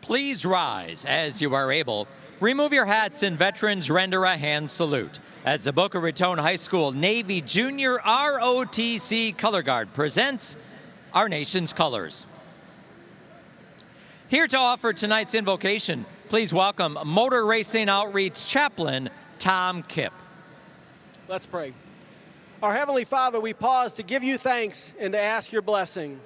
Please rise as you are able. Remove your hats and veterans render a hand salute as the Boca Raton High School Navy Junior ROTC Color Guard presents our nation's colors. Here to offer tonight's invocation, please welcome Motor Racing Outreach Chaplain Tom Kipp. Let's pray. Our Heavenly Father, we pause to give you thanks and to ask your blessing.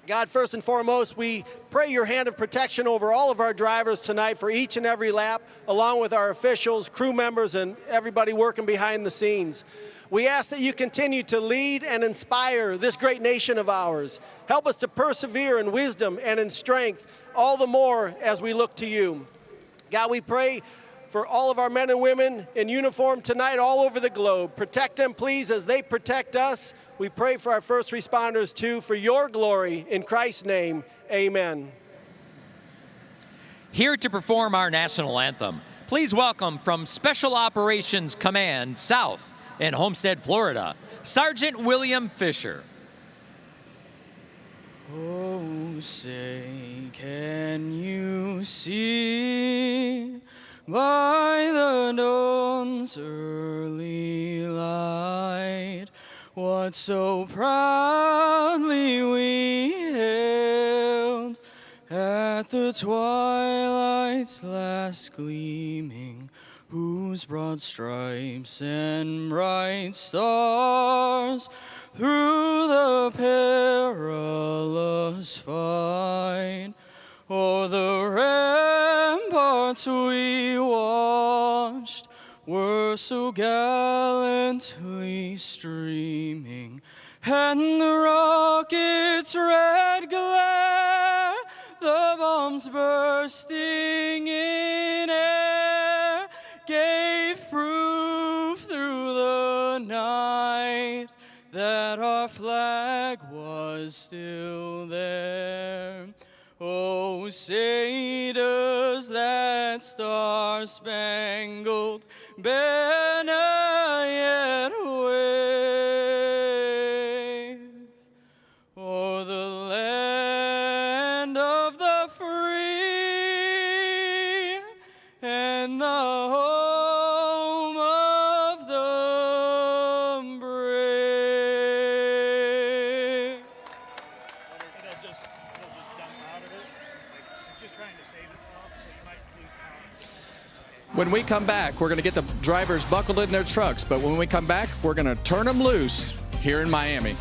God, first and foremost, we pray your hand of protection over all of our drivers tonight for each and every lap, along with our officials, crew members, and everybody working behind the scenes. We ask that you continue to lead and inspire this great nation of ours. Help us to persevere in wisdom and in strength, all the more as we look to you. God, we pray for all of our men and women in uniform tonight all over the globe. Protect them, please, as they protect us. We pray for our first responders, too, for your glory. In Christ's name, amen. Here to perform our national anthem, please welcome from Special Operations Command South in Homestead, Florida, Sergeant William Fisher. Oh, say, can you see by the dawn's early light what so proudly we hailed at the twilight's last gleaming, whose broad stripes and bright stars through the perilous fight o'er the ramparts we watched were so gallantly streaming, and the rocket's red glare, the bombs bursting in air, gave proof through the night that our flag was still there. Oh, say does that star-spangled banner yet wave o'er the land of the free and the home of the brave? It'll just dump out of it. It's just trying to save itself, so you might lose power. When we come back, we're going to get the drivers buckled in their trucks, but when we come back, we're going to turn them loose here in Miami.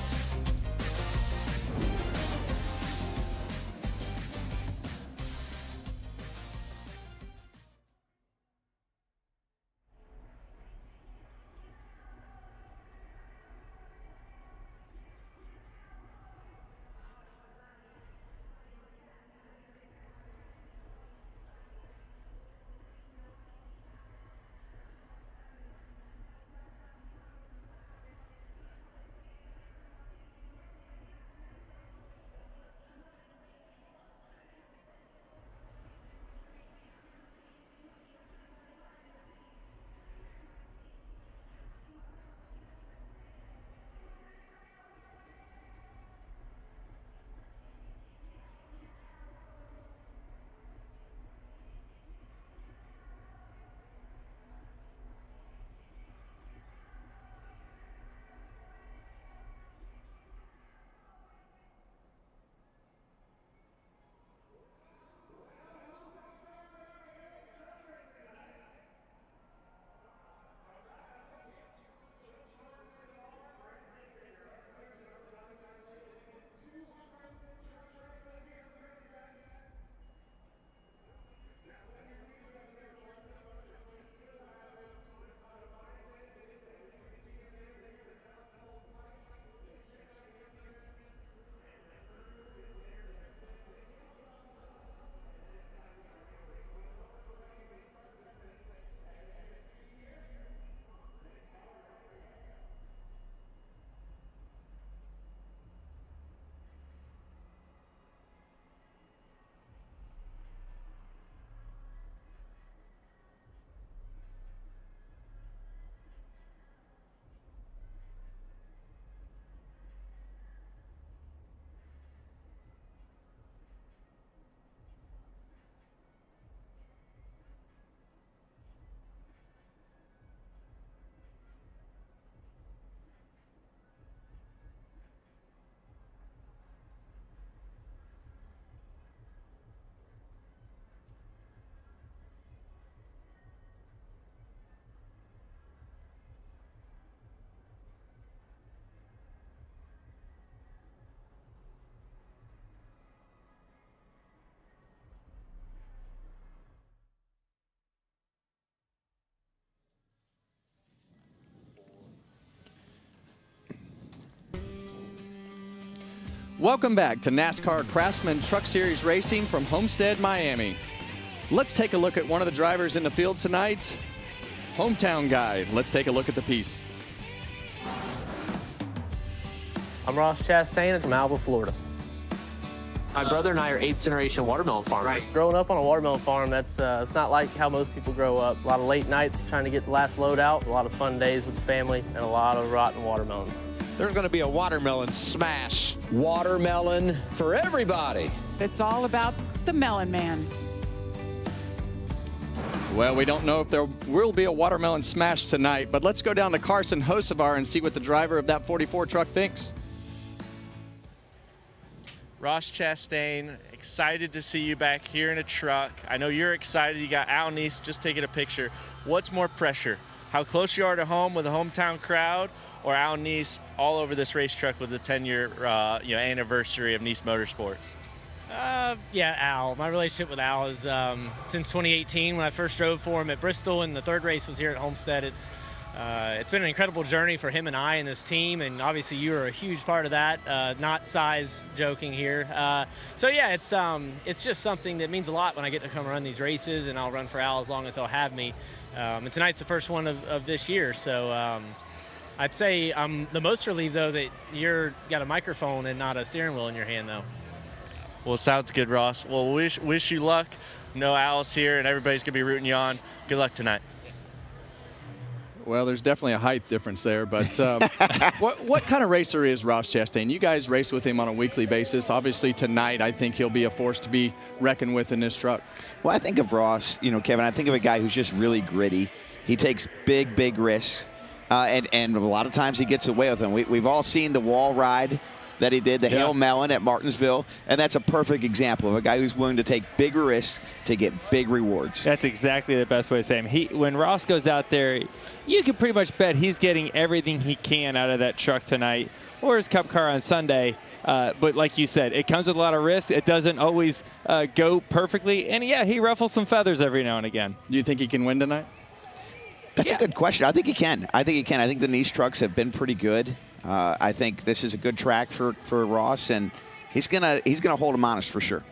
Welcome back to NASCAR Craftsman Truck Series Racing from Homestead, Miami. Let's take a look at one of the drivers in the field tonight. Hometown guy. Let's take a look at the piece. I'm Ross Chastain from Alba, Florida. My brother and I are 8th generation watermelon farmers. Right. Growing up on a watermelon farm, it's not like how most people grow up. A lot of late nights trying to get the last load out, a lot of fun days with the family, and a lot of rotten watermelons. There's going to be a watermelon smash. Watermelon for everybody. It's all about the Melon Man. Well, we don't know if there will be a watermelon smash tonight, but let's go down to Carson Hocevar and see what the driver of that 44 truck thinks. Ross Chastain, excited to see you back here in a truck. I know you're excited. You got Al Neese just taking a picture. What's more pressure? How close you are to home with a hometown crowd, or Al Neese all over this race truck with the 10-year anniversary of Neese Motorsports? Yeah, Al. My relationship with Al is since 2018 when I first drove for him at Bristol, and the third race was here at Homestead. It's been an incredible journey for him and I and this team, and obviously you are a huge part of that, not size joking here. So yeah, it's just something that means a lot when I get to come run these races, and I'll run for Al as long as he'll have me. And tonight's the first one of this year, so I'd say I'm the most relieved, though, that you're got a microphone and not a steering wheel in your hand, though. Well, sounds good, Ross. Well, wish you luck. No, Al's here, and everybody's going to be rooting you on. Good luck tonight. Well, there's definitely a height difference there, but what kind of racer is Ross Chastain? You guys race with him on a weekly basis. Obviously, tonight, I think he'll be a force to be reckoned with in this truck. Well, I think of Ross, Kevin, I think of a guy who's just really gritty. He takes big risks, and a lot of times he gets away with them. We've all seen the wall ride that he did, the Hail Melon at Martinsville, and that's a perfect example of a guy who's willing to take big risks to get big rewards. That's exactly the best way to say him. When Ross goes out there, you can pretty much bet he's getting everything he can out of that truck tonight or his cup car on Sunday. But like you said, it comes with a lot of risk. It doesn't always go perfectly. And, yeah, he ruffles some feathers every now and again. Do you think he can win tonight? That's a good question. I think he can. I think the Neese trucks have been pretty good. I think this is a good track for Ross, and he's gonna hold him honest for sure.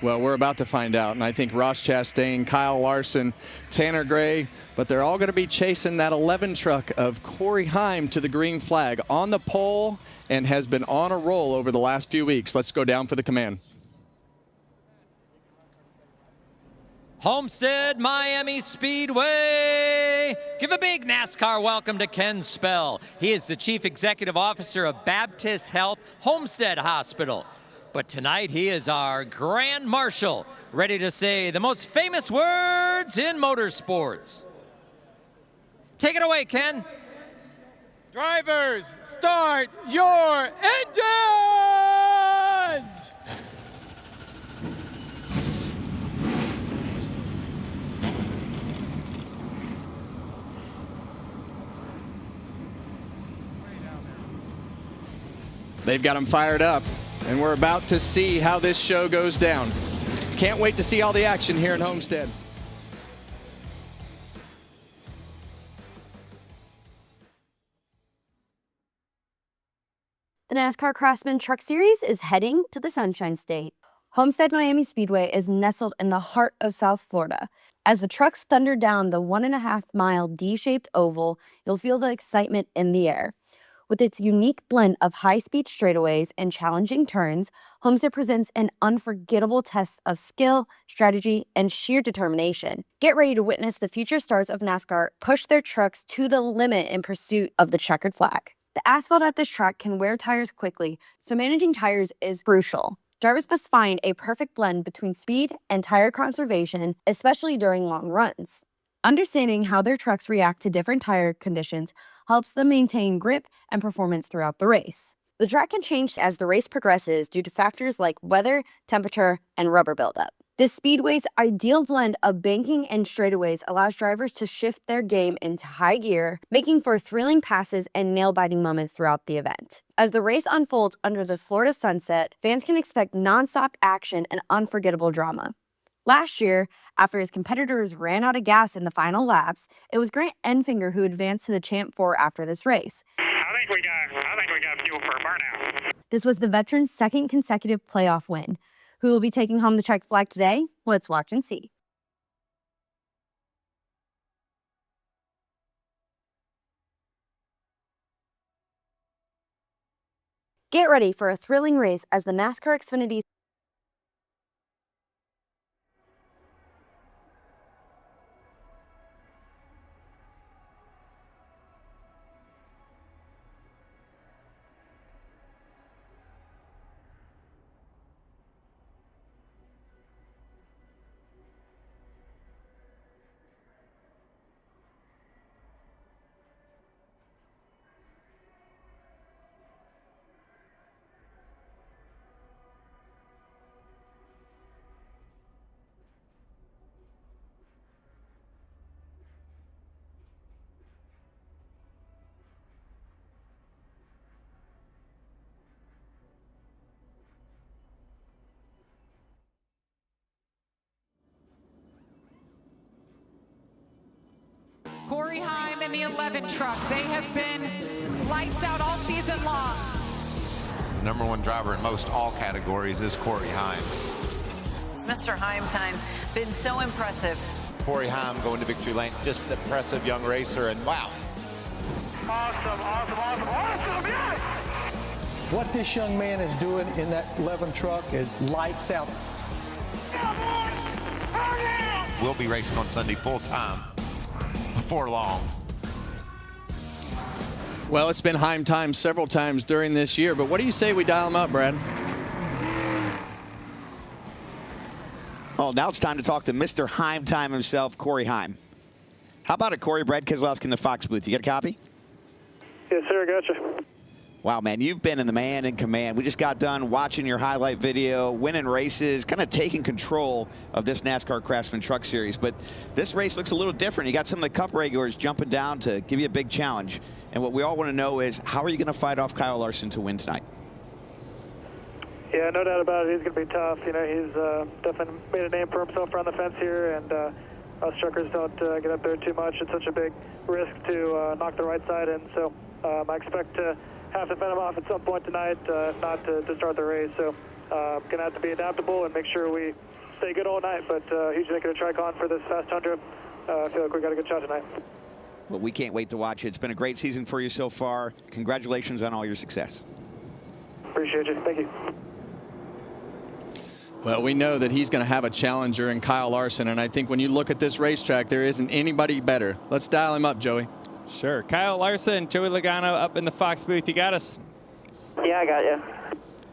Well, we're about to find out, and I think Ross Chastain, Kyle Larson, Tanner Gray, but they're all going to be chasing that 11 truck of Corey Heim to the green flag on the pole and has been on a roll over the last few weeks. Let's go down for the command. Homestead Miami Speedway. Give a big NASCAR welcome to Ken Spell. He is the Chief Executive Officer of Baptist Health Homestead Hospital. But tonight he is our Grand Marshal, ready to say the most famous words in motorsports. Take it away, Ken. Drivers, start your engines! They've got them fired up, and we're about to see how this show goes down. Can't wait to see all the action here in Homestead. The NASCAR Craftsman Truck Series is heading to the Sunshine State. Homestead Miami Speedway is nestled in the heart of South Florida. As the trucks thunder down the 1.5-mile D-shaped oval, you'll feel the excitement in the air. With its unique blend of high-speed straightaways and challenging turns, Homestead presents an unforgettable test of skill, strategy, and sheer determination. Get ready to witness the future stars of NASCAR push their trucks to the limit in pursuit of the checkered flag. The asphalt at this track can wear tires quickly, so managing tires is crucial. Drivers must find a perfect blend between speed and tire conservation, especially during long runs. Understanding how their trucks react to different tire conditions helps them maintain grip and performance throughout the race. The track can change as the race progresses due to factors like weather, temperature, and rubber buildup. This speedway's ideal blend of banking and straightaways allows drivers to shift their game into high gear, making for thrilling passes and nail-biting moments throughout the event. As the race unfolds under the Florida sunset, fans can expect non-stop action and unforgettable drama. Last year, after his competitors ran out of gas in the final laps, it was Grant Enfinger who advanced to the Champ 4 after this race. I think we got fuel for a burnout. This was the veteran's second consecutive playoff win. Who will be taking home the check flag today? Let's watch and see. Get ready for a thrilling race as the NASCAR Xfinity Corey Heim in the 11 truck. They have been lights out all season long. Number one driver in most all categories is Corey Heim. Mr. Heim time been so impressive. Corey Heim going to victory lane, just an impressive young racer, and wow. Awesome, awesome, awesome, awesome, yes! What this young man is doing in that 11 truck is lights out. We'll be racing on Sunday full time before long. Well, it's been Heim time several times during this year, but what do you say we dial him up, Brad? Well, now it's time to talk to Mr. Heim time himself, Corey Heim. How about it, Corey? Brad Keselowski in the Fox booth. You got a copy? Yes, sir, gotcha. Wow, man, you've been in the man in command. We just got done watching your highlight video, winning races, kind of taking control of this NASCAR Craftsman Truck Series. But this race looks a little different. You got some of the Cup regulars jumping down to give you a big challenge. And what we all want to know is, how are you going to fight off Kyle Larson to win tonight? Yeah, no doubt about it. He's going to be tough. You know, he's definitely made a name for himself around the fence here, and us truckers don't get up there too much. It's such a big risk to knock the right side in. So I expect to have to fend him off at some point tonight, not to start the race. So going to have to be adaptable and make sure we stay good all night. But he's going to track on for this fast tundra. I feel like we got a good shot tonight. Well, we can't wait to watch it. It's been a great season for you so far. Congratulations on all your success. Appreciate you. Thank you. Well, we know that he's going to have a challenger in Kyle Larson, and I think when you look at this racetrack, there isn't anybody better. Let's dial him up, Joey. Sure. Kyle Larson, Joey Logano up in the Fox booth. You got us? Yeah, I got you.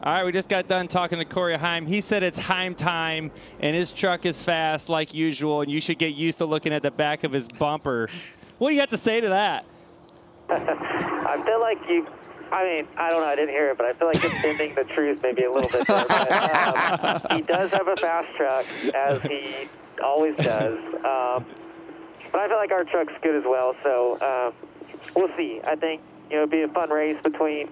All right, we just got done talking to Corey Heim. He said it's Heim time, and his truck is fast like usual, and you should get used to looking at the back of his bumper. What do you got to say to that? I feel like you... I mean, I don't know, I didn't hear it, but I feel like it's bending the truth maybe a little bit there. But, he does have a fast truck, as he always does. But I feel like our truck's good as well, so we'll see. I think, you know, it'll be a fun race between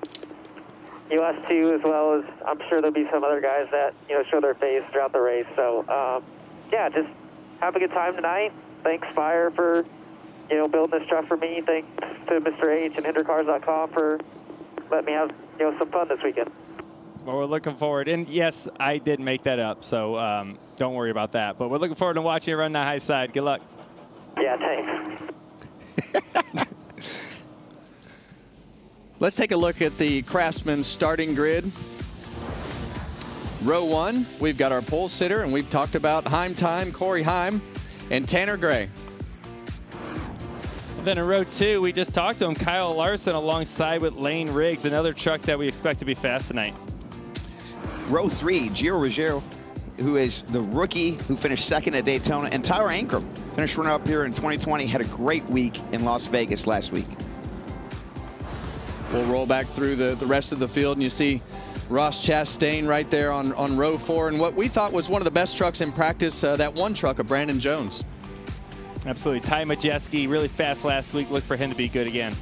us two, as well as I'm sure there'll be some other guys that, you know, show their face throughout the race. So, yeah, just have a good time tonight. Thanks, Fire, for, you know, building this truck for me. Thanks to Mr. H and HinderCars.com for let me have, you know, some fun this weekend. Well, we're looking forward. And, yes, I did make that up, so don't worry about that. But we're looking forward to watching you run the high side. Good luck. Yeah, thanks. Let's take a look at the Craftsman starting grid. Row 1, we've got our pole sitter, and we've talked about Heim time, Corey Heim, and Tanner Gray. Then in row 2, we just talked to him, Kyle Larson alongside with Lane Riggs, another truck that we expect to be fast tonight. Row 3, Gio Ruggiero, who is the rookie who finished second at Daytona, and Tyler Ankrum, finished runner-up here in 2020, had a great week in Las Vegas last week. We'll roll back through the rest of the field, and you see Ross Chastain right there on row 4, and what we thought was one of the best trucks in practice, that one truck of Brandon Jones. Absolutely. Ty Majeski, really fast last week. Look for him to be good again.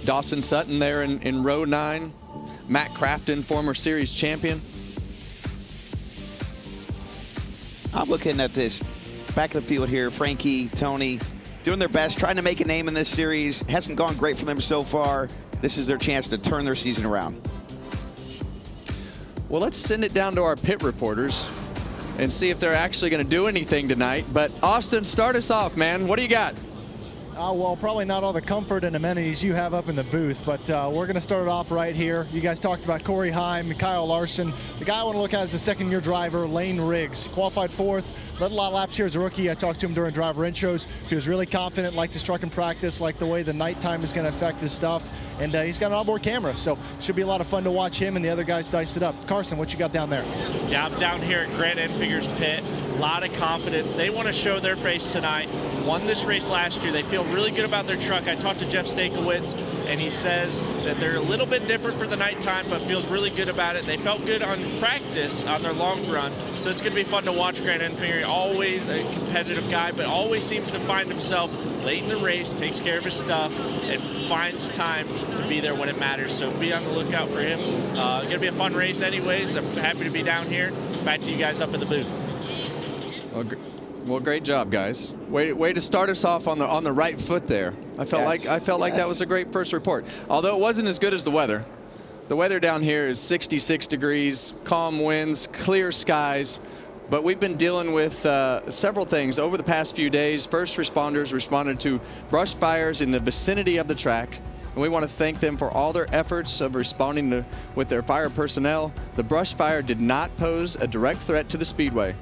Dawson Sutton there in row 9. Matt Crafton, former series champion. I'm looking at this back of the field here. Frankie, Tony, doing their best, trying to make a name in this series. Hasn't gone great for them so far. this is their chance to turn their season around. Well, let's send it down to our pit reporters and see if they're actually going to do anything tonight. But Austin, start us off, man. What do you got? Well, probably not all the comfort and amenities you have up in the booth, but we're going to start it off right here. You guys talked about Corey Heim, Kyle Larson. The guy I want to look at is the second-year driver, Lane Riggs. Qualified 4th, led a lot of laps here as a rookie. I talked to him during driver intros. Feels really confident, liked his truck in practice, like the way the nighttime is going to affect his stuff. And he's got an onboard camera, so should be a lot of fun to watch him and the other guys dice it up. Carson, what you got down there? Yeah, I'm down here at Grant Enfinger's pit. A lot of confidence. They want to show their face tonight. Won this race last year. They feel really good about their truck. I talked to Jeff Stakowitz, and he says that they're a little bit different for the nighttime, but feels really good about it. They felt good on practice on their long run, so it's going to be fun to watch Grant Enfinger. Always a competitive guy, but always seems to find himself late in the race, takes care of his stuff, and finds time to be there when it matters. So be on the lookout for him. Going to be a fun race anyways. I'm happy to be down here. Back to you guys up in the booth. Well, great job, guys. Way to start us off on the right foot there. I felt like that was a great first report. Although it wasn't as good as the weather. The weather down here is 66 degrees, calm winds, clear skies. But we've been dealing with several things over the past few days. First responders responded to brush fires in the vicinity of the track. And we want to thank them for all their efforts of responding with their fire personnel. The brush fire did not pose a direct threat to the speedway.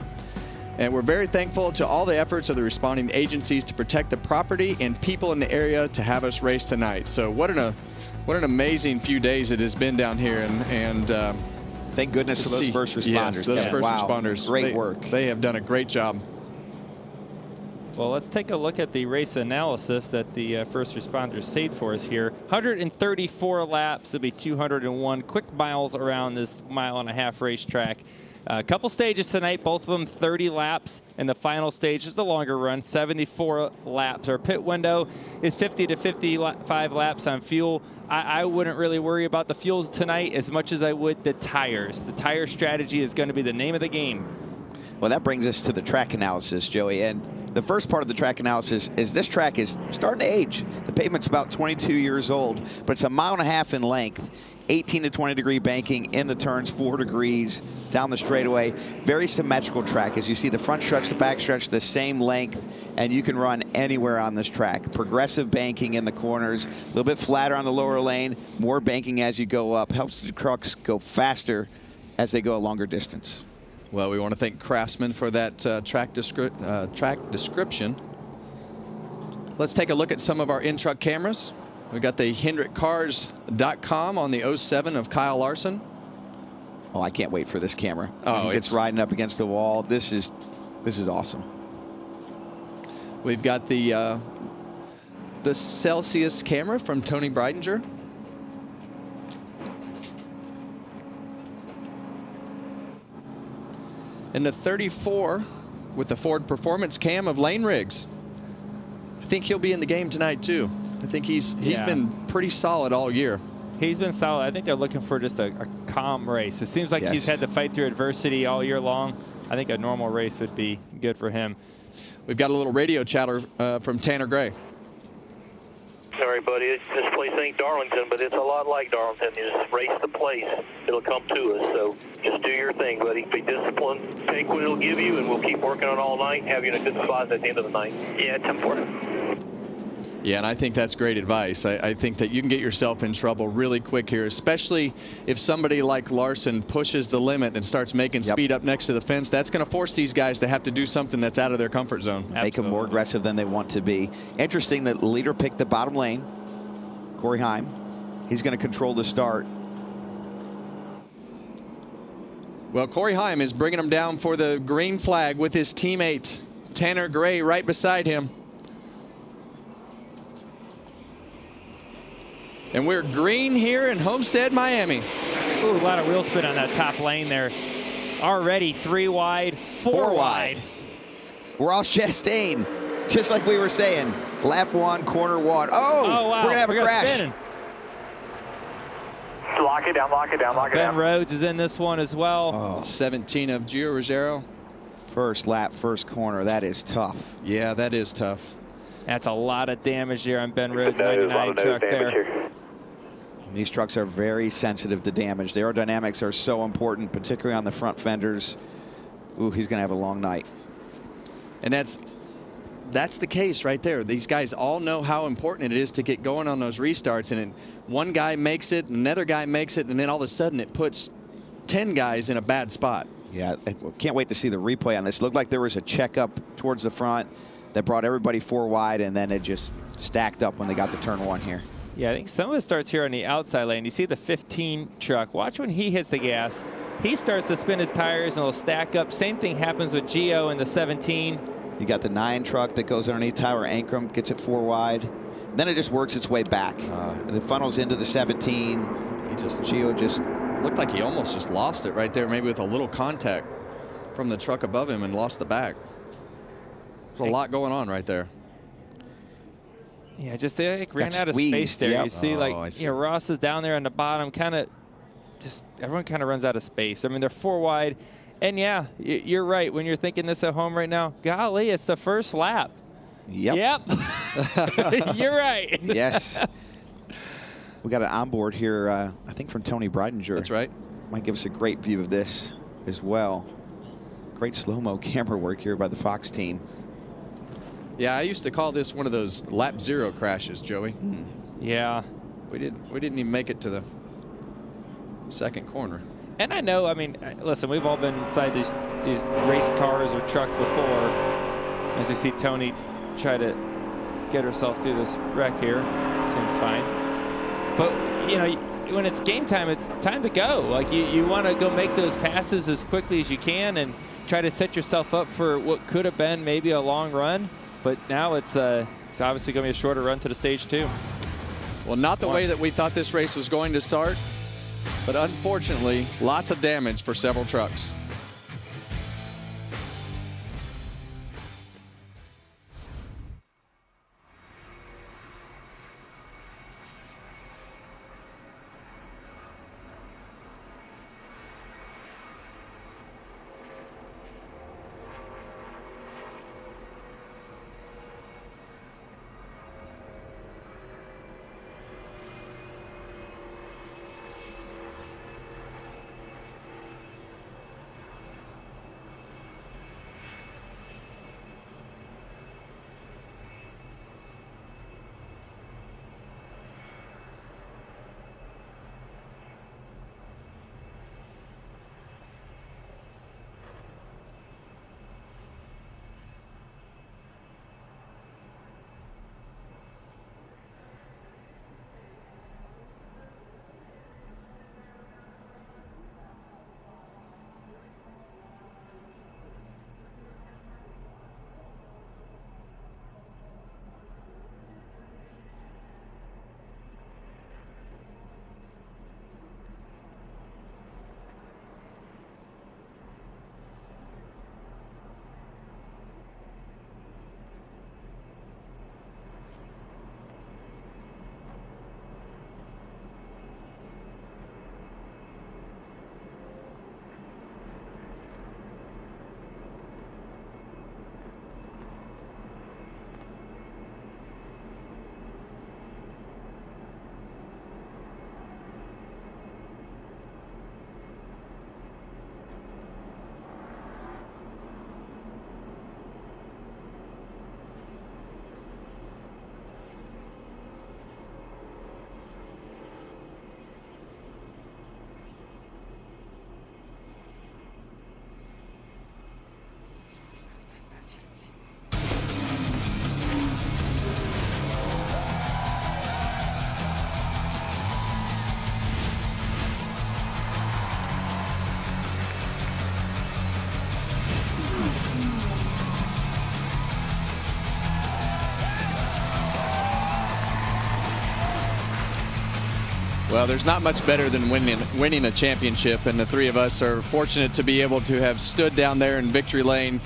And we're very thankful to all the efforts of the responding agencies to protect the property and people in the area to have us race tonight. So what an amazing few days it has been down here. And thank goodness for those first responders. Yes, those first responders. Great work. They have done a great job. Well, let's take a look at the race analysis that the first responders saved for us here. 134 laps. There'll be 201 quick miles around this mile-and-a-half racetrack. A couple stages tonight, both of them 30 laps, and the final stage is the longer run, 74 laps. Our pit window is 50 to 55 laps on fuel. I wouldn't really worry about the fuels tonight as much as I would the tires. The tire strategy is going to be the name of the game. Well, that brings us to the track analysis, Joey. And the first part of the track analysis is this track is starting to age. The pavement's about 22 years old, but it's a mile and a half in length. 18 to 20 degree banking in the turns, 4 degrees down the straightaway. Very symmetrical track. As you see, the front stretch, the back stretch, the same length, and you can run anywhere on this track. Progressive banking in the corners, a little bit flatter on the lower lane, more banking as you go up. Helps the trucks go faster as they go a longer distance. Well, we want to thank Craftsman for that track description. Let's take a look at some of our in-truck cameras. We got the HendrickCars.com on the 07 of Kyle Larson. Oh, I can't wait for this camera. Oh, it's riding up against the wall. This is awesome. We've got the Celsius camera from Tony Breidinger. And the 34 with the Ford Performance Cam of Lane Riggs. I think he'll be in the game tonight too. I think he's been pretty solid all year. He's been solid. I think they're looking for just a calm race. It seems like he's had to fight through adversity all year long. I think a normal race would be good for him. We've got a little radio chatter from Tanner Gray. Sorry, buddy. This place ain't Darlington, but it's a lot like Darlington. You just race the place. It'll come to us. So just do your thing, buddy. Be disciplined. Take what it'll give you, and we'll keep working on it all night and have you in a good spot at the end of the night. Yeah, 10-4. Yeah, and I think that's great advice. I think that you can get yourself in trouble really quick here, especially if somebody like Larson pushes the limit and starts making speed up next to the fence. That's going to force these guys to have to do something that's out of their comfort zone. Make them more aggressive than they want to be. Interesting that the leader picked the bottom lane, Corey Heim. He's going to control the start. Well, Corey Heim is bringing him down for the green flag with his teammate Tanner Gray right beside him. And we're green here in Homestead, Miami. Ooh, a lot of wheel spin on that top lane there. Already 3 wide, 4 wide. Ross Chastain, just like we were saying, lap 1, corner 1. Oh, wow. We're going to have a crash. Spinning. Lock it down, lock it down, lock it down. Ben Rhodes is in this one as well. 17 of Gio Ruggiero. First lap, first corner. That is tough. Yeah, that is tough. That's a lot of damage there on Ben Rhodes' 99 truck there. These trucks are very sensitive to damage. The aerodynamics are so important, particularly on the front fenders. Ooh, he's going to have a long night. And that's the case right there. These guys all know how important it is to get going on those restarts. And one guy makes it, another guy makes it, and then all of a sudden it puts 10 guys in a bad spot. Yeah, I can't wait to see the replay on this. It looked like there was a checkup towards the front that brought everybody 4 wide, and then it just stacked up when they got to turn 1 here. Yeah, I think some of it starts here on the outside lane. You see the 15 truck. Watch when he hits the gas. He starts to spin his tires and it'll stack up. Same thing happens with Gio in the 17. You got the 9 truck that goes underneath Tyler Ankrum, gets it 4 wide. Then it just works its way back. And it funnels into the 17. Gio just looked like he almost just lost it right there, maybe with a little contact from the truck above him and lost the back. There's a lot going on right there. Yeah, just they ran out of space there. Yep. You see, you know, Ross is down there on the bottom, kind of just everyone kind of runs out of space. I mean, they're 4 wide. And yeah, you're right. When you're thinking this at home right now, golly, it's the first lap. Yep. You're right. Yes. We got an onboard here, I think from Tony Breidinger. That's right. Might give us a great view of this as well. Great slow-mo camera work here by the Fox team. Yeah, I used to call this one of those lap 0 crashes, Joey. Yeah. We didn't even make it to the second corner. And I know, I mean, listen, we've all been inside these race cars or trucks before. As we see Tony try to get herself through this wreck here. Seems fine. But, you know, when it's game time, it's time to go. Like, you want to go make those passes as quickly as you can and try to set yourself up for what could have been maybe a long run. But now it's obviously going to be a shorter run to the stage 2. Well, not the way that we thought this race was going to start, but unfortunately, lots of damage for several trucks. Well, there's not much better than winning a championship, and the 3 of us are fortunate to be able to have stood down there in victory lane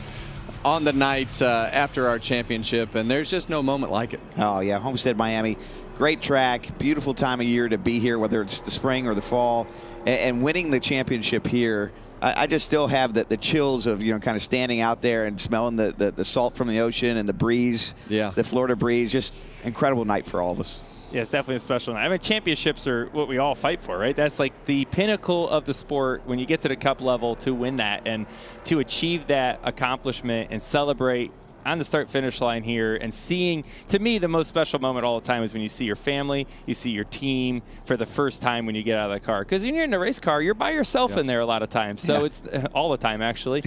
on the night after our championship, and there's just no moment like it. Oh, yeah, Homestead, Miami, great track, beautiful time of year to be here, whether it's the spring or the fall, and winning the championship here. I just still have the chills of, you know, kind of standing out there and smelling the salt from the ocean and the breeze, the Florida breeze. Just incredible night for all of us. Yeah, it's definitely a special night. I mean, championships are what we all fight for, right? That's like the pinnacle of the sport when you get to the cup level to win that and to achieve that accomplishment and celebrate on the start-finish line here and seeing, to me, the most special moment all the time is when you see your family, you see your team for the first time when you get out of the car. Because when you're in a race car, you're by yourself in there a lot of times. So it's all the time, actually.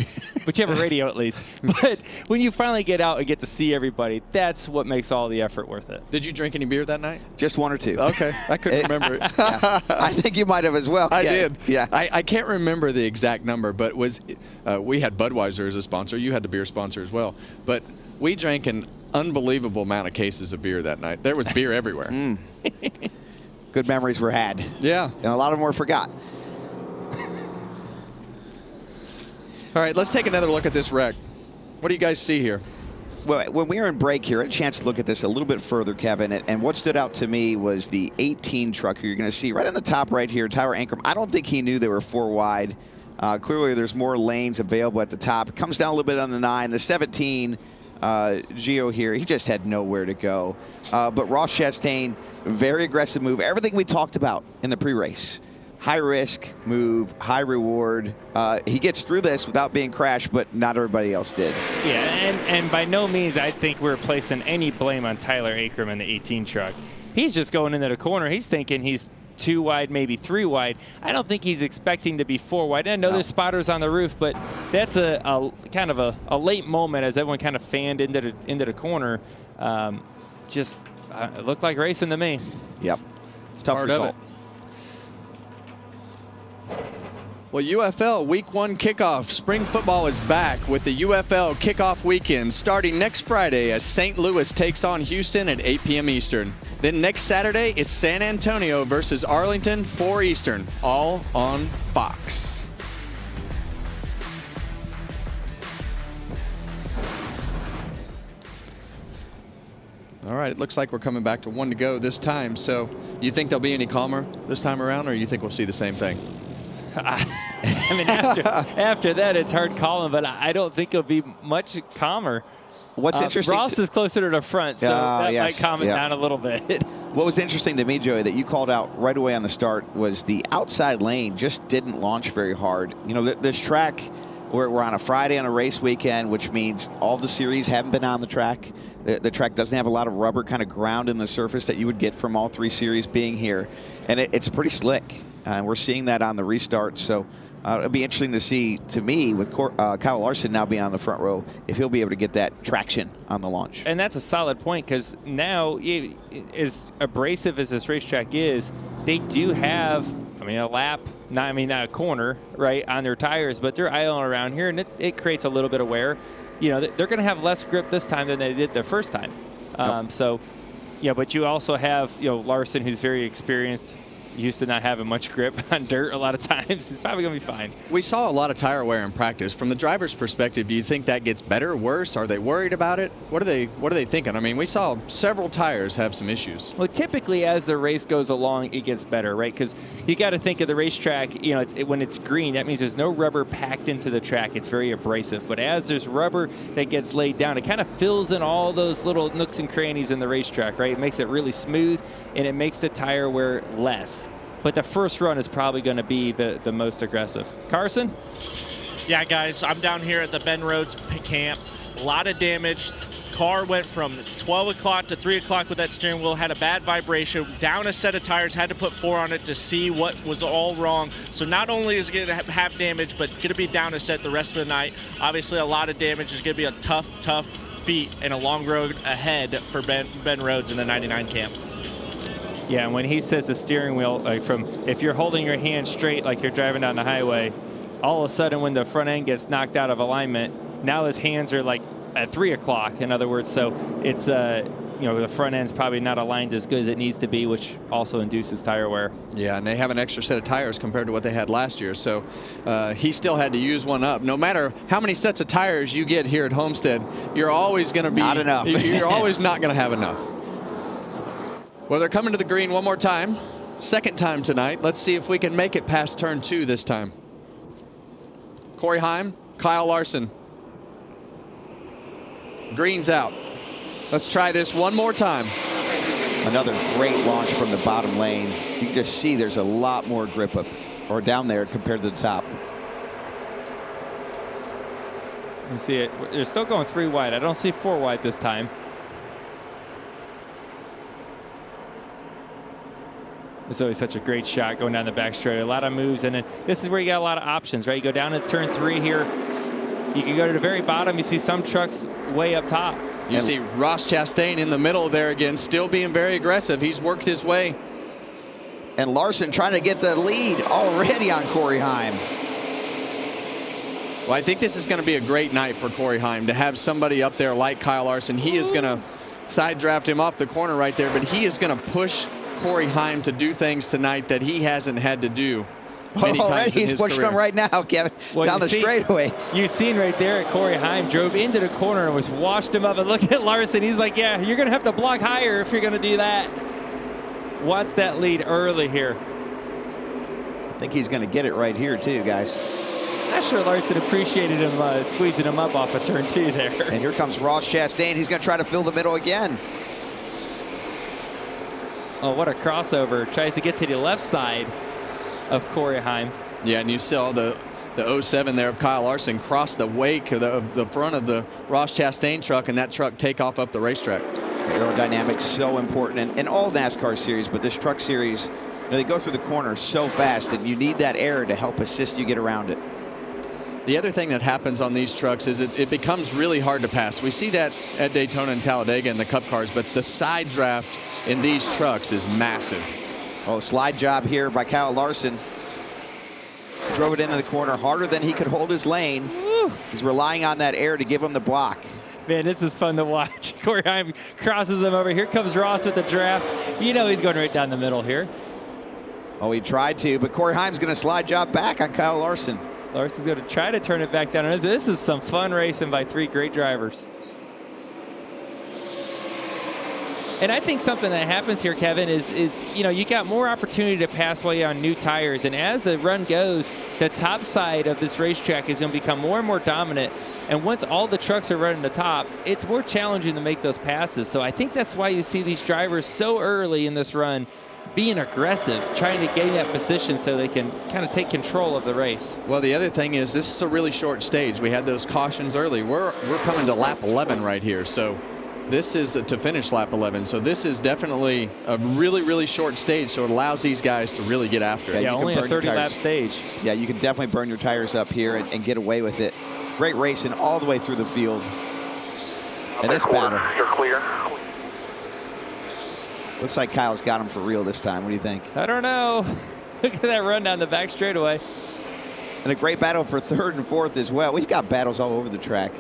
But you have a radio at least. But when you finally get out and get to see everybody, that's what makes all the effort worth it. Did you drink any beer that night? Just one or two. Okay. I couldn't remember it. Yeah. I think you might have as well. I did. Yeah. I can't remember the exact number, but we had Budweiser as a sponsor. You had the beer sponsor as well. But we drank an unbelievable amount of cases of beer that night. There was beer everywhere. Good memories were had. Yeah. And a lot of them were forgot. All right, let's take another look at this wreck. What do you guys see here? Well, when we were in break here, I had a chance to look at this a little bit further, Kevin, and what stood out to me was the 18 truck you're going to see right on the top right here, Tyler Ankrum. I don't think he knew they were 4 wide. Clearly, there's more lanes available at the top. It comes down a little bit on the 9. The 17, Gio here, he just had nowhere to go. But Ross Chastain, very aggressive move. Everything we talked about in the pre-race. High risk move, high reward. He gets through this without being crashed, but not everybody else did. Yeah, and by no means I think we're placing any blame on Tyler Ankrum in the 18 truck. He's just going into the corner. He's thinking he's 2 wide, maybe 3 wide. I don't think he's expecting to be 4 wide. I know there's spotters on the roof, but that's a kind of a late moment as everyone kind of fanned into the corner. It looked like racing to me. Yep. It's tough result. Well, UFL Week 1 kickoff. Spring football is back with the UFL kickoff weekend starting next Friday as St. Louis takes on Houston at 8 p.m. Eastern. Then next Saturday, it's San Antonio versus Arlington, 4 Eastern, all on Fox. All right, it looks like we're coming back to 1 to go this time. So you think there'll be any calmer this time around, or you think we'll see the same thing? I mean, after that, it's hard calling, but I don't think it'll be much calmer. What's interesting? Ross is closer to the front, so that might calm it down a little bit. What was interesting to me, Joey, that you called out right away on the start was the outside lane just didn't launch very hard. You know, this track, we're on a Friday on a race weekend, which means all the series haven't been on the track. The track doesn't have a lot of rubber kind of ground in the surface that you would get from all 3 series being here. And it's pretty slick. And we're seeing that on the restart. So it'll be interesting to see, to me, with Kyle Larson now being on the front row, if he'll be able to get that traction on the launch. And that's a solid point, because now, as abrasive as this racetrack is, they do have, a lap, not a corner, right, on their tires, but they're idling around here, and it creates a little bit of wear. You know, they're going to have less grip this time than they did the first time. So, yeah, but you also have, Larson, who's very experienced, used to not having much grip on dirt a lot of times. He's probably going to be fine. We saw a lot of tire wear in practice. From the driver's perspective, do you think that gets better, worse? Are they worried about it? What are they thinking? I mean, we saw several tires have some issues. Well, typically as the race goes along, it gets better, right? Because you got to think of the racetrack, when it's green, that means there's no rubber packed into the track. It's very abrasive. But as there's rubber that gets laid down, it kind of fills in all those little nooks and crannies in the racetrack, right? It makes it really smooth, and it makes the tire wear less. But the first run is probably going to be the most aggressive. Carson? Yeah, guys, I'm down here at the Ben Rhodes camp. A lot of damage. Car went from 12 o'clock to 3 o'clock with that steering wheel, had a bad vibration, down a set of tires, had to put 4 on it to see what was all wrong. So not only is it going to have damage, but going to be down a set the rest of the night. Obviously, a lot of damage. Is going to be a tough feat and a long road ahead for Ben Rhodes in the 99 camp. Yeah, and when he says the steering wheel, if you're holding your hand straight like you're driving down the highway, all of a sudden when the front end gets knocked out of alignment, now his hands are like at 3 o'clock, in other words. So it's, the front end's probably not aligned as good as it needs to be, which also induces tire wear. Yeah, and they have an extra set of tires compared to what they had last year. So he still had to use one up. No matter how many sets of tires you get here at Homestead, you're always going to be... Not enough. You're always not going to have enough. Well, they're coming to the green one more time. Second time tonight. Let's see if we can make it past turn 2 this time. Corey Heim, Kyle Larson. Green's out. Let's try this one more time. Another great launch from the bottom lane. You can just see there's a lot more grip up or down there compared to the top. You see it. They're still going 3 wide. I don't see 4 wide this time. It's always such a great shot going down the back straight. A lot of moves, and then this is where you got a lot of options, right? You go down to turn 3 here. You can go to the very bottom. You see some trucks way up top. You see Ross Chastain in the middle there again, still being very aggressive. He's worked his way. And Larson trying to get the lead already on Corey Heim. Well, I think this is going to be a great night for Corey Heim to have somebody up there like Kyle Larson. He is going to side draft him off the corner right there, but he is going to push Corey Heim to do things tonight that he hasn't had to do many times in his he's pushing career. him right now, Kevin, down the straightaway. You've seen right there at Corey Heim drove into the corner and was washed him up. And look at Larson. He's like, yeah, you're going to have to block higher if you're going to do that. Wants that lead early here. I think he's going to get it right here too, guys. Not sure Larson appreciated him squeezing him up off of turn 2 there. And here comes Ross Chastain. He's going to try to fill the middle again. Oh, what a crossover. Tries to get to the left side of Corey Heim. Yeah, and you saw the 07 there of Kyle Larson cross the wake of the front of the Ross Chastain truck, and that truck take off up the racetrack. Aerodynamics so important in all NASCAR series, but this truck series, they go through the corner so fast that you need that air to help assist you get around it. The other thing that happens on these trucks is it becomes really hard to pass. We see that at Daytona and Talladega in the Cup cars, but the side draft in these trucks is massive. Oh, slide job here by Kyle Larson. Drove it into the corner harder than he could hold his lane. Woo. He's relying on that air to give him the block. Man, this is fun to watch. Corey Heim crosses him over. Here comes Ross with the draft. You know he's going right down the middle here. Oh, he tried to, but Corey Heim's going to slide job back on Kyle Larson. Larson's going to try to turn it back down. This is some fun racing by 3 great drivers. And I think something that happens here, Kevin, is you know, you got more opportunity to pass while you're on new tires. And as the run goes, the top side of this racetrack is going to become more and more dominant. And once all the trucks are running the top, it's more challenging to make those passes. So I think that's why you see these drivers so early in this run being aggressive, trying to gain that position so they can kind of take control of the race. Well, the other thing is this is a really short stage. We had those cautions early. We're coming to lap 11 right here. So this is to finish lap 11. So this is definitely a really, really short stage. So it allows these guys to really get after it. Yeah, only a 30-lap stage. Yeah, you can definitely burn your tires up here and get away with it. Great racing all the way through the field. And this battle. You're clear. Looks like Kyle's got him for real this time. What do you think? I don't know. Look at that run down the back straightaway. And a great battle for 3rd and 4th as well. We've got battles all over the track.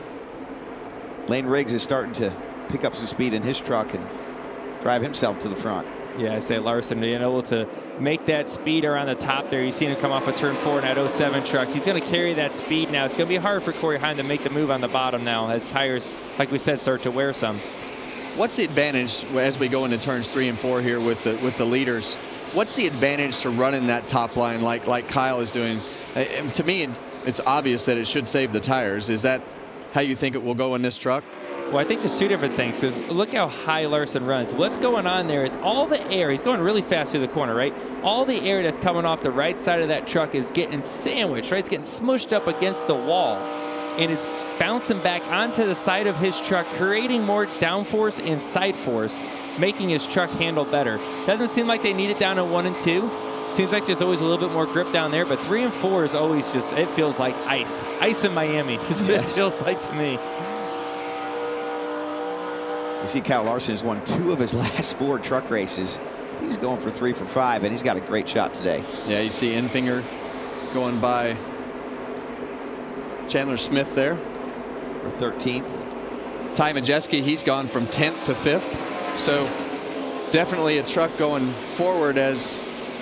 Lane Riggs is starting to pick up some speed in his truck and drive himself to the front. Yeah, I say Larson being able to make that speed around the top there. You've seen him come off of turn 4 in that 07 truck. He's going to carry that speed now. It's going to be hard for Corey Heim to make the move on the bottom now as tires, like we said, start to wear some. What's the advantage as we go into turns 3 and 4 here with the leaders? What's the advantage to running that top line like Kyle is doing? To me, it's obvious that it should save the tires. Is that how you think it will go in this truck? Well, I think there's 2 different things. Because look how high Larson runs. What's going on there is all the air, he's going really fast through the corner, right? All the air that's coming off the right side of that truck is getting sandwiched, right? It's getting smushed up against the wall. And it's bouncing back onto the side of his truck, creating more downforce and side force, making his truck handle better. Doesn't seem like they need it down in 1 and 2. Seems like there's always a little bit more grip down there, but 3 and 4 is always just, it feels like ice. Ice in Miami is what it feels like to me. You see Kyle Larson has won 2 of his last 4 truck races. He's going for 3 for 5, and he's got a great shot today. Yeah, you see Enfinger going by Chandler Smith there. For 13th. Ty Majeski, he's gone from 10th to 5th. So definitely a truck going forward as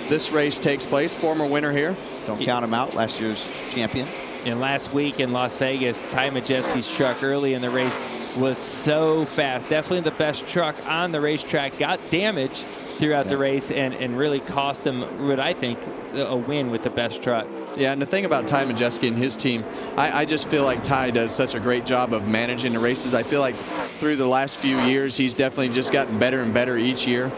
this race takes place. Former winner here. Don't count him out, last year's champion. And last week in Las Vegas, Ty Majeski's truck early in the race was so fast. Definitely the best truck on the racetrack. Got damaged throughout the race and really cost him what I think a win with the best truck. Yeah, and the thing about Ty Majeski and his team, I just feel like Ty does such a great job of managing the races. I feel like through the last few years, he's definitely just gotten better and better each year.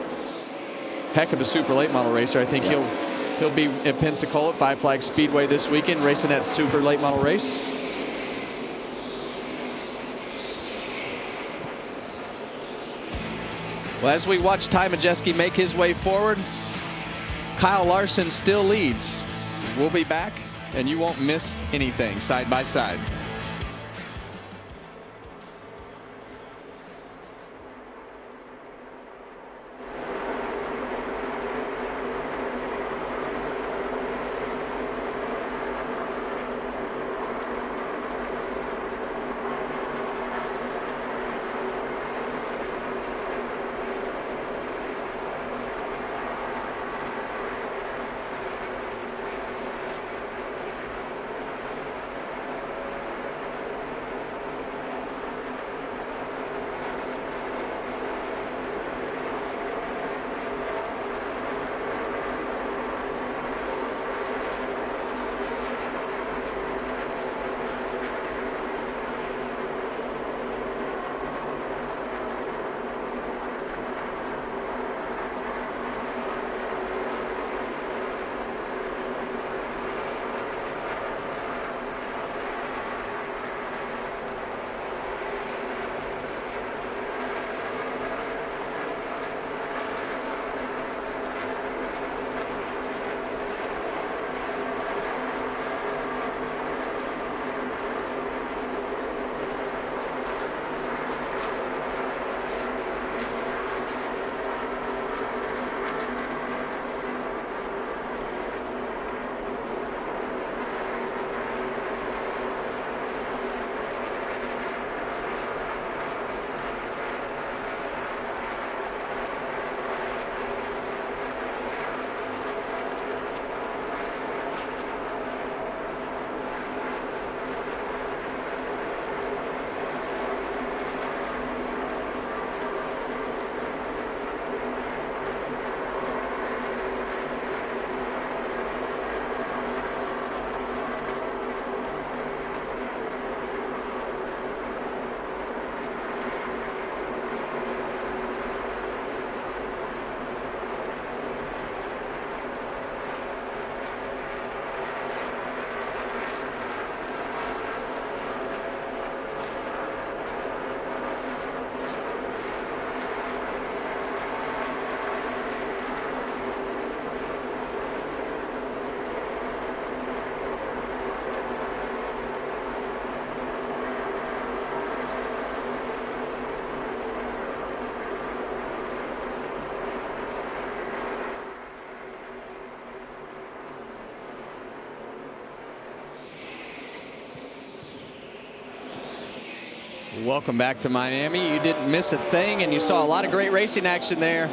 heck of a super late model racer. I think he'll be at Pensacola at Five Flags Speedway this weekend racing that super late model race. Well, as we watch Ty Majeski make his way forward, Kyle Larson still leads. We'll be back, and you won't miss anything side by side. Welcome back to Miami. You didn't miss a thing, and you saw a lot of great racing action there.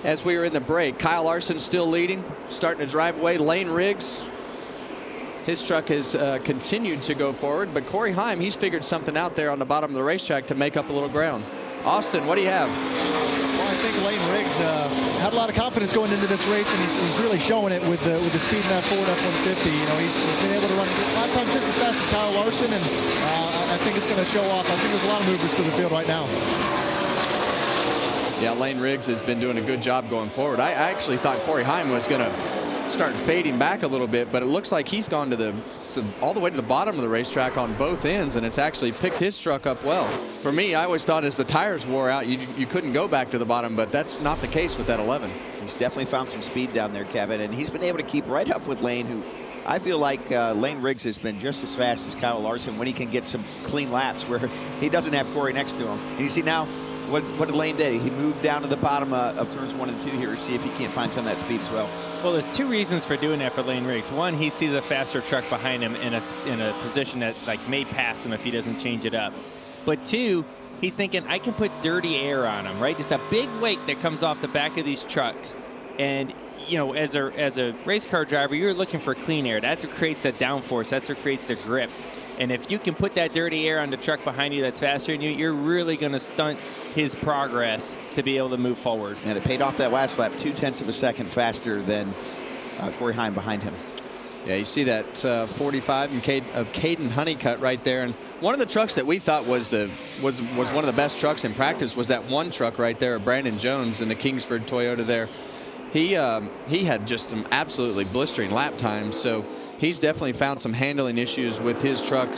As we were in the break, Kyle Larson still leading, starting to drive away. Lane Riggs, his truck has continued to go forward, but Corey Heim, he's figured something out there on the bottom of the racetrack to make up a little ground. Austin, what do you have? Well, I think Lane Riggs had a lot of confidence going into this race, and he's really showing it with the speed in that Ford F-150. You know, he's been able to run a lot of times just as fast as Kyle Larson, and I think it's going to show off. I think there's a lot of movers to the field right now. Yeah, Lane Riggs has been doing a good job going forward. I actually thought Corey Heim was going to start fading back a little bit, but it looks like he's gone to all the way to the bottom of the racetrack on both ends, and it's actually picked his truck up well. For me, I always thought as the tires wore out, you couldn't go back to the bottom, but that's not the case with that 11. He's definitely found some speed down there, Kevin, and he's been able to keep right up with Lane, who I feel like Lane Riggs has been just as fast as Kyle Larson when he can get some clean laps where he doesn't have Corey next to him. And you see now what did Lane do? He moved down to the bottom of turns 1 and 2 here to see if he can't find some of that speed as well. Well, there's two reasons for doing that for Lane Riggs. One, he sees a faster truck behind him in a position that may pass him if he doesn't change it up. But two, he's thinking, I can put dirty air on him, right? Just a big wake that comes off the back of these trucks. And you know, as a race car driver, you're looking for clean air. That's what creates the downforce. That's what creates the grip. And if you can put that dirty air on the truck behind you that's faster than you, you're really going to stunt his progress to be able to move forward. And it paid off that last lap, 0.2 of a second faster than Corey Heim behind him. Yeah, you see that 45 of Caden Honeycutt right there, and one of the trucks that we thought was one of the best trucks in practice was that one truck right there, Brandon Jones in the Kingsford Toyota there. He had just some absolutely blistering lap times, so he's definitely found some handling issues with his truck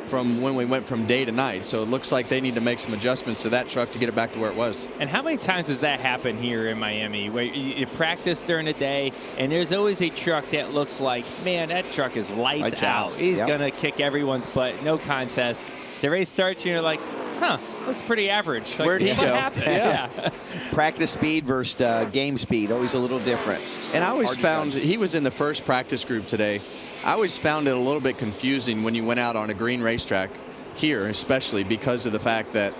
from when we went from day to night. So it looks like they need to make some adjustments to that truck to get it back to where it was. And how many times does that happen here in Miami, where you practice during the day and there's always a truck that looks like, man, that truck is lights out. He's going to kick everyone's butt, no contest. The race starts and you're like, huh, looks pretty average. Like, where'd he go? Happened? Yeah. Practice speed versus game speed, always a little different. And I always found he was in the first practice group today. I always found it a little bit confusing when you went out on a green racetrack here, especially because of the fact that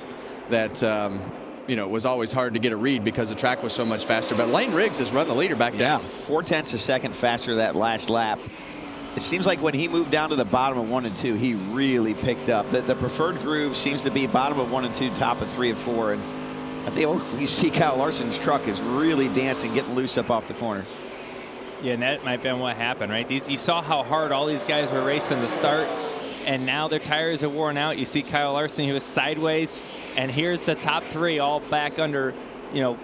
you know, it was always hard to get a read because the track was so much faster. But Lane Riggs has run the leader back down. 0.4 seconds faster that last lap. It seems like when he moved down to the bottom of 1 and 2, he really picked up. The preferred groove seems to be bottom of 1 and 2, top of 3 and 4. And I think you see Kyle Larson's truck is really dancing, getting loose up off the corner. Yeah, and that might have been what happened, right? You saw how hard all these guys were racing to start, and now their tires are worn out. You see Kyle Larson, he was sideways, and here's the top 3 all back under, you know,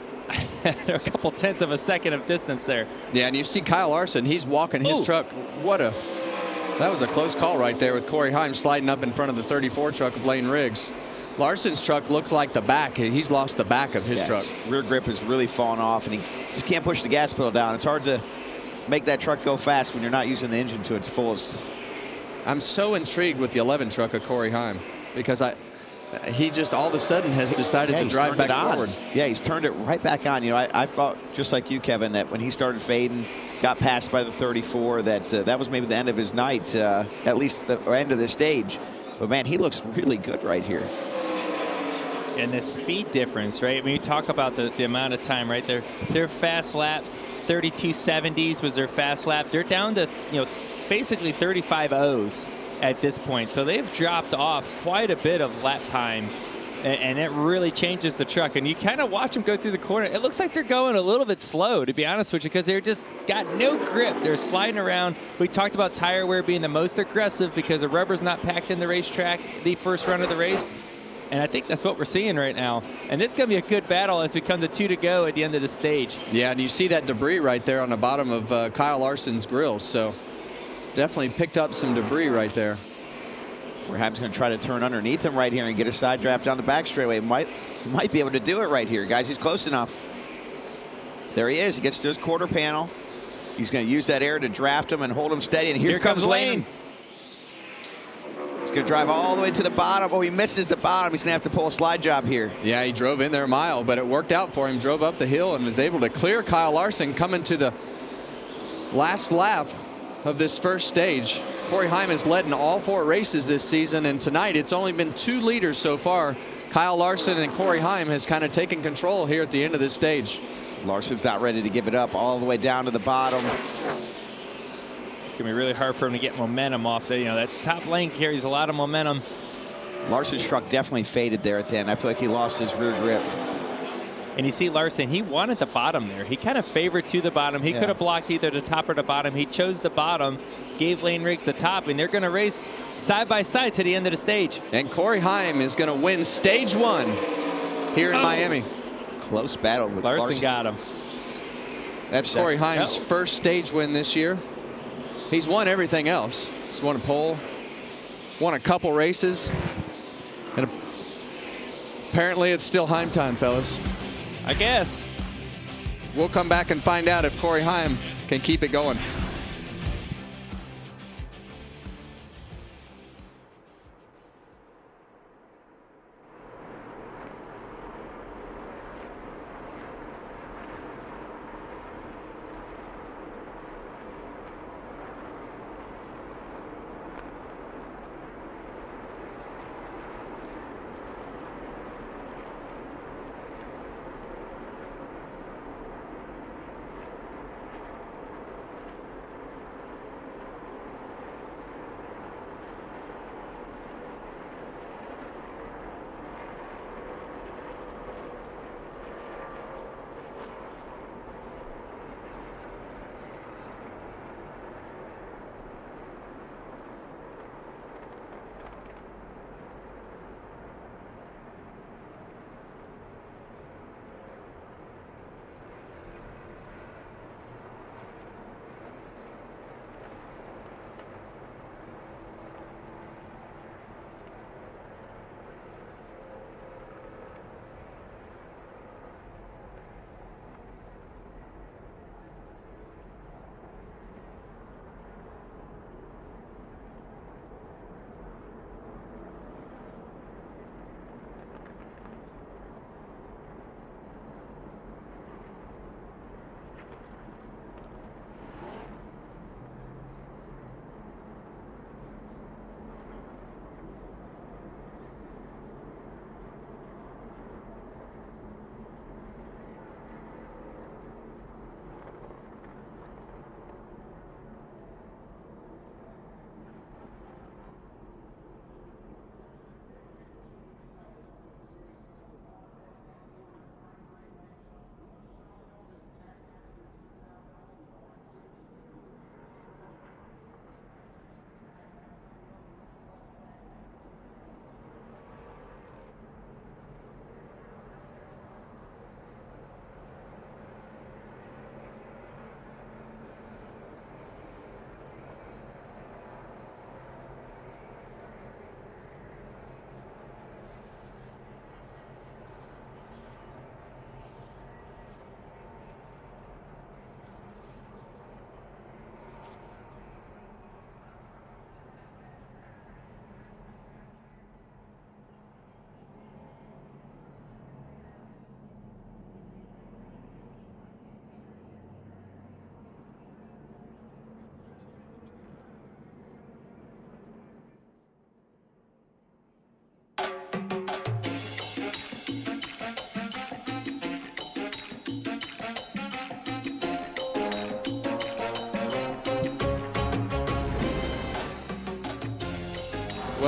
a couple tenths of a second of distance there. Yeah, and you see Kyle Larson, he's walking his truck. That was a close call right there with Corey Heim sliding up in front of the 34 truck of Lane Riggs. Larson's truck looks like the back. He's lost the back of his truck. Rear grip has really fallen off, and he just can't push the gas pedal down. It's hard to make that truck go fast when you're not using the engine to its fullest. I'm so intrigued with the 11 truck of Corey Heim because he just all of a sudden has decided to drive back forward. Yeah, he's turned it right back on. You know, I thought, just like you, Kevin, that when he started fading, got passed by the 34, that was maybe the end of his night, at least the end of the stage. But, man, he looks really good right here. And the speed difference, right? I mean, you talk about the amount of time, right? Their fast laps, 32.70s was their fast lap. They're down to, you know, basically 35.0s at this point. So they've dropped off quite a bit of lap time, and it really changes the truck. And you kind of watch them go through the corner. It looks like they're going a little bit slow, to be honest with you, because they're just got no grip. They're sliding around. We talked about tire wear being the most aggressive because the rubber's not packed in the racetrack the first run of the race. And I think that's what we're seeing right now. And this is going to be a good battle as we come to 2 to go at the end of the stage. Yeah, and you see that debris right there on the bottom of Kyle Larson's grill. So definitely picked up some debris right there. Perhaps going to try to turn underneath him right here and get a side draft down the back straightaway. Might be able to do it right here, guys. He's close enough. There he is. He gets to his quarter panel. He's going to use that air to draft him and hold him steady. And here comes Lane. He's going to drive all the way to the bottom. Oh, he misses the bottom. He's going to have to pull a slide job here. Yeah, he drove in there a mile, but it worked out for him. Drove up the hill and was able to clear Kyle Larson coming to the last lap of this first stage. Corey Heim has led in all 4 races this season, and tonight it's only been 2 leaders so far. Kyle Larson and Corey Heim has kind of taken control here at the end of this stage. Larson's not ready to give it up all the way down to the bottom. It's going to be really hard for him to get momentum off the, you know, that top lane carries a lot of momentum. Larson's truck definitely faded there at the end. I feel like he lost his rear grip. And you see Larson, he wanted the bottom there. He kind of favored to the bottom. He could have blocked either the top or the bottom. He chose the bottom, gave Lane Riggs the top, and they're going to race side by side to the end of the stage. And Corey Heim is going to win stage 1 here in Miami. Close battle with Larson got him. That's Corey Heim's first stage win this year. He's won everything else. He's won a pole, won a couple races, and apparently it's still Heim time, fellas. I guess. We'll come back and find out if Corey Heim can keep it going.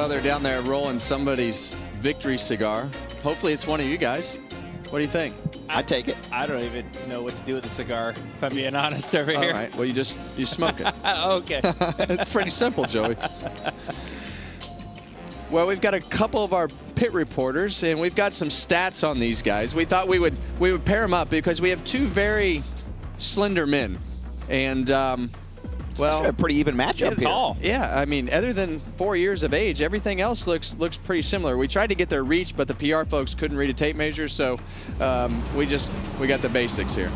Well, they're down there rolling somebody's victory cigar. Hopefully it's one of you guys. What do you think? I take it. I don't even know what to do with a cigar, if I'm being honest over here. All right. Well, you smoke it. Okay. It's pretty simple, Joey. Well, we've got a couple of our pit reporters, and we've got some stats on these guys. We thought we would pair them up because we have two very slender men, and well, a pretty even matchup here. Tall. Yeah, I mean, other than 4 years of age, everything else looks pretty similar. We tried to get their reach, but the PR folks couldn't read a tape measure, so we got the basics here.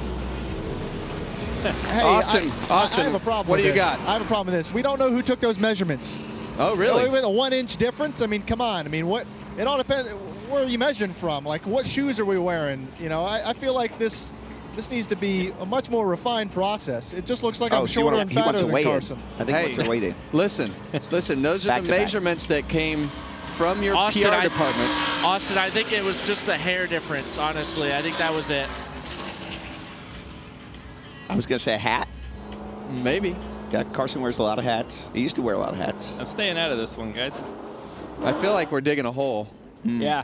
Hey, Austin, I have a problem. What do you this. got? I have a problem with this. We don't know who took those measurements. Oh, really? With a 1 inch difference? I mean, come on. I mean, what? It all depends. Where are you measuring from? Like, what shoes are we wearing? You know, I feel like this needs to be a much more refined process. It just looks like I'm shorter and fatter than Carson. I think he wants to weigh in. Listen, those are the measurements that came from your Austin, PR department. Austin, I think it was just the hair difference, honestly. I think that was it. I was going to say a hat. Maybe. Yeah, Carson wears a lot of hats. He used to wear a lot of hats. I'm staying out of this one, guys. I feel like we're digging a hole. Yeah.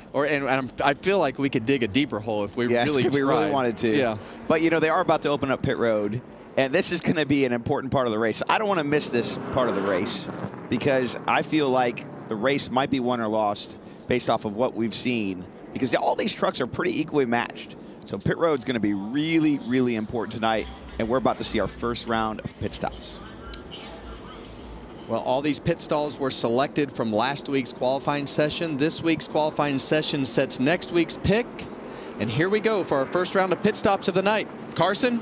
I feel like we could dig a deeper hole if we really tried. We really wanted to. Yeah. But, you know, they are about to open up pit road, and this is going to be an important part of the race. I don't want to miss this part of the race because I feel like the race might be won or lost based off of what we've seen because all these trucks are pretty equally matched. So pit road's going to be really, really important tonight, and we're about to see our first round of pit stops. Well, all these pit stalls were selected from last week's qualifying session. This week's qualifying session sets next week's pick. And here we go for our first round of pit stops of the night. Carson?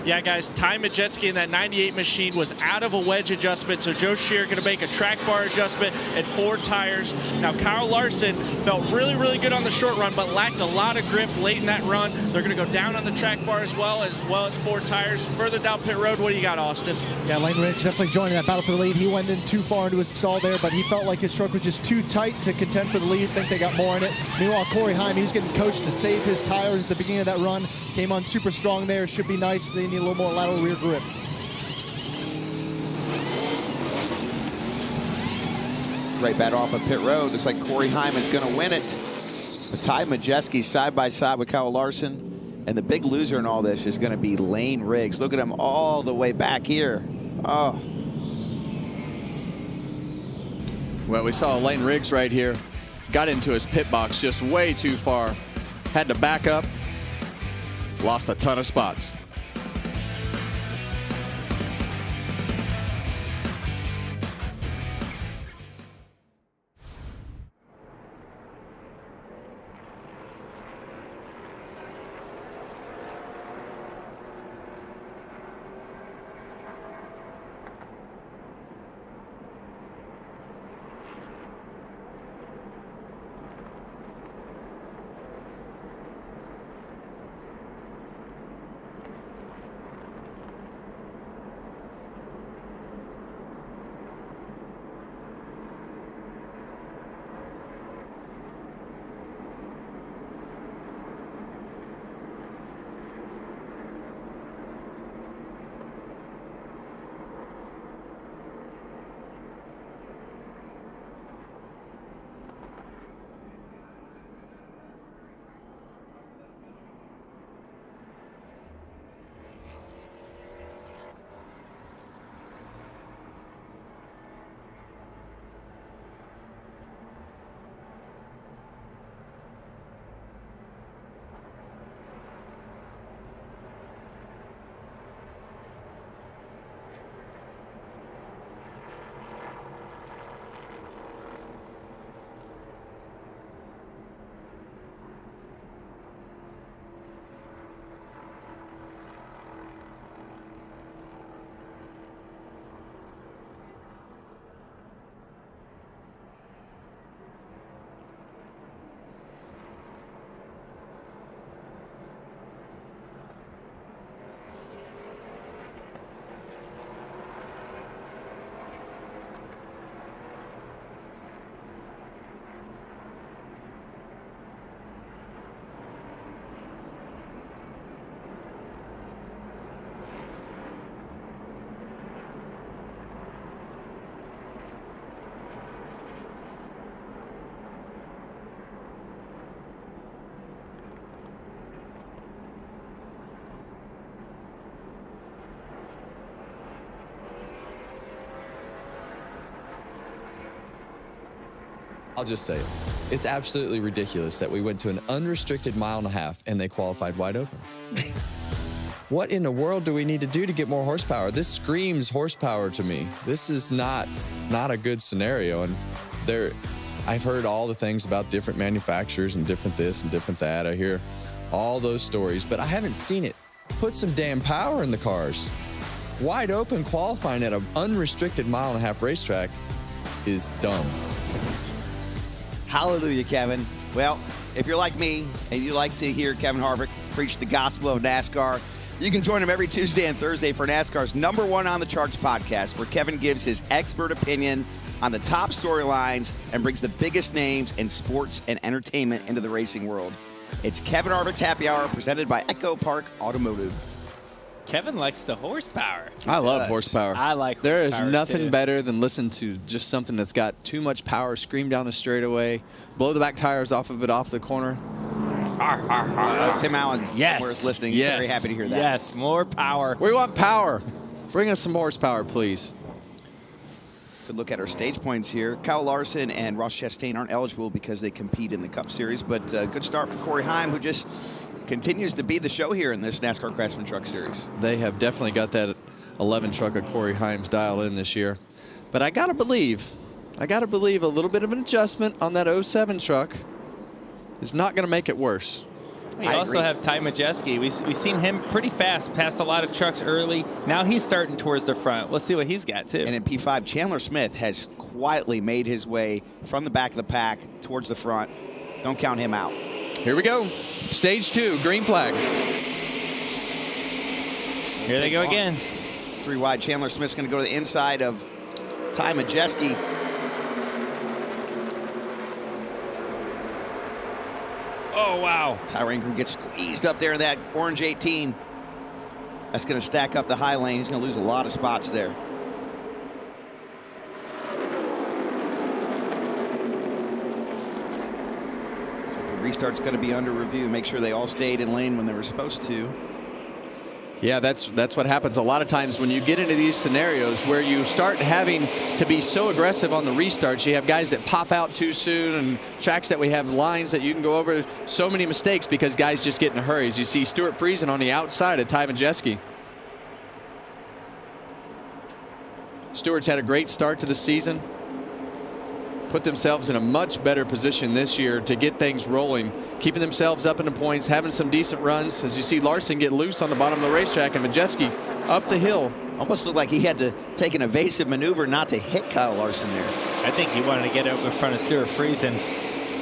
Yeah, guys, Ty Majeski in that 98 machine was out of a wedge adjustment, so Joe Scheer going to make a track bar adjustment and 4 tires. Now, Kyle Larson felt really, really good on the short run, but lacked a lot of grip late in that run. They're going to go down on the track bar as well as 4 tires. Further down pit road, what do you got, Austin? Yeah, Lane Riggs definitely joining that battle for the lead. He went in too far into his stall there, but he felt like his truck was just too tight to contend for the lead. I think they got more in it. Meanwhile, Corey Heim, he was getting coached to save his tires at the beginning of that run. Came on super strong there. Should be nice. They need a little more lateral rear grip. Right back off of pit road. Looks like Corey Heim is going to win it. But Ty Majeski side by side with Kyle Larson. And the big loser in all this is going to be Lane Riggs. Look at him all the way back here. Oh. Well, we saw Lane Riggs right here. Got into his pit box just way too far. Had to back up. Lost a ton of spots. I'll just say it. It's absolutely ridiculous that we went to an unrestricted 1.5 miles and they qualified wide open. What in the world do we need to do to get more horsepower? This screams horsepower to me. This is not a good scenario. And I've heard all the things about different manufacturers and different this and different that. I hear all those stories, but I haven't seen it. Put some damn power in the cars. Wide open qualifying at an unrestricted 1.5 mile racetrack is dumb. Hallelujah, Kevin. Well, if you're like me and you like to hear Kevin Harvick preach the gospel of NASCAR, you can join him every Tuesday and Thursday for NASCAR's #1 on the charts podcast, where Kevin gives his expert opinion on the top storylines and brings the biggest names in sports and entertainment into the racing world. It's Kevin Harvick's Happy Hour, presented by Echo Park Automotive. Kevin likes the horsepower. I love horsepower. I like There is horsepower, nothing too. better than listen to just something that's got too much power, scream down the straightaway, blow the back tires off of it off the corner. Tim Allen, somewhere is listening. He's very happy to hear that. Yes, more power. We want power. Bring us some horsepower, please. Good look at our stage points here. Kyle Larson and Ross Chastain aren't eligible because they compete in the Cup Series, but good start for Corey Heim, who just continues to be the show here in this NASCAR Craftsman Truck Series. They have definitely got that 11 truck of Corey Heim's dial in this year. But I got to believe a little bit of an adjustment on that 07 truck is not going to make it worse. We also have Ty Majeski. We've seen him pretty fast, past a lot of trucks early. Now he's starting towards the front. We'll see what he's got, too. And in P5, Chandler Smith has quietly made his way from the back of the pack towards the front. Don't count him out. Here we go. Stage 2, green flag. Here they go again. 3 wide. Chandler Smith's going to go to the inside of Ty Majeski. Oh, wow. Tyler Ingram gets squeezed up there in that orange 18. That's going to stack up the high lane. He's going to lose a lot of spots there. So the restart's going to be under review. Make sure they all stayed in lane when they were supposed to. Yeah, that's what happens a lot of times when you get into these scenarios where you start having to be so aggressive on the restarts. You have guys that pop out too soon, and tracks that we have lines that you can go over. So many mistakes because guys just get in a hurry. As you see Stuart Friesen on the outside of Ty Majeski. Stewart's had a great start to the season. Put themselves in a much better position this year to get things rolling, keeping themselves up in the points, having some decent runs. As you see Larson get loose on the bottom of the racetrack, and Majeski up the hill. Almost looked like he had to take an evasive maneuver not to hit Kyle Larson there. I think he wanted to get up in front of Stuart Friesen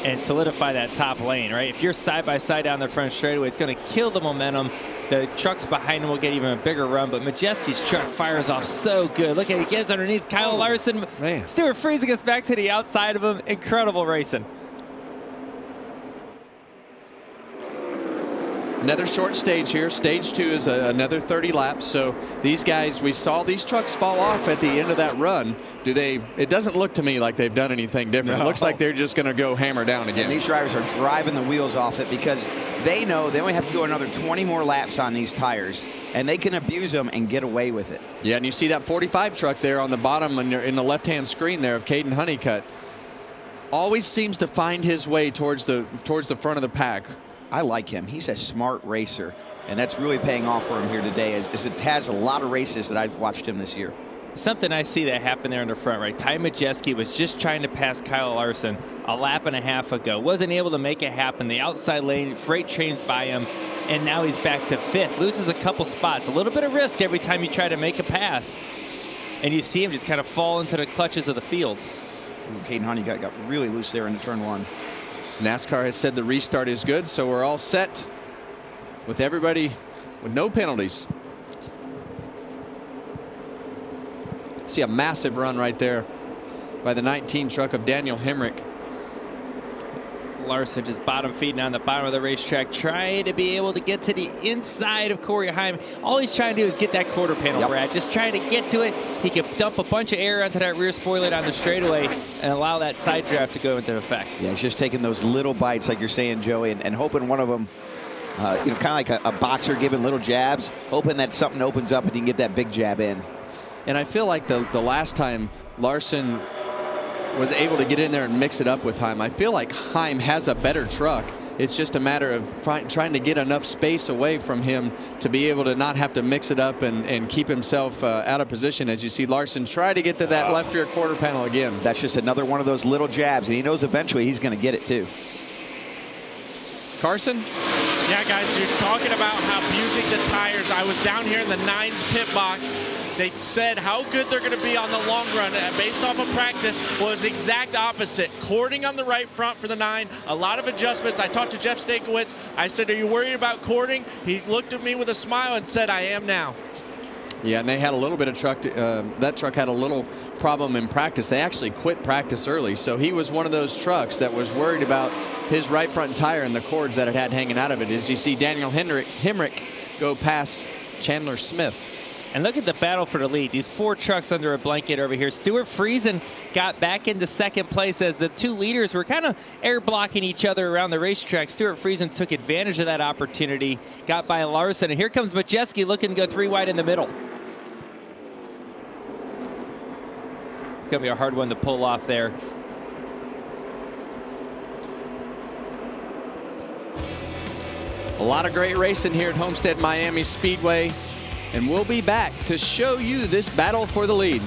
and solidify that top lane, right? If you're side by side down the front straightaway, it's going to kill the momentum. The trucks behind him will get even a bigger run, but Majeski's truck fires off so good. Look at it, he gets underneath Kyle Larson. Man. Stuart Friesen gets back to the outside of him. Incredible racing. Another short stage here. Stage 2 is another 30 laps. So these guys, we saw these trucks fall off at the end of that run. It doesn't look to me like they've done anything different. No. It looks like they're just going to go hammer down again. And these drivers are driving the wheels off it because they know they only have to go another 20 more laps on these tires, and they can abuse them and get away with it. Yeah, and you see that 45 truck there on the bottom in the left-hand screen there of Caden Honeycutt. Always seems to find his way towards the front of the pack. I like him. He's a smart racer, and that's really paying off for him here today, as it has a lot of races that I've watched him this year. Something I see that happen there in the front, right? Ty Majeski was just trying to pass Kyle Larson a lap and a half ago. Wasn't able to make it happen. The outside lane, freight trains by him, and now he's back to 5th. Loses a couple spots. A little bit of risk every time you try to make a pass. And you see him just kind of fall into the clutches of the field. Caden Honeycutt got really loose there into turn 1. NASCAR has said the restart is good, so we're all set with everybody with no penalties. See a massive run right there by the 19 truck of Daniel Hemrick. Larson just bottom feeding on the bottom of the racetrack, trying to be able to get to the inside of Corey Heim. All he's trying to do is get that quarter panel, Brad. Just trying to get to it. He can dump a bunch of air onto that rear spoiler down the straightaway and allow that side draft to go into effect. Yeah, he's just taking those little bites, like you're saying, Joey, and hoping one of them, kind of like a boxer giving little jabs, hoping that something opens up and he can get that big jab in. And I feel like the last time Larson was able to get in there and mix it up with Heim. I feel like Heim has a better truck. It's just a matter of trying to get enough space away from him to be able to not have to mix it up and keep himself out of position. As you see Larson try to get to that left rear quarter panel again. That's just another one of those little jabs, and he knows eventually he's going to get it too. Carson? Yeah, guys, you're talking about how abusing the tires. I was down here in the 9's pit box. They said how good they're going to be on the long run based off of practice was exact opposite. Cording on the right front for the 9, a lot of adjustments. I talked to Jeff Stankiewicz. I said, are you worried about cording? He looked at me with a smile and said, I am now. Yeah, and they had a little bit of truck. That truck had a little problem in practice. They actually quit practice early, so he was one of those trucks that was worried about his right front tire and the cords that it had hanging out of it. As you see Daniel Hemrick go past Chandler Smith. And look at the battle for the lead. These 4 trucks under a blanket over here. Stuart Friesen got back into second place as the 2 leaders were kind of air blocking each other around the racetrack. Stuart Friesen took advantage of that opportunity, got by Larson, and here comes Majeski looking to go 3 wide in the middle. It's going to be a hard one to pull off there. A lot of great racing here at Homestead Miami Speedway. And we'll be back to show you this battle for the lead.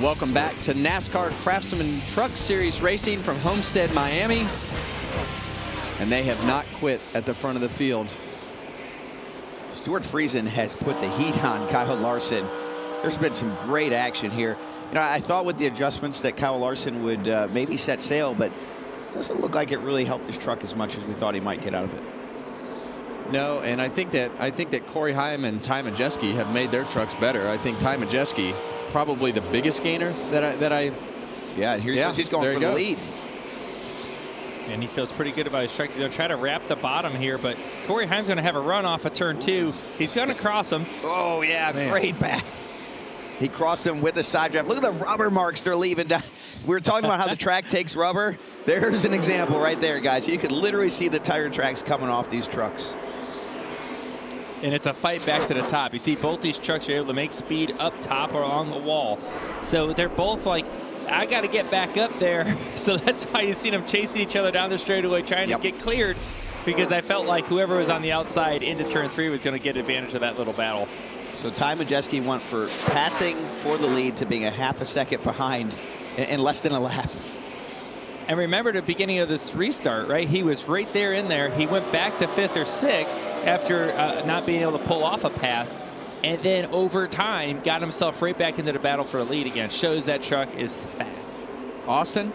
Welcome back to NASCAR Craftsman Truck Series Racing from Homestead, Miami. And they have not quit at the front of the field. Stuart Friesen has put the heat on Kyle Larson. There's been some great action here. You know, I thought with the adjustments that Kyle Larson would maybe set sail, but it doesn't look like it really helped his truck as much as we thought he might get out of it. No, and I think that Corey Heim and Ty Majeski have made their trucks better. I think Ty Majeski probably the biggest gainer that I yeah, and here he goes. He's going for the lead. And he feels pretty good about his truck. He's going to try to wrap the bottom here, but Corey Heim's going to have a run off of turn 2. He's going to cross him. Oh, yeah, man. Great back. He crossed him with a side drive. Look at the rubber marks they're leaving down. We were talking about how the track takes rubber. There's an example right there, guys. You could literally see the tire tracks coming off these trucks. And it's a fight back to the top. You see both these trucks are able to make speed up top or along the wall. So they're both like, I got to get back up there. So that's why you see them chasing each other down the straightaway, trying to get cleared, because I felt like whoever was on the outside into turn 3 was going to get advantage of that little battle. So Ty Majeski went for passing for the lead to being a half a second behind in less than a lap. And remember the beginning of this restart, right? He was right there in there. He went back to 5th or 6th after not being able to pull off a pass. And then over time, got himself right back into the battle for a lead again. Shows that truck is fast. Austin?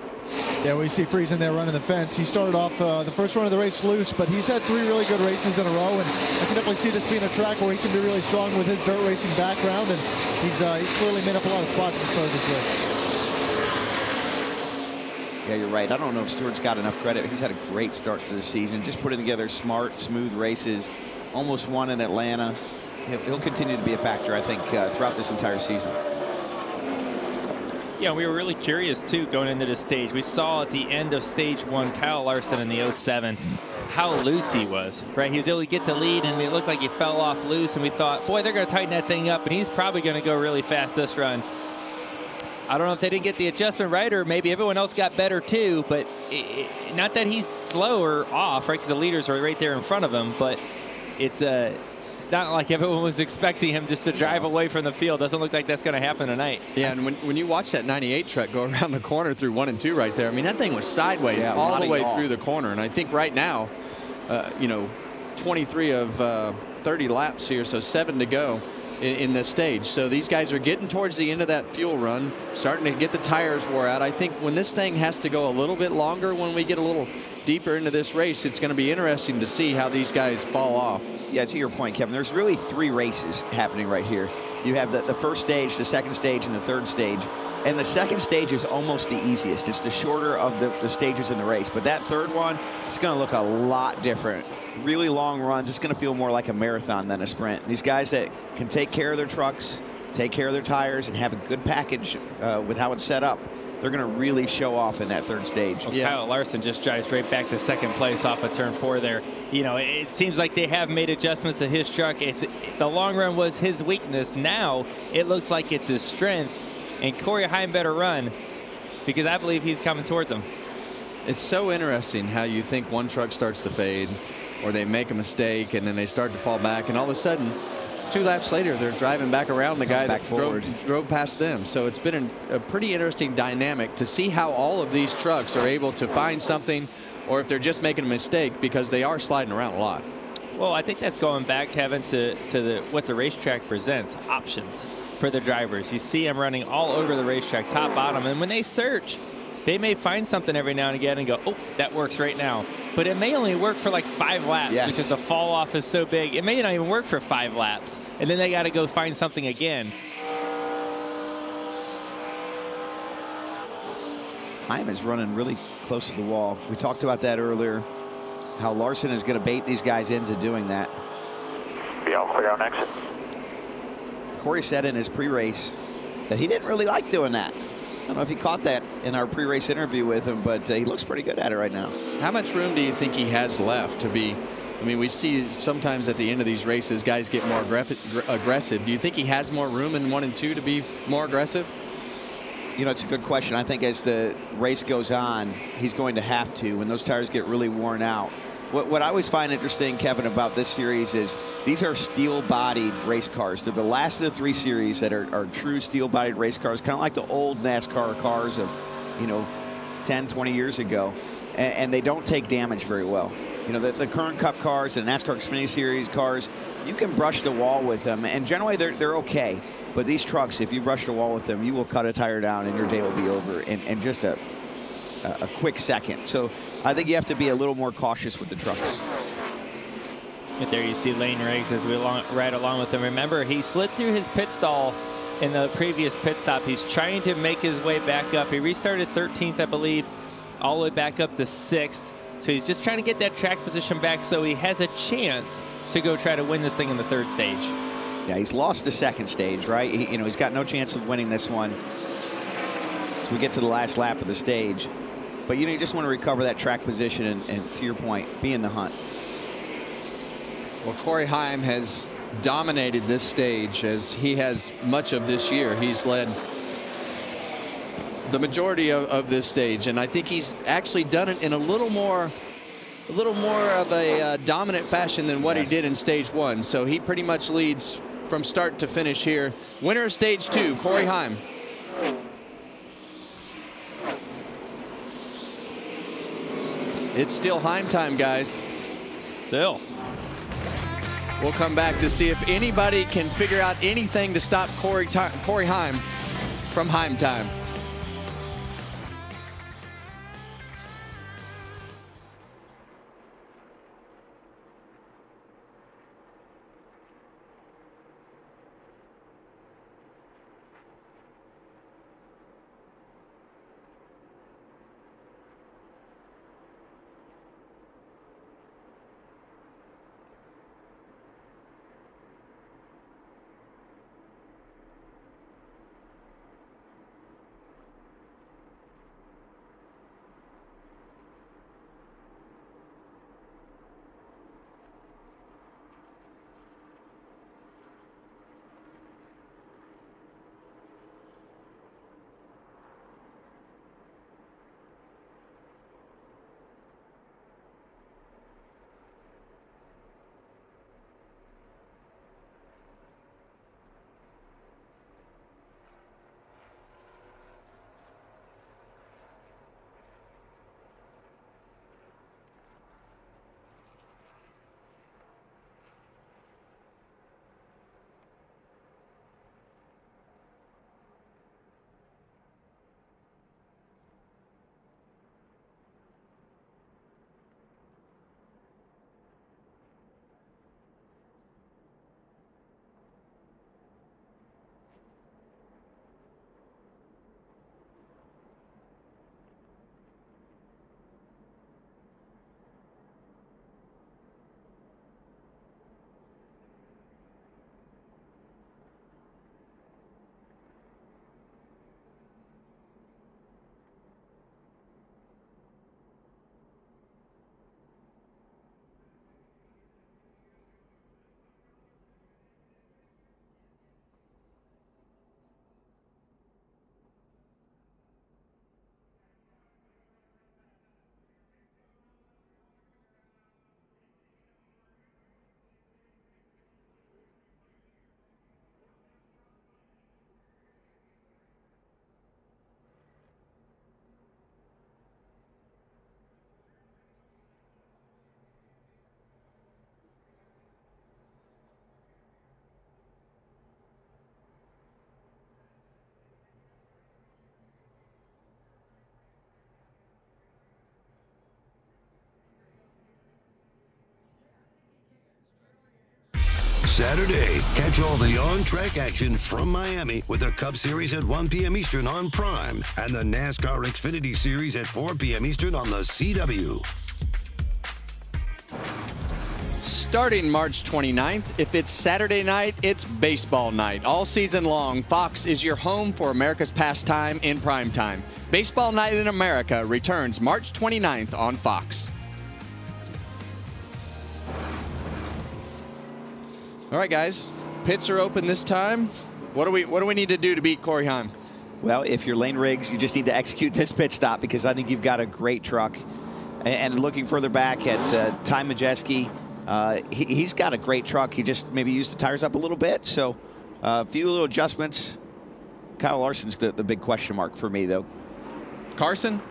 Yeah, we see Friesen there running the fence. He started off the first run of the race loose, but he's had 3 really good races in a row, and I can definitely see this being a track where he can be really strong with his dirt racing background, and he's clearly made up a lot of spots to start this race. Yeah, you're right. I don't know if Stewart's got enough credit. He's had a great start to the season, just putting together smart, smooth races. Almost won in Atlanta. He'll continue to be a factor, I think, throughout this entire season. Yeah, we were really curious, too, going into this stage. We saw at the end of stage 1, Kyle Larson in the 07, how loose he was, right? He was able to get the lead, and it looked like he fell off loose, and we thought, boy, they're going to tighten that thing up, and he's probably going to go really fast this run. I don't know if they didn't get the adjustment right, or maybe everyone else got better, too, but not that he's slow or off, right, because the leaders are right there in front of him, but it's not like everyone was expecting him just to drive away from the field. Doesn't look like that's going to happen tonight. Yeah, and when you watch that 98 truck go around the corner through 1 and 2 right there, I mean, that thing was sideways all the way through the corner. And I think right now, 23 of 30 laps here, so 7 to go in this stage. So these guys are getting towards the end of that fuel run, starting to get the tires wore out. I think when this thing has to go a little bit longer, when we get a little deeper into this race, it's going to be interesting to see how these guys fall off. Yeah, to your point, Kevin, there's really 3 races happening right here. You have the first stage, the second stage, and the third stage. And the second stage is almost the easiest. It's the shorter of the stages in the race. But that third one, it's going to look a lot different. Really long runs. It's going to feel more like a marathon than a sprint. These guys that can take care of their trucks, take care of their tires, and have a good package with how it's set up, they're going to really show off in that third stage. Well, Kyle Larson just drives right back to second place off of turn 4 there. You know, it seems like they have made adjustments to his truck. The long run was his weakness. Now it looks like it's his strength. And Corey Heim better run, because I believe he's coming towards him. It's so interesting how you think one truck starts to fade, or they make a mistake and then they start to fall back, and all of a sudden 2 laps later they're driving back around the guy that drove past them. So it's been a pretty interesting dynamic to see how all of these trucks are able to find something, or if they're just making a mistake, because they are sliding around a lot. Well, I think that's going back, Kevin, to what the racetrack presents, options for the drivers. You see them running all over the racetrack, top, bottom, and when they search, they may find something every now and again and go, oh, that works right now. But it may only work for like 5 laps because the fall off is so big. It may not even work for 5 laps, and then they got to go find something again. Heim is running really close to the wall. We talked about that earlier, how Larson is going to bait these guys into doing that. Be all clear on exit. Corey said in his pre-race that he didn't really like doing that. I don't know if you caught that in our pre-race interview with him, but he looks pretty good at it right now. How much room do you think he has left to be? I mean, we see sometimes at the end of these races, guys get more aggressive. Do you think he has more room in 1 and 2 to be more aggressive? You know, it's a good question. I think as the race goes on, he's going to have to when those tires get really worn out. What I always find interesting, Kevin, about this series is these are steel-bodied race cars. They're the last of the 3 series that are true steel-bodied race cars, kind of like the old NASCAR cars of, 10, 20 years ago. And they don't take damage very well. You know, the current Cup cars and NASCAR Xfinity Series cars, you can brush the wall with them, and generally they're okay. But these trucks, if you brush the wall with them, you will cut a tire down and your day will be over in just a quick second. So I think you have to be a little more cautious with the trucks. But there you see Lane Riggs as we ride along with him. Remember, he slid through his pit stall in the previous pit stop. He's trying to make his way back up. He restarted 13th, I believe, all the way back up to 6th. So he's just trying to get that track position back so he has a chance to go try to win this thing in the 3rd stage. Yeah, he's lost the 2nd stage, right? He's got no chance of winning this one. So we get to the last lap of the stage. But, you just want to recover that track position and to your point, be in the hunt. Well, Corey Heim has dominated this stage as he has much of this year. He's led the majority of this stage, and I think he's actually done it in a little more of a dominant fashion than what he did in stage 1. So he pretty much leads from start to finish here. Winner of stage 2, Corey Heim. It's still Heim time, guys. Still. We'll come back to see if anybody can figure out anything to stop Corey Heim from Heim time. Saturday, catch all the on-track action from Miami with the Cup Series at 1 p.m. Eastern on Prime and the NASCAR Xfinity Series at 4 p.m. Eastern on the CW. Starting March 29th, if it's Saturday night, it's baseball night. All season long, Fox is your home for America's pastime in primetime. Baseball Night in America returns March 29th on Fox. All right, guys, pits are open this time. What do we need to do to beat Corey Heim? Well, if you're Lane Riggs, you just need to execute this pit stop because I think you've got a great truck. And looking further back at Ty Majeski, he's got a great truck. He just maybe used the tires up a little bit. So a few little adjustments. Kyle Larson's the big question mark for me, though. Carson?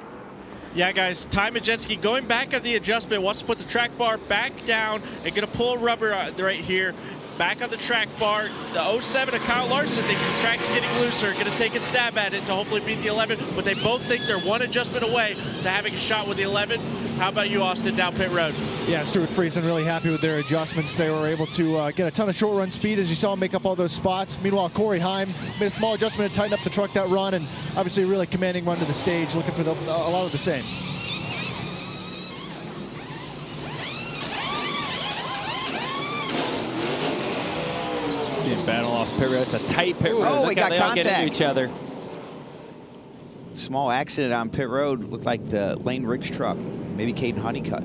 Yeah, guys, Ty Majeski going back at the adjustment, wants to put the track bar back down and going to pull rubber right here. Back on the track bar, the 07 of Kyle Larson thinks the track's getting looser, going to take a stab at it to hopefully beat the 11, but they both think they're one adjustment away to having a shot with the 11. How about you, Austin, down pit road? Yeah, Stuart Friesen really happy with their adjustments. They were able to get a ton of short run speed, as you saw, make up all those spots. Meanwhile, Corey Heim made a small adjustment to tighten up the truck that run, and obviously a really commanding run to the stage, looking for a lot of the same. Battle off pit road. It's a tight pit road. Oh, Look we how got they all get into contact. each other. Small accident on pit road. Looked like the Lane Riggs truck. Maybe Caden Honeycutt.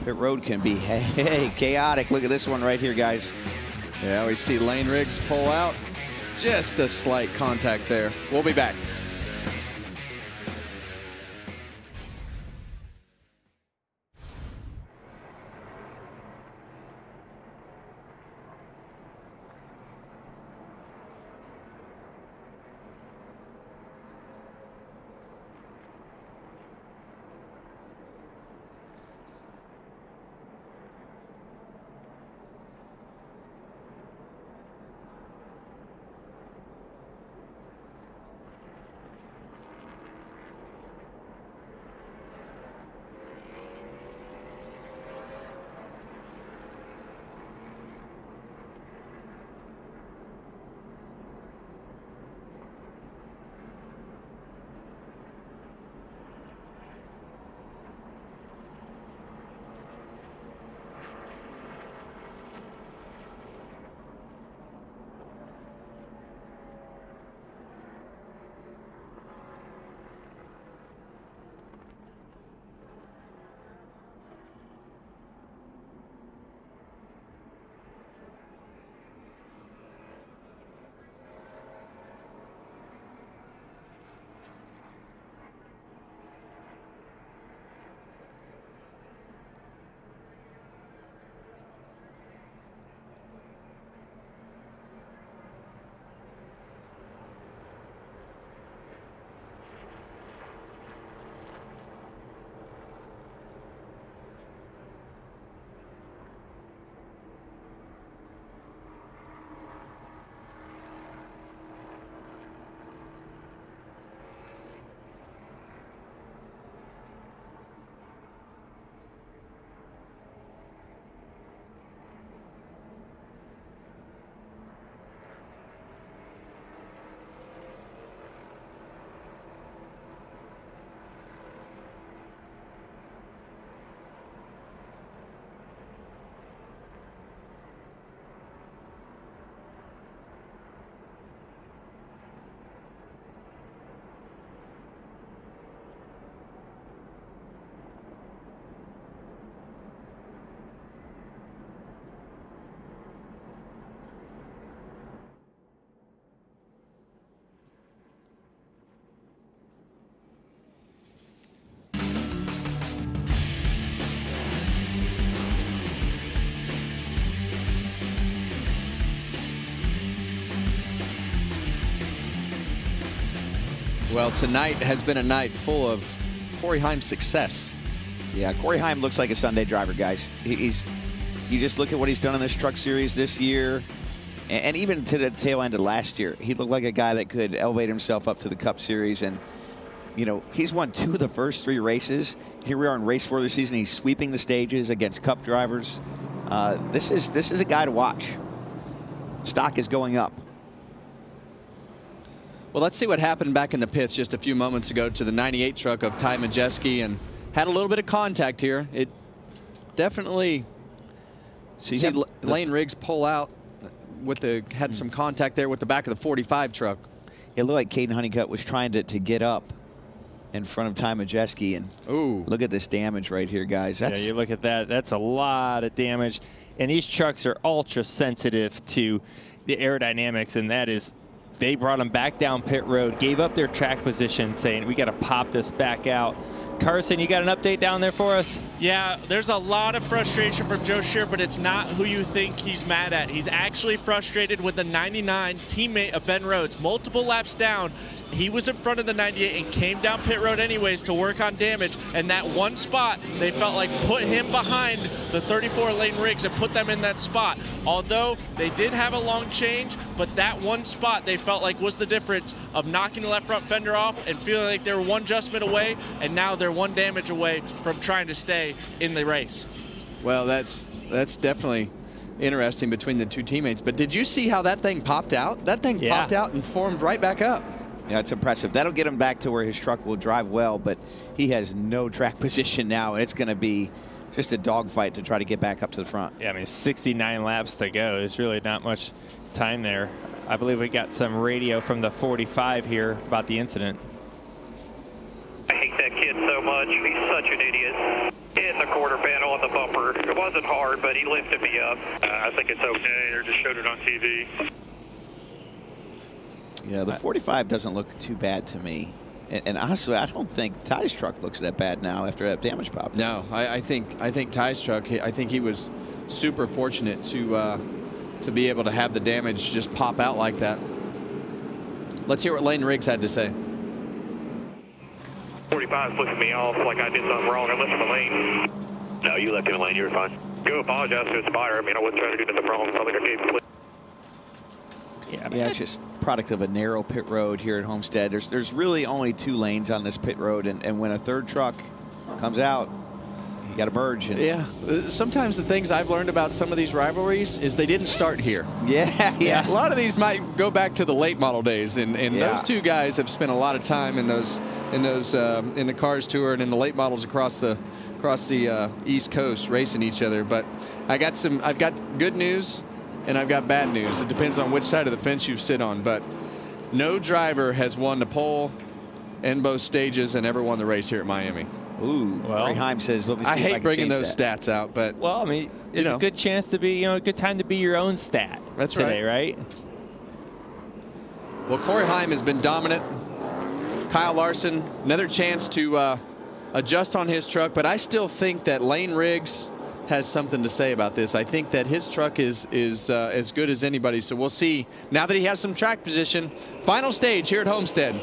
Pit road can be chaotic. Look at this one right here, guys. Yeah, we see Lane Riggs pull out. Just a slight contact there. We'll be back. Well, tonight has been a night full of Corey Heim's success. Yeah, Corey Heim looks like a Sunday driver, guys. You just look at what he's done in this Truck Series this year, and even to the tail end of last year, he looked like a guy that could elevate himself up to the Cup Series. And, you know, he's won 2 of the first 3 races. Here we are in race 4 of the season. He's sweeping the stages against Cup drivers. This is a guy to watch. Stock is going up. Well, let's see what happened back in the pits just a few moments ago to the 98 truck of Ty Majeski, and had a little bit of contact here. It definitely see Lane Riggs pull out with had some contact there with the back of the 45 truck. It looked like Caden Honeycutt was trying to get up in front of Ty Majeski, and look at this damage right here, guys. Yeah, you look at that. That's a lot of damage, and these trucks are ultra sensitive to the aerodynamics, and that is, they brought them back down pit road, gave up their track position, saying we got to pop this back out. Carson, you got an update down there for us? Yeah, there's a lot of frustration from Joe Scheer, but it's not who you think he's mad at. He's actually frustrated with the 99 teammate of Ben Rhodes. Multiple laps down, he was in front of the 98 and came down pit road anyways to work on damage. And that one spot, they felt like put him behind the 34 Lane Riggs and put them in that spot. Although they did have a long change, but that one spot they felt like was the difference of knocking the left front fender off and feeling like they were one adjustment away, and now they're one damage away from trying to stay in the race. Well, that's definitely interesting between the 2 teammates. But did you see how that thing popped out? That thing popped out and formed right back up. Yeah, it's impressive. That'll get him back to where his truck will drive well, but he has no track position now, and it's going to be just a dogfight to try to get back up to the front. Yeah, I mean, 69 laps to go. There's really not much time there. I believe we got some radio from the 45 here about the incident. I hate that kid so much. He's such an idiot. Hitting the quarter panel on the bumper. It wasn't hard, but he lifted me up. I think it's okay. They just showed it on TV. Yeah, the 45 doesn't look too bad to me. And honestly, I don't think Ty's truck looks that bad now after that damage pop. No, I think Ty's truck, I think he was super fortunate to be able to have the damage just pop out like that. Let's hear what Lane Riggs had to say. 45's flipping me off like I did something wrong. I left him a lane. No, you left him a lane. You were fine. Go apologize to his buyer. I mean, I wasn't trying to do nothing wrong. I think I gave him a flip. Yeah, it's just product of a narrow pit road here at Homestead. There's really only 2 lanes on this pit road, and when a 3rd truck comes out, you got to merge. Yeah, sometimes the things I've learned about some of these rivalries is they didn't start here. Yeah. A lot of these might go back to the late model days, and those 2 guys have spent a lot of time in the Cars Tour and in the late models across the East Coast racing each other. But I've got good news and I've got bad news. It depends on which side of the fence you sit on, but no driver has won the pole in both stages and ever won the race here at Miami. Ooh, well, Heim says, let me see I if hate can bringing those that. stats out, but well, I mean, it's a good chance to be, a good time to be your own stat. That's today, right? Well, Corey Heim has been dominant. Kyle Larson, another chance to adjust on his truck, but I still think that Lane Riggs has something to say about this. I think that his truck is as good as anybody, so we'll see. Now that he has some track position, final stage here at Homestead.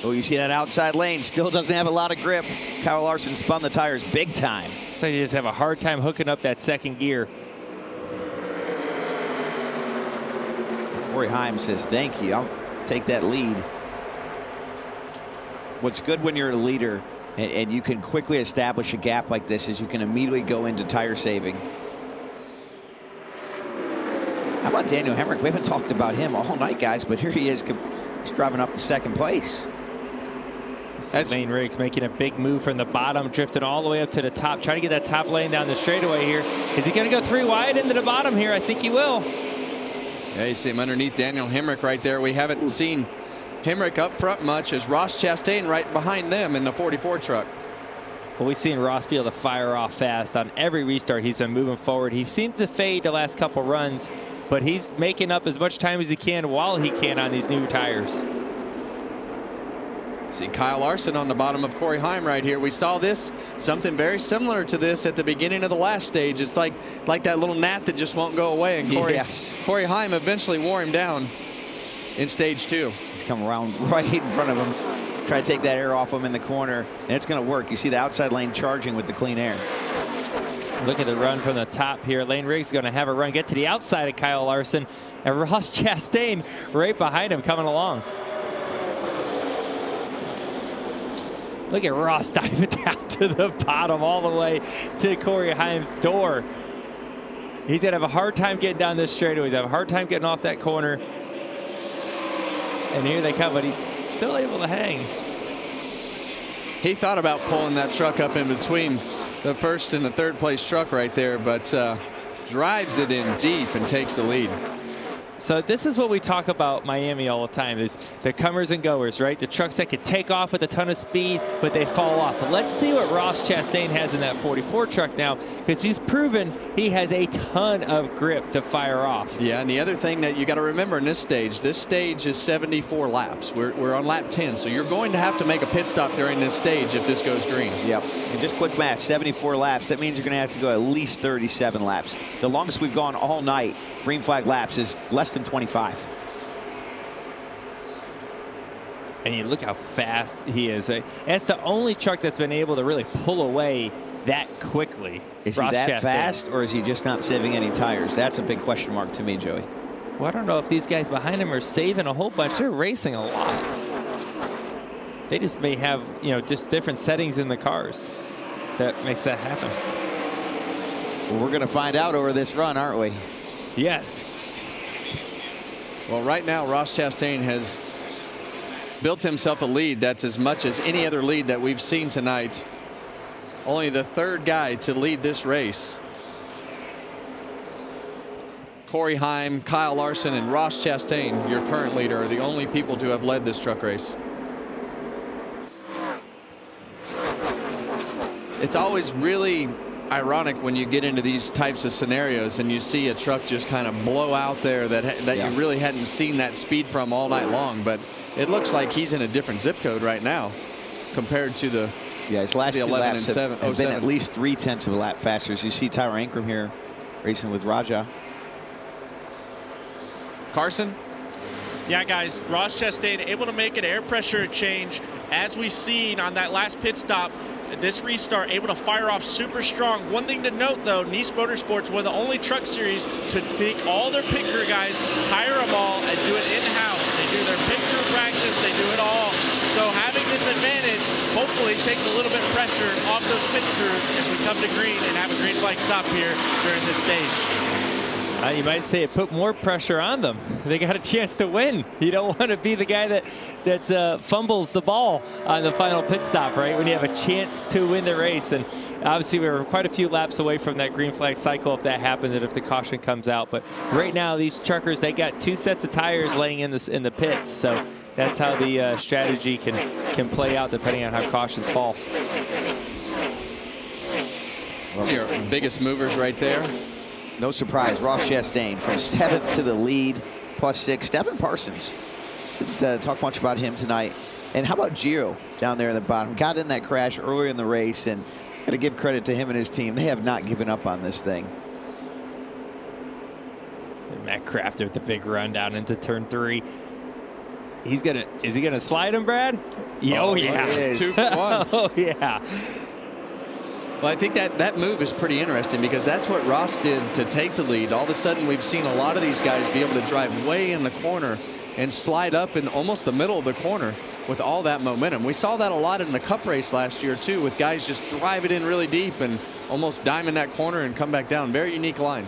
Oh, you see that outside lane still doesn't have a lot of grip. Kyle Larson spun the tires big time. So he just have a hard time hooking up that second gear. Corey Heim says, thank you, I'll take that lead. What's good when you're a leader and you can quickly establish a gap like this is you can immediately go into tire saving. How about Daniel Hemrick? We haven't talked about him all night, guys, but here he is. He's driving up to 2nd place. Lane Riggs making a big move from the bottom, drifting all the way up to the top, trying to get that top lane down the straightaway here. Is he going to go 3 wide into the bottom here? I think he will. Yeah, you see him underneath Daniel Hemrick right there. We haven't seen Hemrick up front much as Ross Chastain right behind them in the 44 truck. Well, we've seen Ross be able to fire off fast on every restart. He's been moving forward. He seemed to fade the last couple runs, but he's making up as much time as he can while he can on these new tires. See Kyle Larson on the bottom of Corey Heim right here. We saw this, something very similar to this at the beginning of the last stage. It's like that little gnat that just won't go away, and Corey Heim eventually wore him down. in stage 2. He's come around right in front of him, try to take that air off him in the corner, and it's going to work. You see the outside lane charging with the clean air. Look at the run from the top here. Lane Riggs is going to have a run, get to the outside of Kyle Larson, and Ross Chastain right behind him coming along. Look at Ross diving down to the bottom all the way to Corey Haim's door. He's going to have a hard time getting down this straightaway. He's going to have a hard time getting off that corner. And here they come, but he's still able to hang. He thought about pulling that truck up in between the first and the third place truck right there, but drives it in deep and takes the lead. So this is what we talk about Miami all the time. There's the comers and goers, right? The trucks that could take off with a ton of speed, but they fall off. But let's see what Ross Chastain has in that 44 truck now, because he's proven he has a ton of grip to fire off. Yeah, and the other thing that you got to remember in this stage is 74 laps. We're on lap 10, so you're going to have to make a pit stop during this stage if this goes green. Yep, and just quick math, 74 laps. That means you're going to have to go at least 37 laps. The longest we've gone all night, green flag laps, is less than 25. And you look how fast he is. That's the only truck that's been able to really pull away that quickly. Is he that fast, or is he just not saving any tires? That's a big question mark to me, Joey. Well, I don't know if these guys behind him are saving a whole bunch. They're racing a lot. They just may have, just different settings in the cars that makes that happen. Well, we're going to find out over this run, aren't we? Yes. Well, right now, Ross Chastain has built himself a lead that's as much as any other lead that we've seen tonight. Only the third guy to lead this race. Corey Haim, Kyle Larson, and Ross Chastain, your current leader, are the only people to have led this truck race. It's always really ironic when you get into these types of scenarios and you see a truck just kind of blow out there that you really hadn't seen that speed from all night long. But it looks like he's in a different zip code right now compared to the his last the 11 and 7 have been at least 0.3 of a lap faster. As you see Tyler Ankrum here racing with Raja. Carson? Yeah, guys, Ross Chastain able to make an air pressure change as we seen on that last pit stop. This restart able to fire off super strong. One thing to note though, Nice Motorsports were the only truck series to take all their pit crew guys, hire them all, and do it in-house. They do their pit crew practice, they do it all. So having this advantage hopefully takes a little bit of pressure off those pit crews if we come to green and have a green flag stop here during this stage. You might say it put more pressure on them. They got a chance to win. You don't want to be the guy that fumbles the ball on the final pit stop, right? When you have a chance to win the race. And obviously we were quite a few laps away from that green flag cycle if that happens and if the caution comes out. But right now these truckers, they got 2 sets of tires laying in the pits. So that's how the strategy can play out depending on how cautions fall. That's your biggest movers right there. No surprise, Ross Chastain from 7th to the lead, +6. Stephen Parsons, didn't talk much about him tonight. And how about Gio down there in the bottom? Got in that crash earlier in the race, and got to give credit to him and his team. They have not given up on this thing. And Matt Crafter with the big run down into turn 3. Is he gonna slide him, Brad? Oh yeah. 2 for 1. Oh yeah. Well, I think that move is pretty interesting because that's what Ross did to take the lead. All of a sudden, we've seen a lot of these guys be able to drive way in the corner and slide up in almost the middle of the corner with all that momentum. We saw that a lot in the Cup race last year, too, with guys just drive it in really deep and almost dime in that corner and come back down. Very unique line.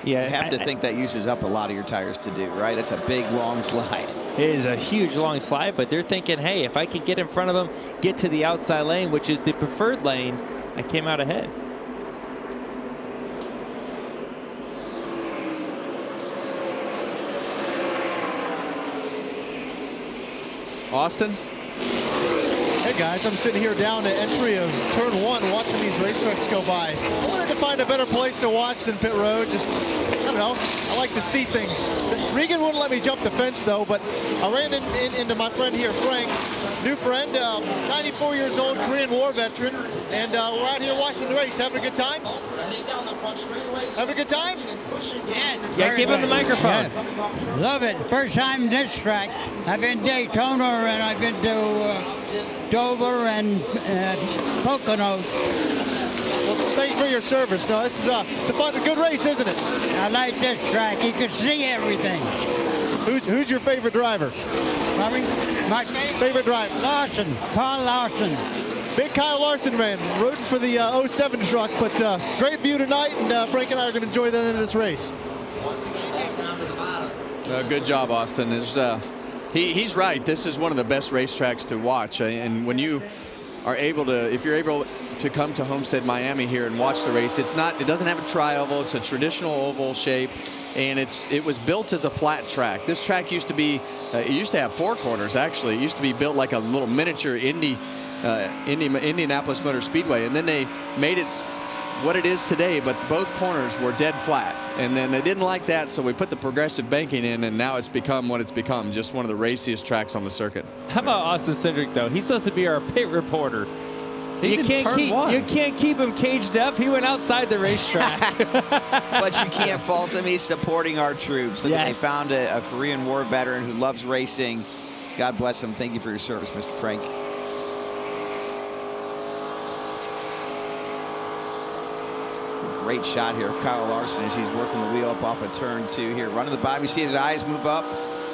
Yeah, you have to think that uses up a lot of your tires to do, right? It's a big, long slide. It is a huge, long slide, but they're thinking, hey, if I can get in front of them, get to the outside lane, which is the preferred lane, I came out ahead. Austin? Hey guys, I'm sitting here down at entry of turn 1 watching these race trucks go by. I wanted to find a better place to watch than pit road. Just, I don't know, I like to see things. Regan wouldn't let me jump the fence though, but I ran into my friend here, Frank, new friend, 94 years old, Korean War veteran, and we're out here watching the race. Having a good time? Having a good time? Yeah, give him the microphone. Yeah. Love it. First time this track. I've been Daytona and I've been to Dover and Poconos. Well, thanks for your service. No, this is it's a fun, good race, isn't it? I like this track. You can see everything. Who's your favorite driver? My favorite driver? Larson, Carl Larson. Big Kyle Larson man, rooting for the 07 truck, but great view tonight, and Frank and I are going to enjoy the end of this race. Good job, Austin. He's right. This is one of the best racetracks to watch, and when you are able to, if you're able to come to Homestead Miami here and watch the race, it doesn't have a tri-oval. It's a traditional oval shape, and it was built as a flat track. This track used to be, it used to have 4 corners actually. It used to be built like a little miniature Indianapolis Motor Speedway, and then they made it what it is today, but both corners were dead flat, and then they didn't like that, so we put the progressive banking in, and now it's become what it's become, just one of the raciest tracks on the circuit. How about Austin Cindric, though? He's supposed to be our pit reporter. You can't keep him caged up. He went outside the racetrack. But you can't fault him. He's supporting our troops. Look, yes. They found a Korean War veteran who loves racing. God bless him. Thank you for your service, Mr. Frank. Great shot here of Kyle Larson as he's working the wheel up off of turn 2 here. Running the bottom, you see his eyes move up,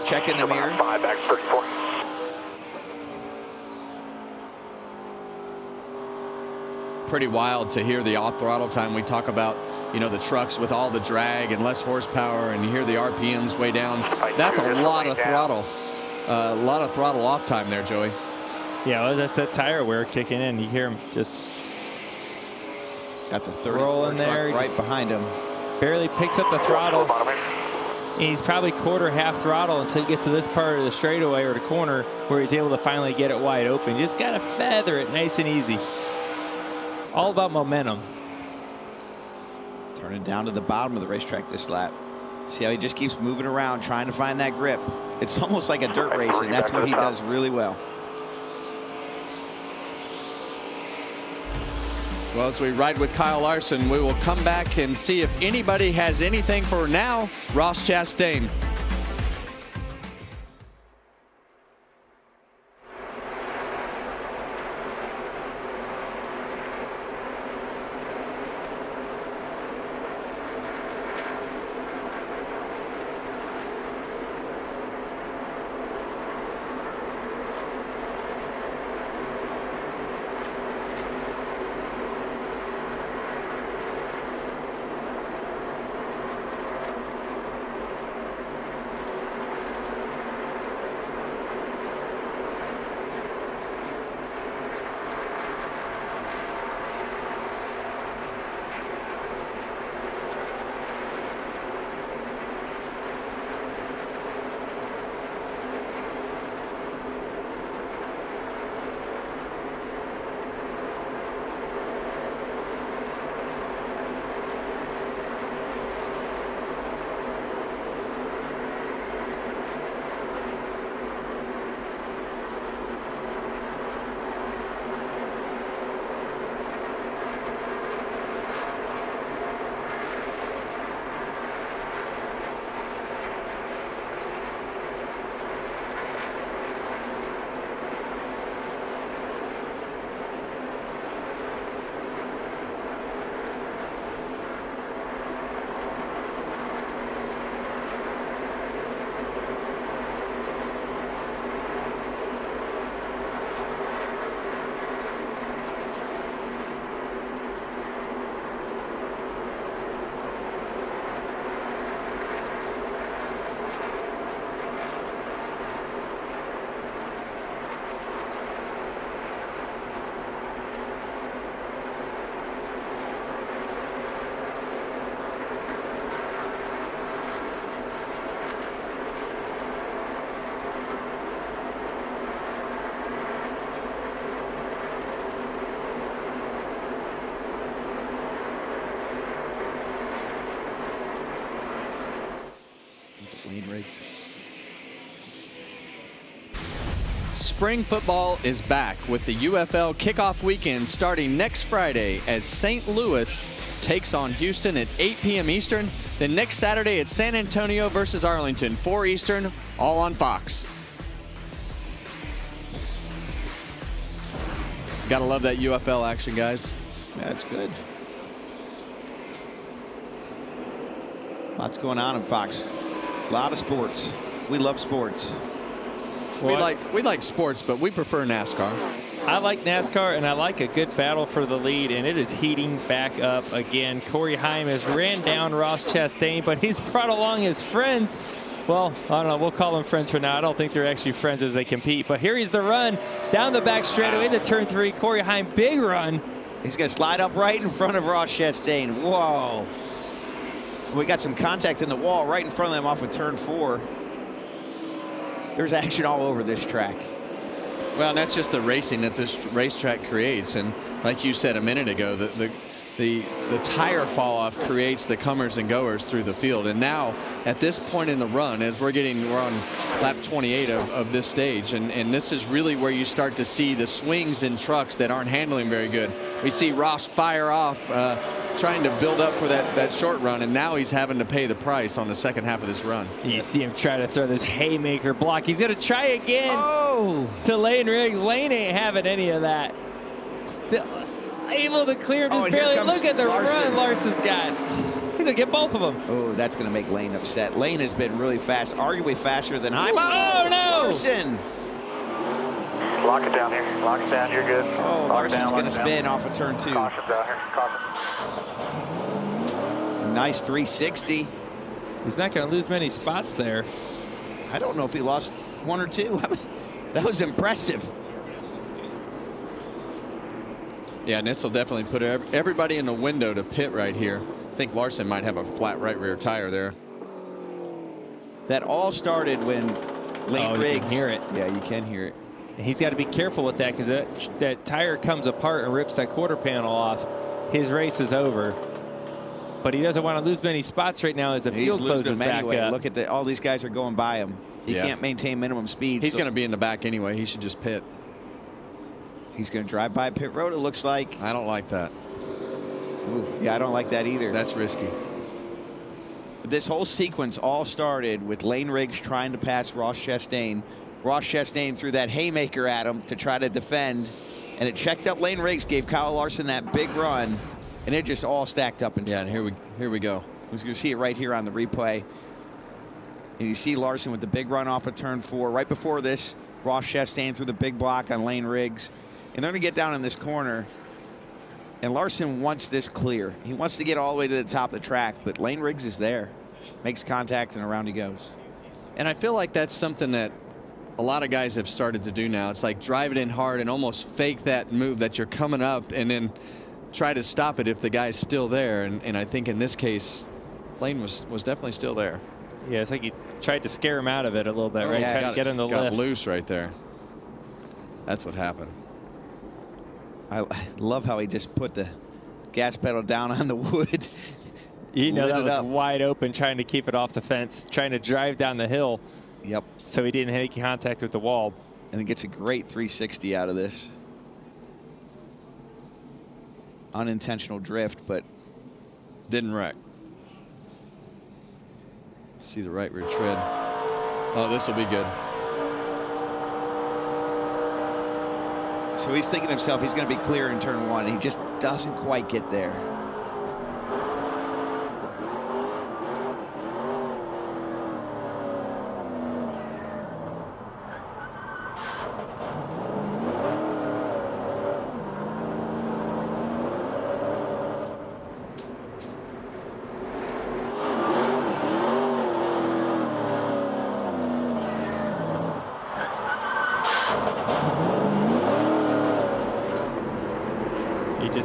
checking the mirror. 5 back 34. Pretty wild to hear the off throttle time. We talk about, the trucks with all the drag and less horsepower, and you hear the RPMs way down. That's a lot of throttle. A lot of throttle off time there, Joey. Yeah, well, that's that tire wear kicking in. You hear him just got the 34 rolling there right behind him. Barely picks up the throttle. And he's probably half throttle until he gets to this part of the straightaway or the corner where he's able to finally get it wide open. You just got to feather it nice and easy. All about momentum. Turning down to the bottom of the racetrack this lap. See how he just keeps moving around trying to find that grip. It's almost like a dirt race, and that's what he does really well. Well, as we ride with Kyle Larson, we will come back and see if anybody has anything for now. Ross Chastain. spring football is back with the UFL kickoff weekend starting next Friday as St. Louis takes on Houston at 8 p.m. Eastern. Then next Saturday it's San Antonio versus Arlington, 4 Eastern, all on Fox. Gotta love that UFL action, guys. That's good. Lots going on in Fox. A lot of sports. We love sports. We like sports, but we prefer NASCAR. I like NASCAR, and I like a good battle for the lead, and it is heating back up again. Corey Heim has ran down Ross Chastain, but he's brought along his friends. Well, I don't know. We'll call them friends for now. I don't think they're actually friends as they compete. But here he's the run down the back straightaway into turn 3. Corey Heim, big run. He's going to slide up right in front of Ross Chastain. Whoa. We got some contact in the wall right in front of them off of turn 4. There's action all over this track. Well, and that's just the racing that this racetrack creates. And like you said a minute ago, the tire fall off creates the comers and goers through the field. And now at this point in the run, as we're on lap 28 of this stage, and this is really where you start to see the swings in trucks that aren't handling very good. We see Ross fire off trying to build up for that short run, and now he's having to pay the price on the second half of this run. You see him try to throw this haymaker block. He's going to try again to Lane Riggs. Lane ain't having any of that. Still able to clear him just barely. Look at the run Larson's got. He's going to get both of them. Oh, that's going to make Lane upset. Lane has been really fast, arguably faster than Heim. Oh, no! Larson. Lock it down here. Lock it down. You're good. Oh, Larson's going to spin off of turn 2. Caution's out here. Caution. Nice 360. He's not going to lose many spots there. I don't know if he lost 1 or 2. I mean, that was impressive. Yeah, and this will definitely put everybody in the window to pit right here. I think Larson might have a flat right rear tire there. That all started when Lane Riggs. You can hear it. Yeah, you can hear it. And he's got to be careful with that because that tire comes apart and rips that quarter panel off. His race is over. But he doesn't want to lose many spots right now as the field closes back up. Look at all these guys are going by him. He can't maintain minimum speed. He's going to be in the back anyway. He should just pit. He's going to drive by pit road, it looks like. I don't like that. Ooh, yeah, I don't like that either. That's risky. But this whole sequence all started with Lane Riggs trying to pass Ross Chastain. Ross Chastain threw that haymaker at him to try to defend, and it checked up Lane Riggs, gave Kyle Larson that big run, and it just all stacked up. And here we go. We're going to see it right here on the replay. And you see Larson with the big run off of turn 4. Right before this, Ross Chastain threw the big block on Lane Riggs. And they're going to get down in this corner. And Larson wants this clear. He wants to get all the way to the top of the track, but Lane Riggs is there. Makes contact, and around he goes. And I feel like that's something that a lot of guys have started to do now. It's like drive it in hard and almost fake that move that you're coming up and then try to stop it if the guy's still there. And I think in this case, Lane was definitely still there. Yeah, it's like he tried to scare him out of it a little bit, right? Yeah, Tried to get him to got lift. loose right there. That's what happened. I love how he just put the gas pedal down on the wood. You know, that was wide open, trying to keep it off the fence, trying to drive down the hill. Yep. So he didn't make contact with the wall. And he gets a great 360 out of this. Unintentional drift, but didn't wreck. See the right rear tread. Oh, this will be good. So he's thinking to himself he's going to be clear in turn 1. He just doesn't quite get there.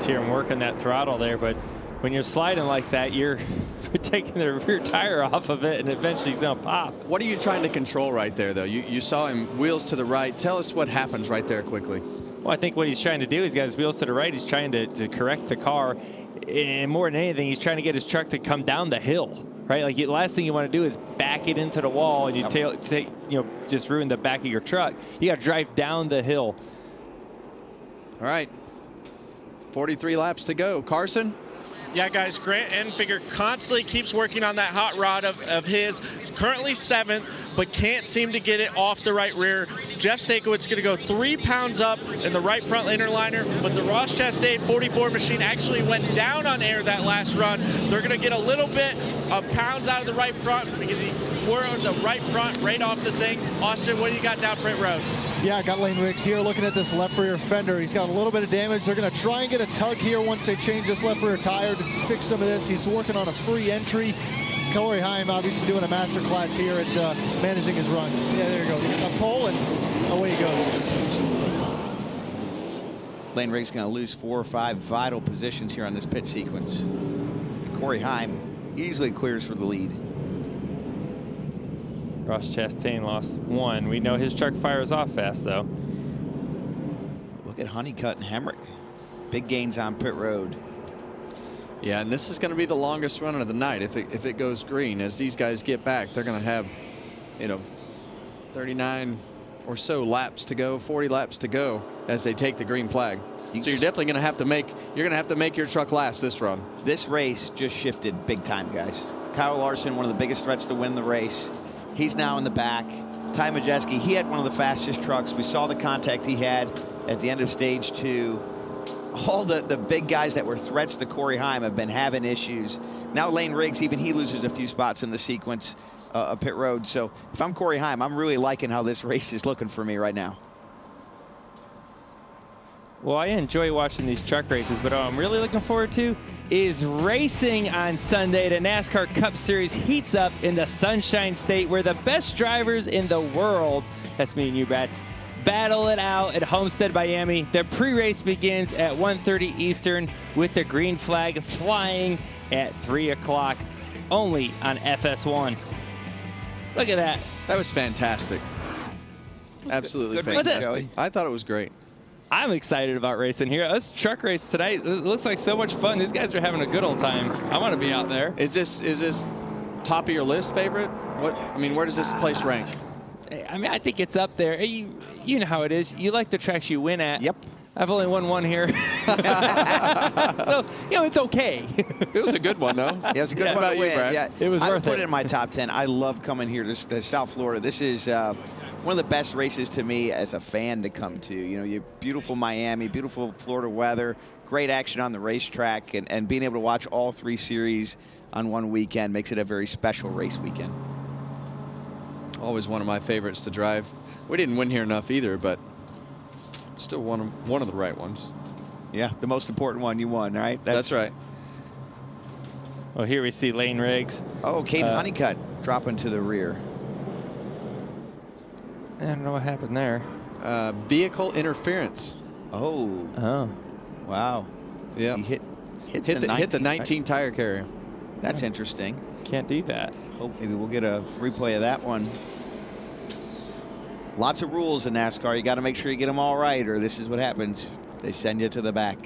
Hear him working that throttle there, but when you're sliding like that, you're taking the rear tire off of it, and eventually he's going to pop. What are you trying to control right there, though? You saw him wheels to the right. Tell us what happens right there quickly. Well, I think what he's trying to do, he's got his wheels to the right. He's trying to correct the car, and more than anything, he's trying to get his truck to come down the hill. right? Like the last thing you want to do is back it into the wall and you just ruin the back of your truck. You got to drive down the hill. All right, 43 laps to go. Carson? Yeah, guys, Grant Enfinger constantly keeps working on that hot rod of his. Currently 7th, but can't seem to get it off the right rear. Jeff Stakowitz going to go 3 pounds up in the right front inner liner, but the Ross Chastain 44 machine actually went down on air that last run. They're going to get a little bit of pounds out of the right front because he wore on the right front right off the thing. Austin, what do you got down pit road? Yeah, I got Lane Riggs here looking at this left rear fender. He's got a little bit of damage. They're going to try and get a tug here once they change this left rear tire to fix some of this. He's working on a free entry. Corey Heim obviously doing a master class here at managing his runs. Yeah, there you go. A pole and away he goes. Lane Riggs going to lose 4 or 5 vital positions here on this pit sequence. And Corey Heim easily clears for the lead. Ross Chastain lost 1. We know his truck fires off fast, though. Look at Honeycutt and Hemrick. Big gains on pit road. Yeah, and this is going to be the longest run of the night if it goes green. As these guys get back, they're going to have, 39 or so laps to go, 40 laps to go as they take the green flag. So you're definitely going to have to make your truck last this run. This race just shifted big time, guys. Kyle Larson, one of the biggest threats to win the race. He's now in the back. Ty Majeski, he had one of the fastest trucks. We saw the contact he had at the end of stage 2. All the big guys that were threats to Corey Heim have been having issues. Now Lane Riggs, even he loses a few spots in the sequence of pit road. So if I'm Corey Heim, I'm really liking how this race is looking for me right now. Well, I enjoy watching these truck races, but what I'm really looking forward to is racing on Sunday. The NASCAR Cup Series heats up in the Sunshine State, where the best drivers in the world, that's me and you, Brad, battle it out at Homestead, Miami. The pre-race begins at 1:30 Eastern with the green flag flying at 3 o'clock, only on FS1. Look at that. That was fantastic. Absolutely fantastic. I thought it was great. I'm excited about racing here. This truck race tonight, it looks like so much fun. These guys are having a good old time. I want to be out there. Is this top of your list favorite? Where does this place rank? I think it's up there. You know how it is. You like the tracks you win at. Yep. I've only won 1 here. So, it's okay. It was a good one, though. Yeah, it was a good one to win. Yeah, it was worth it. I put it in my top 10. I love coming here to South Florida. This is one of the best races to me as a fan to come to. You beautiful Miami, beautiful Florida weather, great action on the racetrack, and being able to watch all 3 series on one weekend makes it a very special race weekend. Always one of my favorites to drive. We didn't win here enough either, but still one of the right ones. Yeah, the most important one you won, right? That's right. Well, here we see Lane Riggs. Oh, Caden Honeycutt dropping to the rear. I don't know what happened there. Vehicle interference. Oh. Wow. Yeah. He hit the 19 tire carrier. That's interesting. Can't do that. Hope maybe we'll get a replay of that one. Lots of rules in NASCAR. You got to make sure you get them all right, or this is what happens. They send you to the back.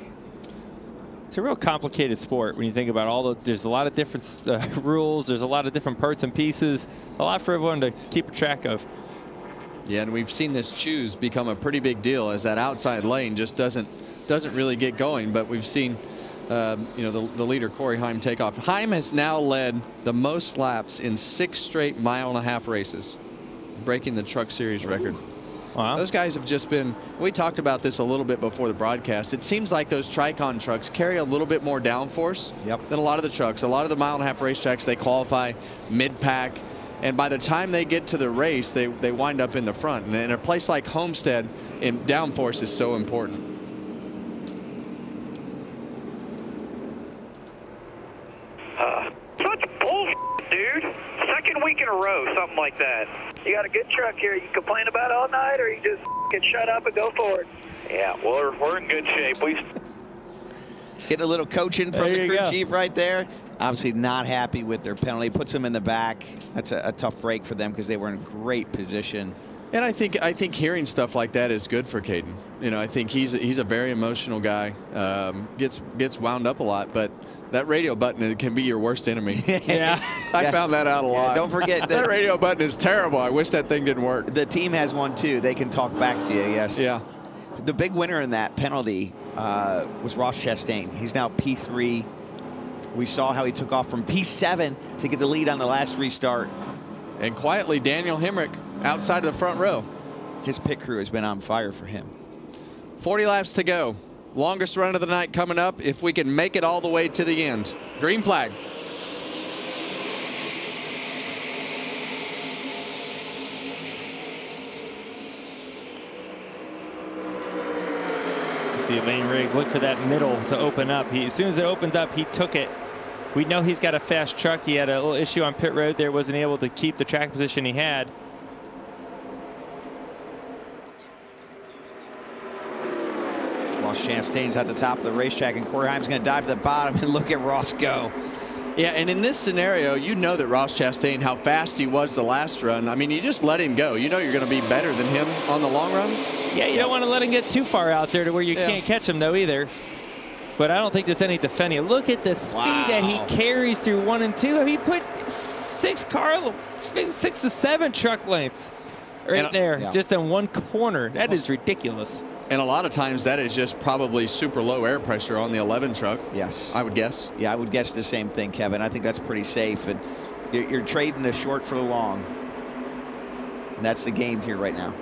It's a real complicated sport when you think about there's a lot of different rules. There's a lot of different parts and pieces. A lot for everyone to keep track of. Yeah, and we've seen this choose become a pretty big deal as that outside lane just doesn't really get going. But we've seen, the leader Corey Heim take off. Heim has now led the most laps in 6 straight mile-and-a-half races, breaking the Truck Series record. Wow. Those guys have just been, we talked about this a little bit before the broadcast. It seems like those Tricon trucks carry a little bit more downforce than a lot of the trucks. A lot of the mile-and-a-half racetracks, they qualify mid-pack. And by the time they get to the race, they wind up in the front. And in a place like Homestead, downforce is so important. Such bullshit, dude. 2nd week in a row, something like that. You got a good truck here. You complain about all night, or you just can shut up and go for it? Yeah, well, we're in good shape. We Getting a little coaching from the crew chief right there. Obviously not happy with their penalty. Puts them in the back. That's a tough break for them because they were in great position And I think hearing stuff like that is good for Caden. You know, I think he's a very emotional guy. Gets wound up a lot, but that radio button can be your worst enemy. Yeah. I found that out a lot. Don't forget that radio button is terrible. I wish that thing didn't work. The team has one too. They can talk back to you. Yes. Yeah. The big winner in that penalty was Ross Chastain. He's now P3. We saw how he took off from P7 to get the lead on the last restart. And quietly, Daniel Hemrick outside of the front row. His pit crew has been on fire for him. 40 laps to go. Longest run of the night coming up if we can make it all the way to the end. Green flag. See Lane Riggs look for that middle to open up. As soon as it opened up, he took it. We know he's got a fast truck. He had a little issue on pit road there, wasn't able to keep the track position he had. Ross Chastain's at the top of the racetrack, and Corey Heim's going to dive to the bottom, and look at Ross go. Yeah, and in this scenario, you know that Ross Chastain, how fast he was the last run. I mean, you just let him go. You know you're going to be better than him on the long run. Yeah, you don't want to let him get too far out there to where you can't catch him, though, either. But I don't think there's any defending. Look at the speed that he carries through 1 and 2. I mean, he put 6 to 7 truck lengths right there, just in one corner. That is ridiculous. And a lot of times that is just probably super low air pressure on the 11 truck. Yes. I would guess. Yeah, I would guess the same thing, Kevin. I think that's pretty safe. And you're trading the short for the long. And that's the game here right now.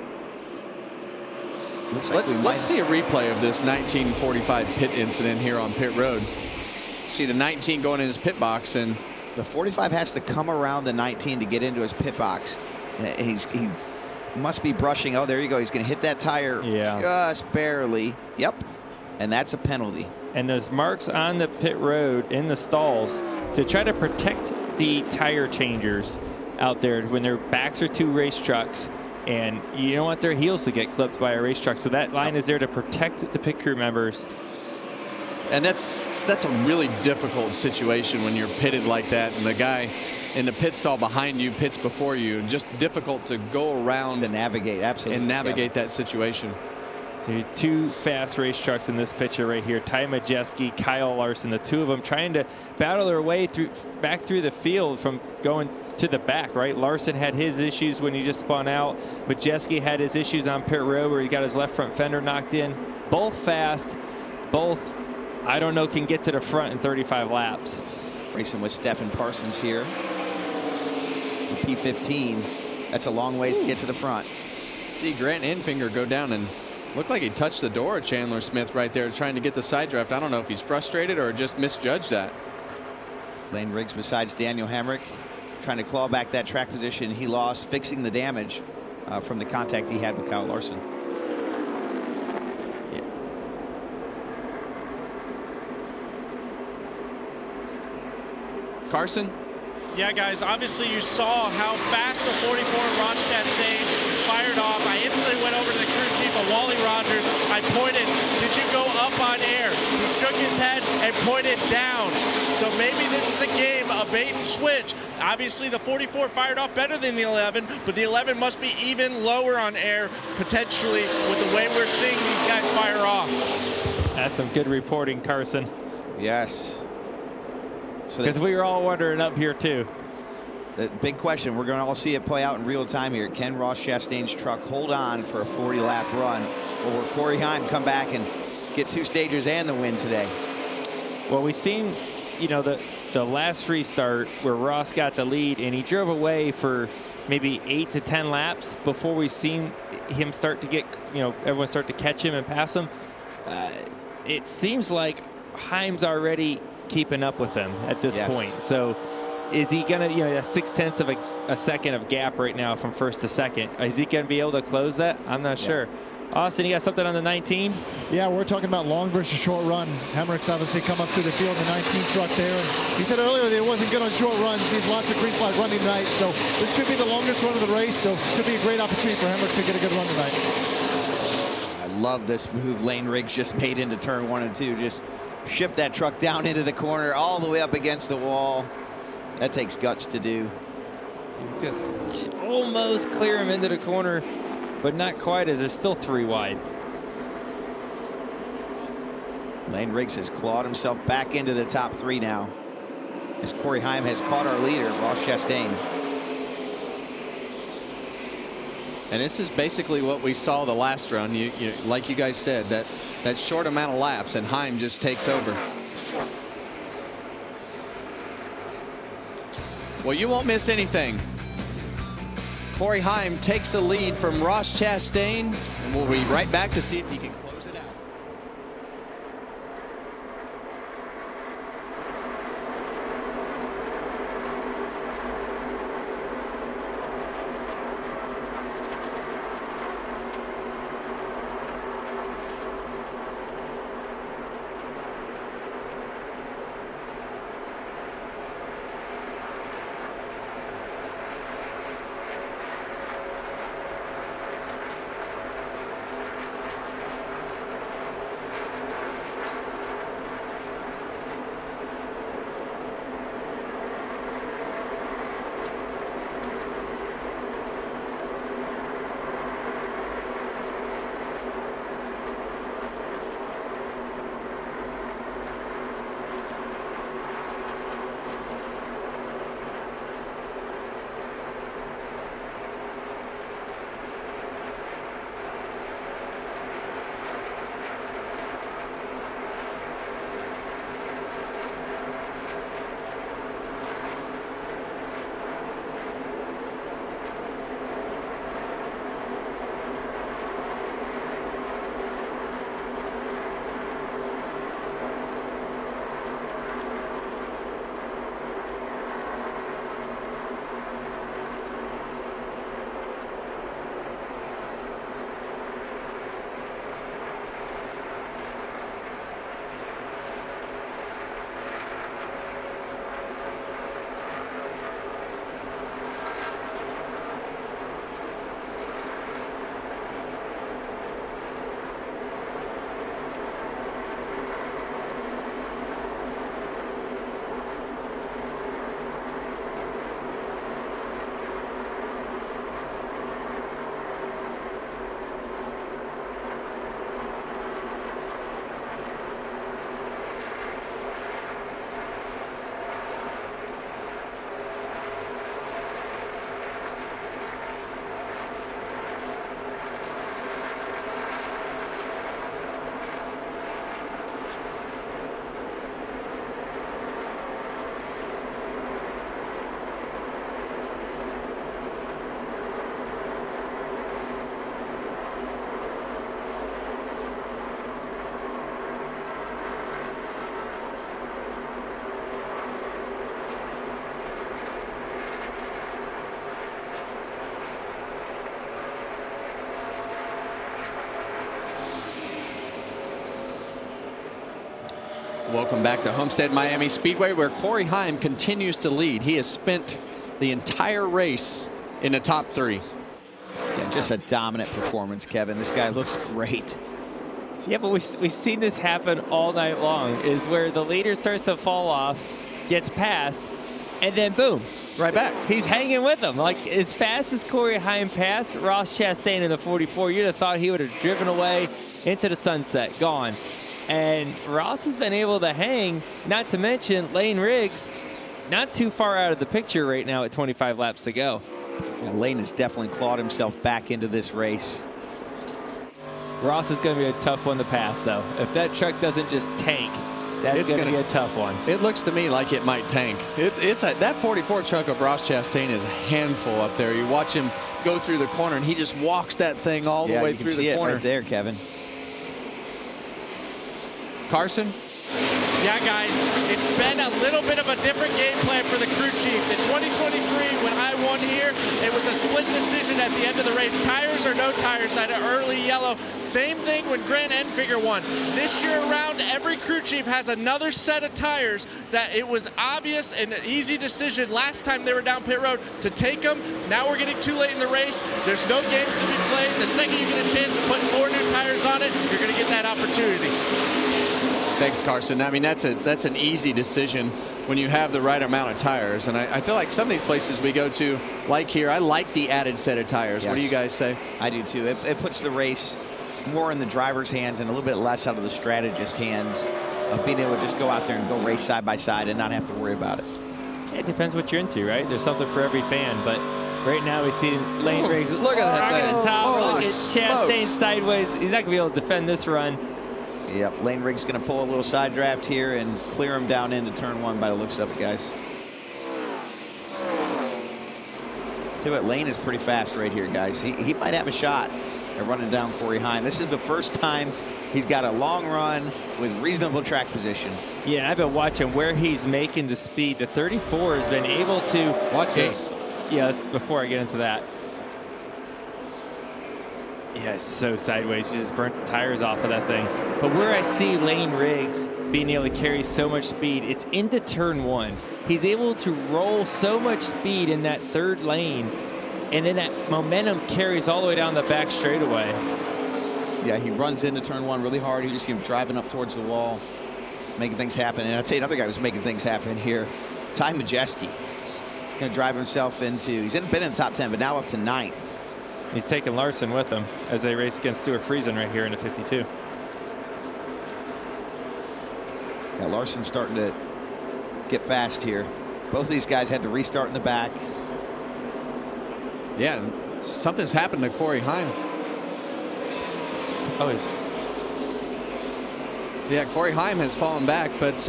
Looks like let's see a replay of this 1945 pit incident here on pit road. See the 19 going in his pit box, and the 45 has to come around the 19 to get into his pit box. And he must be brushing. Oh, there you go. He's going to hit that tire just barely. Yep. And that's a penalty. And those marks on the pit road in the stalls to try to protect the tire changers out there when their backs are to race trucks. And you don't want their heels to get clipped by a race truck. So that line is there to protect the pit crew members. And that's a really difficult situation when you're pitted like that, and the guy in the pit stall behind you pits before you. Just difficult to go around to navigate, absolutely, and navigate that situation. So 2 fast race trucks in this picture right here. Ty Majeski, Kyle Larson, the 2 of them trying to battle their way back through the field from going to the back, right? Larson had his issues when he just spun out. Majeski had his issues on pit road where he got his left front fender knocked in. Both fast, both, I don't know, can get to the front in 35 laps. Racing with Stephen Parsons here. P15, that's a long ways to get to the front. See Grant Enfinger go down and looked like he touched the door of Chandler Smith right there trying to get the side draft. I don't know if he's frustrated or just misjudged that. Lane Riggs besides Daniel Hemrick trying to claw back that track position he lost, fixing the damage from the contact he had with Kyle Larson. Yeah. Carson? Yeah, guys, obviously you saw how fast the 44 Ross Chastain fired off. I instantly went over to the crew chief of Wally Rogers. I pointed, did you go up on air? He shook his head and pointed down. So maybe this is a game of bait and switch. Obviously the 44 fired off better than the 11, but the 11 must be even lower on air, potentially, with the way we're seeing these guys fire off. That's some good reporting, Carson. Yes. Because we were all wondering up here too. The big question, we're going to all see it play out in real time here. Can Ross Chastain's truck hold on for a 40-lap run, or will Corey Heim come back and get 2 stages and the win today? Well, we've seen, you know, the last restart where Ross got the lead and he drove away for maybe 8 to 10 laps before we've seen him start to get, you know, everyone start to catch him and pass him. It seems like Heim's already keeping up with them at this point. So is he going to, you know, a 0.6 of a second of gap right now from first to second. Is he going to be able to close that? I'm not sure. Austin, you got something on the 19? Yeah, we're talking about long versus short run. Hemrick's obviously come up through the field in the 19 truck there. And he said earlier that it wasn't good on short runs. Needs lots of green flag running tonight. So this could be the longest run of the race. So could be a great opportunity for Hemrick to get a good run tonight. I love this move Lane Riggs just made into turn 1 and 2. Just ship that truck down into the corner, all the way up against the wall. That takes guts to do. Just almost clear him into the corner. but not quite, as they're still 3 wide. Lane Riggs has clawed himself back into the top 3 now, as Corey Heim has caught our leader, Ross Chastain. And this is basically what we saw the last run. Like you guys said, that short amount of laps, and Heim just takes over. Well, you won't miss anything. Corey Heim takes the lead from Ross Chastain, and we'll be right back to see if he can close it out. Welcome back to Homestead Miami Speedway, where Corey Heim continues to lead. He has spent the entire race in the top 3. Yeah, just a dominant performance, Kevin. This guy looks great. Yeah, but we've seen this happen all night long, is where the leader starts to fall off, gets passed, and then boom. Right back. He's hanging with them. Like, as fast as Corey Heim passed Ross Chastain in the 44, you'd have thought he would have driven away into the sunset, gone. And Ross has been able to hang, not to mention Lane Riggs, not too far out of the picture right now at 25 laps to go. Yeah, Lane has definitely clawed himself back into this race. Ross is going to be a tough one to pass, though. If that truck doesn't just tank, that's going to be a tough one. It looks to me like it might tank. That 44 truck of Ross Chastain is a handful up there. You watch him go through the corner, and he just walks that thing all the way through the corner. Yeah, you can see it right there, Kevin. Carson? Yeah, guys, it's been a little bit of a different game plan for the crew chiefs. In 2023, when I won here, it was a split decision at the end of the race. Tires or no tires. I had an early yellow. Same thing when Grant Enfinger won. This year around, every crew chief has another set of tires that it was obvious and an easy decision last time they were down pit road to take them. Now we're getting too late in the race. There's no games to be played. The second you get a chance to put 4 new tires on it, you're going to get that opportunity. Thanks, Carson. I mean, that's an easy decision when you have the right amount of tires. And I feel like some of these places we go to, like here, I like the added set of tires. Yes. What do you guys say? I do too. It puts the race more in the driver's hands and a little bit less out of the strategist's hands of being able to just go out there and go race side by side and not have to worry about it. It depends what you're into, right? There's something for every fan, but right now we see Lane Riggs. Look at that thing. On top. Look at Chastain sideways. He's not going to be able to defend this run. Yep, Lane Riggs going to pull a little side draft here and clear him down into turn 1 by the looks of it, guys. Tell you what, Lane is pretty fast right here, guys. He might have a shot at running down Corey Heim. This is the first time he's got a long run with reasonable track position. Yeah, I've been watching where he's making the speed. The 34 has been able to... Watch this. Yes, before I get into that. Yeah, it's so sideways. He just burnt the tires off of that thing. But where I see Lane Riggs being able to carry so much speed, it's into turn 1. He's able to roll so much speed in that third lane, and then that momentum carries all the way down the back straightaway. Yeah, he runs into turn 1 really hard. You just see him driving up towards the wall, making things happen. And I'll tell you another guy who's making things happen here, Ty Majeski. Going to drive himself into, he's been in the top 10, but now up to 9th. He's taking Larson with him as they race against Stuart Friesen right here in the 52. Yeah, Larson's starting to get fast here. Both of these guys had to restart in the back. Yeah, something's happened to Corey Heim. Oh, yeah, Corey Heim has fallen back, but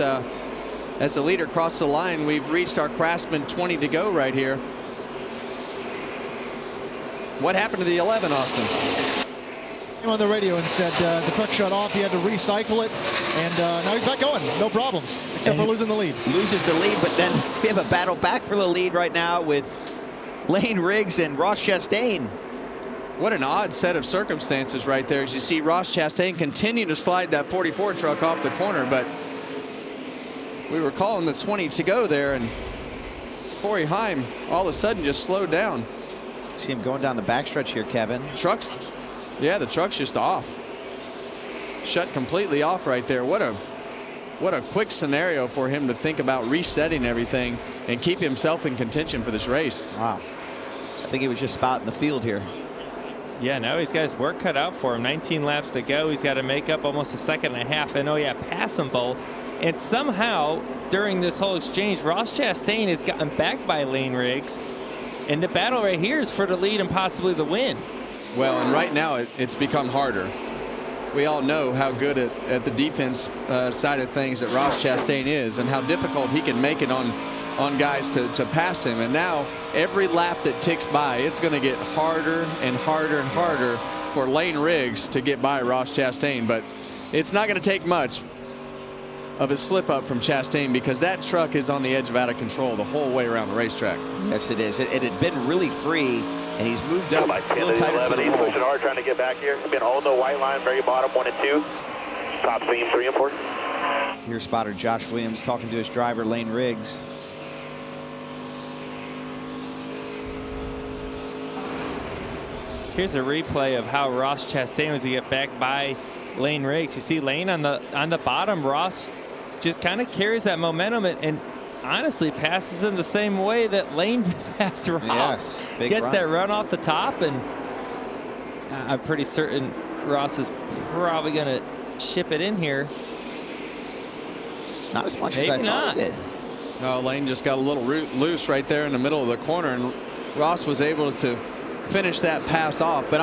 as the leader crossed the line, we've reached our Craftsman 20 to go right here. What happened to the 11, Austin? Came on the radio and said the truck shut off. He had to recycle it, and now he's back going. No problems, except for losing the lead. Loses the lead, but then we have a battle back for the lead right now with Lane Riggs and Ross Chastain. What an odd set of circumstances right there as you see Ross Chastain continue to slide that 44 truck off the corner, but we were calling the 20 to go there, and Corey Heim all of a sudden just slowed down. See him going down the backstretch here, Kevin. Yeah, the truck's just off. Shut completely off right there. What a quick scenario for him to think about resetting everything and keep himself in contention for this race. Wow. I think he was just spotting the field here. Yeah, now he's got his work cut out for him. 19 laps to go. He's got to make up almost a second and a half. And oh yeah, pass them both. And somehow during this whole exchange, Ross Chastain has gotten back by Lane Riggs. And the battle right here is for the lead and possibly the win. Well, and right now it's become harder. We all know how good at the defense side of things that Ross Chastain is and how difficult he can make it on guys to pass him. And now every lap that ticks by, it's going to get harder and harder and harder for Lane Riggs to get by Ross Chastain. But it's not going to take much of a slip up from Chastain because that truck is on the edge of out of control the whole way around the racetrack. Yes, it is. It had been really free, and he's moved up a little tighter to the He's wall. pushing hard, trying to get back here. He's been holding the white line, very bottom, 1 and 2. Top seam, 3 and 4. Here's spotter Josh Williams talking to his driver, Lane Riggs. Here's a replay of how Ross Chastain was to get back by Lane Riggs. You see Lane on the bottom. Ross just kind of carries that momentum and honestly passes him the same way that Lane passed Ross. Yes, big gets run. that run off the top, and I'm pretty certain Ross is probably going to ship it in here. Not as much Maybe as I thought he did. No, Lane just got a little loose right there in the middle of the corner, and Ross was able to finish that pass off. But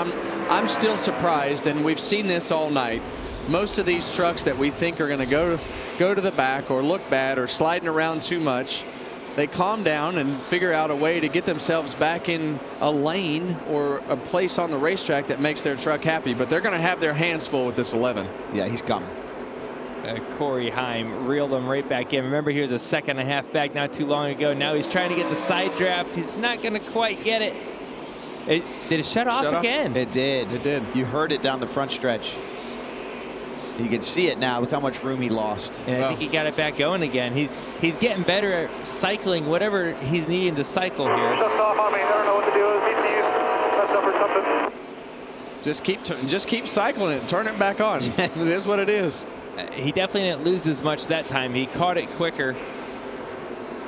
I'm still surprised, and we've seen this all night. Most of these trucks that we think are going to go to the back or look bad or sliding around too much, they calm down and figure out a way to get themselves back in a lane or a place on the racetrack that makes their truck happy. But they're going to have their hands full with this 11. Yeah, he's coming. Corey Heim reeled him right back in. Remember, he was a second and a half back not too long ago. Now he's trying to get the side draft. He's not going to quite get it. Did it shut off again? It did. It did. You heard it down the front stretch. You can see it now. Look how much room he lost. And I think he got it back going again. He's getting better at cycling whatever he's needing to cycle here. Shuts off on me. I don't know what to do. That's up or something. Just keep cycling it. Turn it back on. It is what it is. He definitely didn't lose as much that time. He caught it quicker.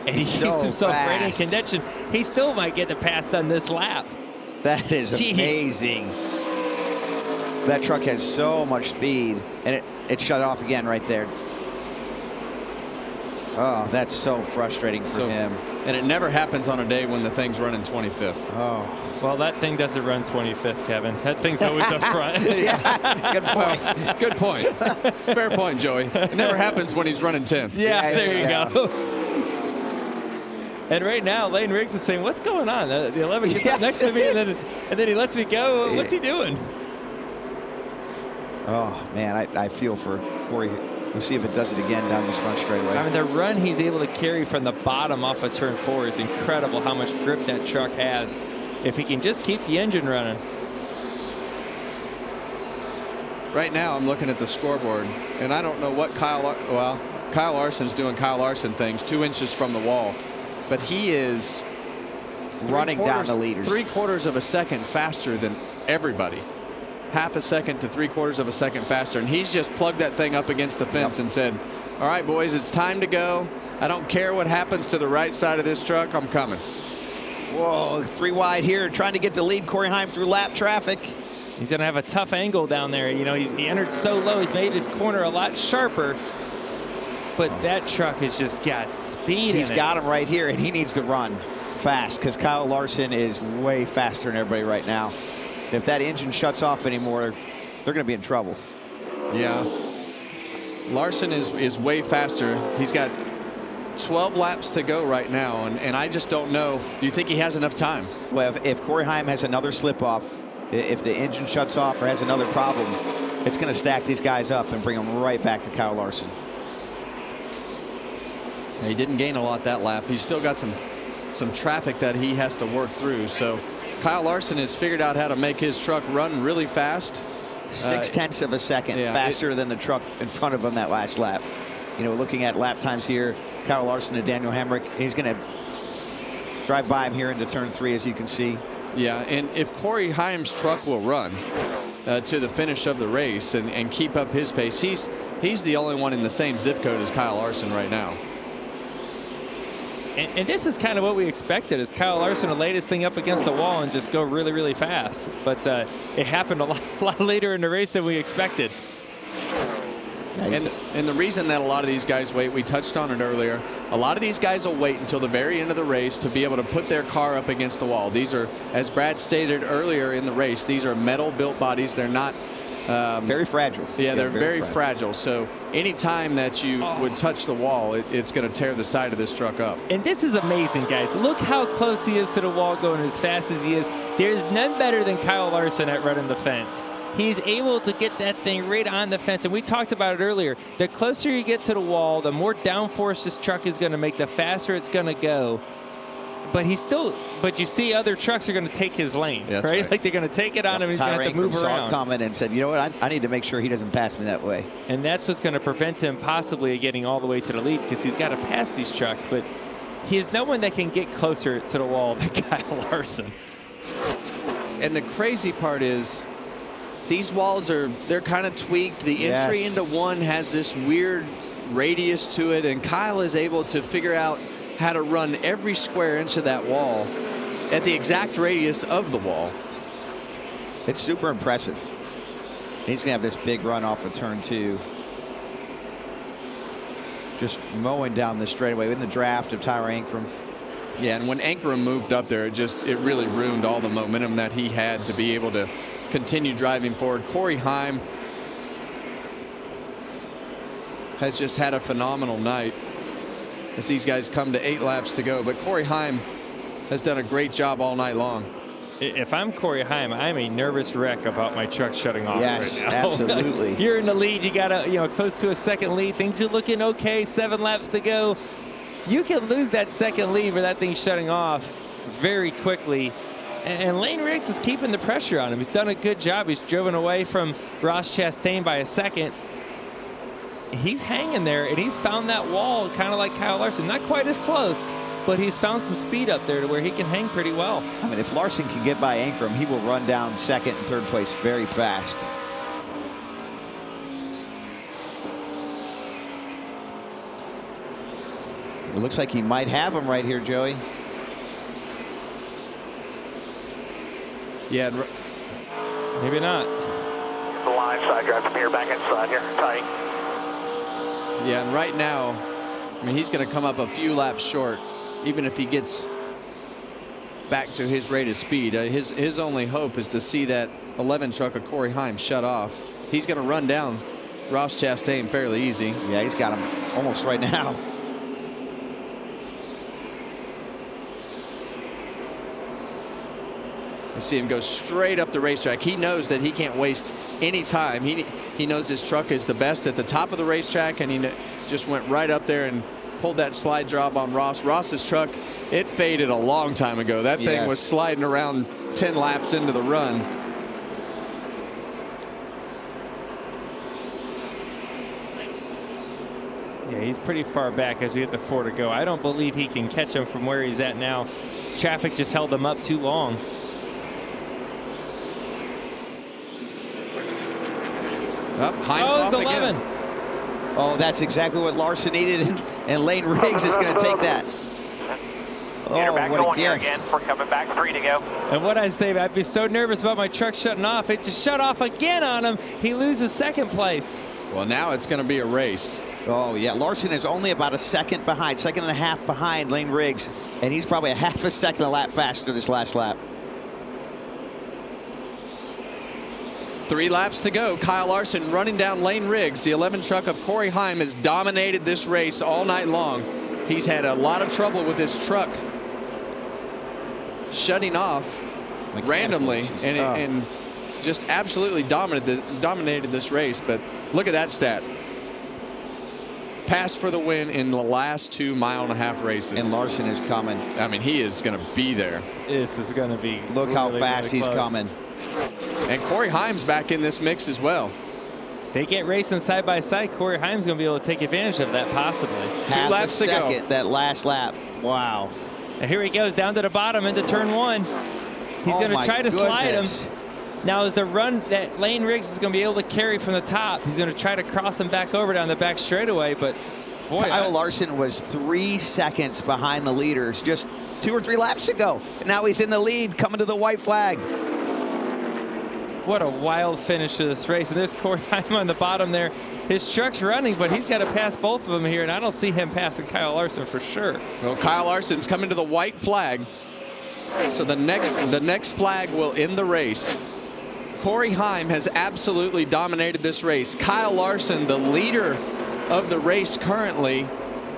And he keeps himself right in contention. He still might get the pass done this lap. That is amazing. That truck has so much speed, and it shut off again right there. Oh, that's so frustrating for him. And it never happens on a day when the thing's running 25th. Oh. Well, that thing doesn't run 25th, Kevin. That thing's always up front. Yeah, good point. Good point. Fair point, Joey. It never happens when he's running 10th. Yeah, there you go. And right now, Lane Riggs is saying, what's going on? The 11 gets up next to me, and then he lets me go. What's he doing? Oh, man, I feel for Corey. We'll see if it does it again down this front straightaway. I mean, the run he's able to carry from the bottom off of turn 4 is incredible how much grip that truck has. If he can just keep the engine running. Right now, I'm looking at the scoreboard, and I don't know what Kyle Larson's doing Kyle Larson things 2 inches from the wall, but he is running down the leaders. 3/4 of a second faster than everybody. Half a second to 3/4 of a second faster, and he's just plugged that thing up against the fence and said, all right, boys, it's time to go. I don't care what happens to the right side of this truck. I'm coming. Whoa, 3 wide here, trying to get the lead. Corey Heim through lap traffic. He's going to have a tough angle down there. You know, he entered so low. He's made his corner a lot sharper. But that truck has just got speed in it. He's got him right here, and he needs to run fast because Kyle Larson is way faster than everybody right now. If that engine shuts off anymore, they're going to be in trouble. Yeah. Larson is way faster. He's got 12 laps to go right now, and I just don't know. Do you think he has enough time? Well, if Corey Heim has another slip off, if the engine shuts off or has another problem, it's going to stack these guys up and bring them right back to Kyle Larson. He didn't gain a lot that lap. He's still got some traffic that he has to work through. So Kyle Larson has figured out how to make his truck run really fast. 0.6 of a second faster than the truck in front of him that last lap. You know, looking at lap times here, Kyle Larson to Daniel Hemrick, he's going to drive by him here into turn 3, as you can see. Yeah, and if Corey Heim's truck will run to the finish of the race and keep up his pace, he's the only one in the same zip code as Kyle Larson right now. And this is kind of what we expected, is Kyle Larson to lay this thing up against the wall and just go really, really fast. But it happened a lot later in the race than we expected. And the reason that a lot of these guys wait, we touched on it earlier, a lot of these guys will wait until the very end of the race to be able to put their car up against the wall. These are, as Brad stated earlier in the race, these are metal built bodies. They're not very fragile. Yeah, they're very fragile. So anytime that you would touch the wall, it's going to tear the side of this truck up. And this is amazing, guys. Look how close he is to the wall going as fast as he is. There's none better than Kyle Larson at running the fence. He's able to get that thing right on the fence. And we talked about it earlier. The closer you get to the wall, the more downforce this truck is going to make, the faster it's going to go. But you see other trucks are going to take his lane, right? Like they're going to take it on him, and he's going to have to move around. Saw coming and said, you know what, I need to make sure he doesn't pass me that way. And that's what's going to prevent him possibly getting all the way to the lead, because he's got to pass these trucks. But he's no one that can get closer to the wall than Kyle Larson. And the crazy part is, these walls they're kind of tweaked. The entry into one has this weird radius to it, and Kyle is able to figure out how to run every square inch of that wall at the exact radius of the wall. It's super impressive. He's gonna have this big run off of turn 2. Just mowing down the straightaway in the draft of Tyler Ankrum. Yeah, and when Ankrum moved up there, it really ruined all the momentum that he had to be able to continue driving forward. Corey Heim has just had a phenomenal night as these guys come to 8 laps to go. But Corey Heim has done a great job all night long. If I'm Corey Heim, I'm a nervous wreck about my truck shutting off right now. Absolutely. You're in the lead. You got close to a second lead. Things are looking okay. 7 laps to go. You can lose that second lead where that thing's shutting off very quickly. And Lane Riggs is keeping the pressure on him. He's done a good job. He's driven away from Ross Chastain by a second. He's hanging there, and he's found that wall kind of like Kyle Larson. Not quite as close, but he's found some speed up there to where he can hang pretty well. I mean, if Larson can get by Ankrum, he will run down second and third place very fast. It looks like he might have him right here, Joey. Yeah. Maybe not. The line side drive from here, back inside here, tight. Yeah, and right now, I mean, he's going to come up a few laps short, even if he gets back to his rate of speed. His only hope is to see that 11 truck of Corey Heim shut off. He's going to run down Ross Chastain fairly easy. Yeah, he's got him almost right now. You see him go straight up the racetrack. He knows that he can't waste any time. He knows his truck is the best at the top of the racetrack, and he just went right up there and pulled that slide job on Ross. Ross's truck, it faded a long time ago. That thing was sliding around 10 laps into the run. Yeah, he's pretty far back as we hit the 4 to go. I don't believe he can catch him from where he's at now. Traffic just held him up too long. Heim's it's 11. Oh, that's exactly what Larson needed, and Lane Riggs is going to take that. Oh, what a gift. Again. We're coming back, 3 to go. And what I say, I'd be so nervous about my truck shutting off. It just shut off again on him. He loses second place. Well, now it's going to be a race. Oh, yeah. Larson is only about a second behind, second and a half behind Lane Riggs, and he's probably a half a second a lap faster this last lap. 3 laps to go. Kyle Larson running down Lane Riggs. The 11 truck of Corey Heim has dominated this race all night long. He's had a lot of trouble with his truck shutting off randomly and just absolutely dominated this race. But look at that stat. Passed for the win in the last 2 mile-and-a-half races. And Larson is coming. I mean, he is going to be there. This is going to be Look how fast he's coming. And Corey Heim's back in this mix as well. They get racing side by side. Corey Heim's going to be able to take advantage of that possibly. Half 2 laps to go. That last lap. Wow. And here he goes down to the bottom into turn 1. He's going to try to slide him. Now is the run that Lane Riggs is going to be able to carry from the top. He's going to try to cross him back over down the back straightaway, but boy. Kyle Larson was 3 seconds behind the leaders just 2 or 3 laps ago. And now he's in the lead coming to the white flag. What a wild finish to this race. And there's Corey Heim on the bottom there. His truck's running, but he's got to pass both of them here, and I don't see him passing Kyle Larson for sure. Well, Kyle Larson's coming to the white flag. So the next flag will end the race. Corey Heim has absolutely dominated this race. Kyle Larson, the leader of the race currently,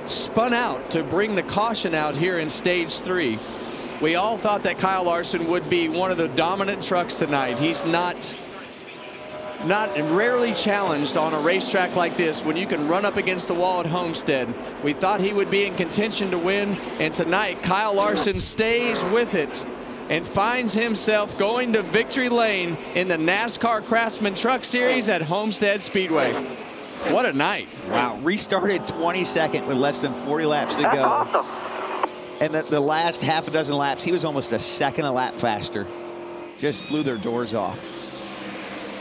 spun out to bring the caution out here in stage 3. We all thought that Kyle Larson would be one of the dominant trucks tonight. He's not rarely challenged on a racetrack like this when you can run up against the wall at Homestead. We thought he would be in contention to win, and tonight Kyle Larson stays with it and finds himself going to victory lane in the NASCAR Craftsman Truck Series at Homestead Speedway. What a night. Wow, restarted 22nd with less than 40 laps to go. That's awesome. And the last half a dozen laps, he was almost a second a lap faster. Just blew their doors off.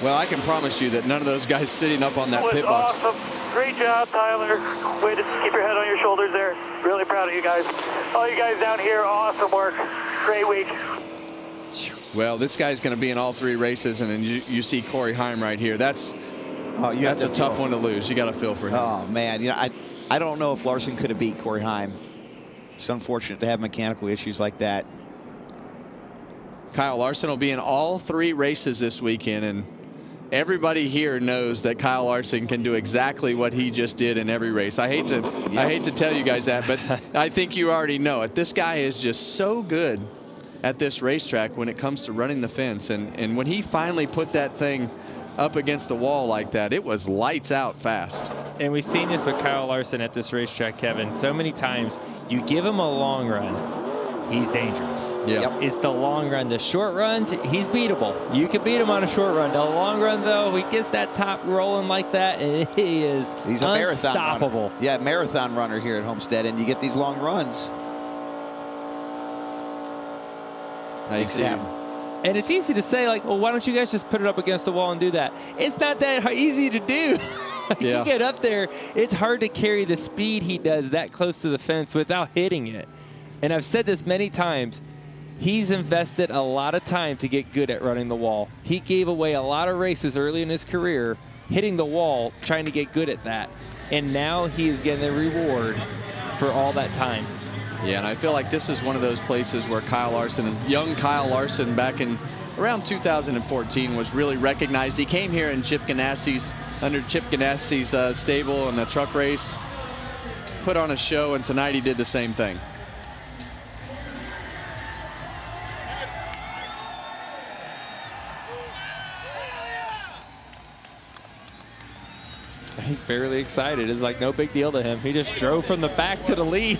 Well, I can promise you that none of those guys sitting up on that pit box. Awesome. Great job, Tyler. Way to keep your head on your shoulders there. Really proud of you guys. All you guys down here, awesome work. Great week. Well, this guy's going to be in all 3 races, and then you see Corey Heim right here. That's a tough one to lose. You got to feel for him. Oh man, you know, I don't know if Larson could have beat Corey Heim. It's unfortunate to have mechanical issues like that. Kyle Larson will be in all 3 races this weekend, and everybody here knows that Kyle Larson can do exactly what he just did in every race. I hate to tell you guys that, but I think you already know it. This guy is just so good at this racetrack when it comes to running the fence, and when he finally put that thing up against the wall like that, it was lights out fast. And we've seen this with Kyle Larson at this racetrack, Kevin, so many times. You give him a long run, he's dangerous. Yeah. It's the long run. The short runs, he's beatable. You can beat him on a short run. The long run, though, he gets that top rolling like that, and he's a unstoppable. Marathon runner. Yeah, marathon runner here at Homestead, and you get these long runs. And it's easy to say, like, well, why don't you guys just put it up against the wall and do that? It's not that easy to do. You get up there, it's hard to carry the speed he does that close to the fence without hitting it. And I've said this many times, he's invested a lot of time to get good at running the wall. He gave away a lot of races early in his career, hitting the wall, trying to get good at that. And now he is getting the reward for all that time. Yeah, and I feel like this is one of those places where Kyle Larson, young Kyle Larson back in around 2014 was really recognized. He came here in under Chip Ganassi's stable in the truck race, put on a show, and tonight he did the same thing. He's barely excited. It's like no big deal to him. He just drove from the back to the lead.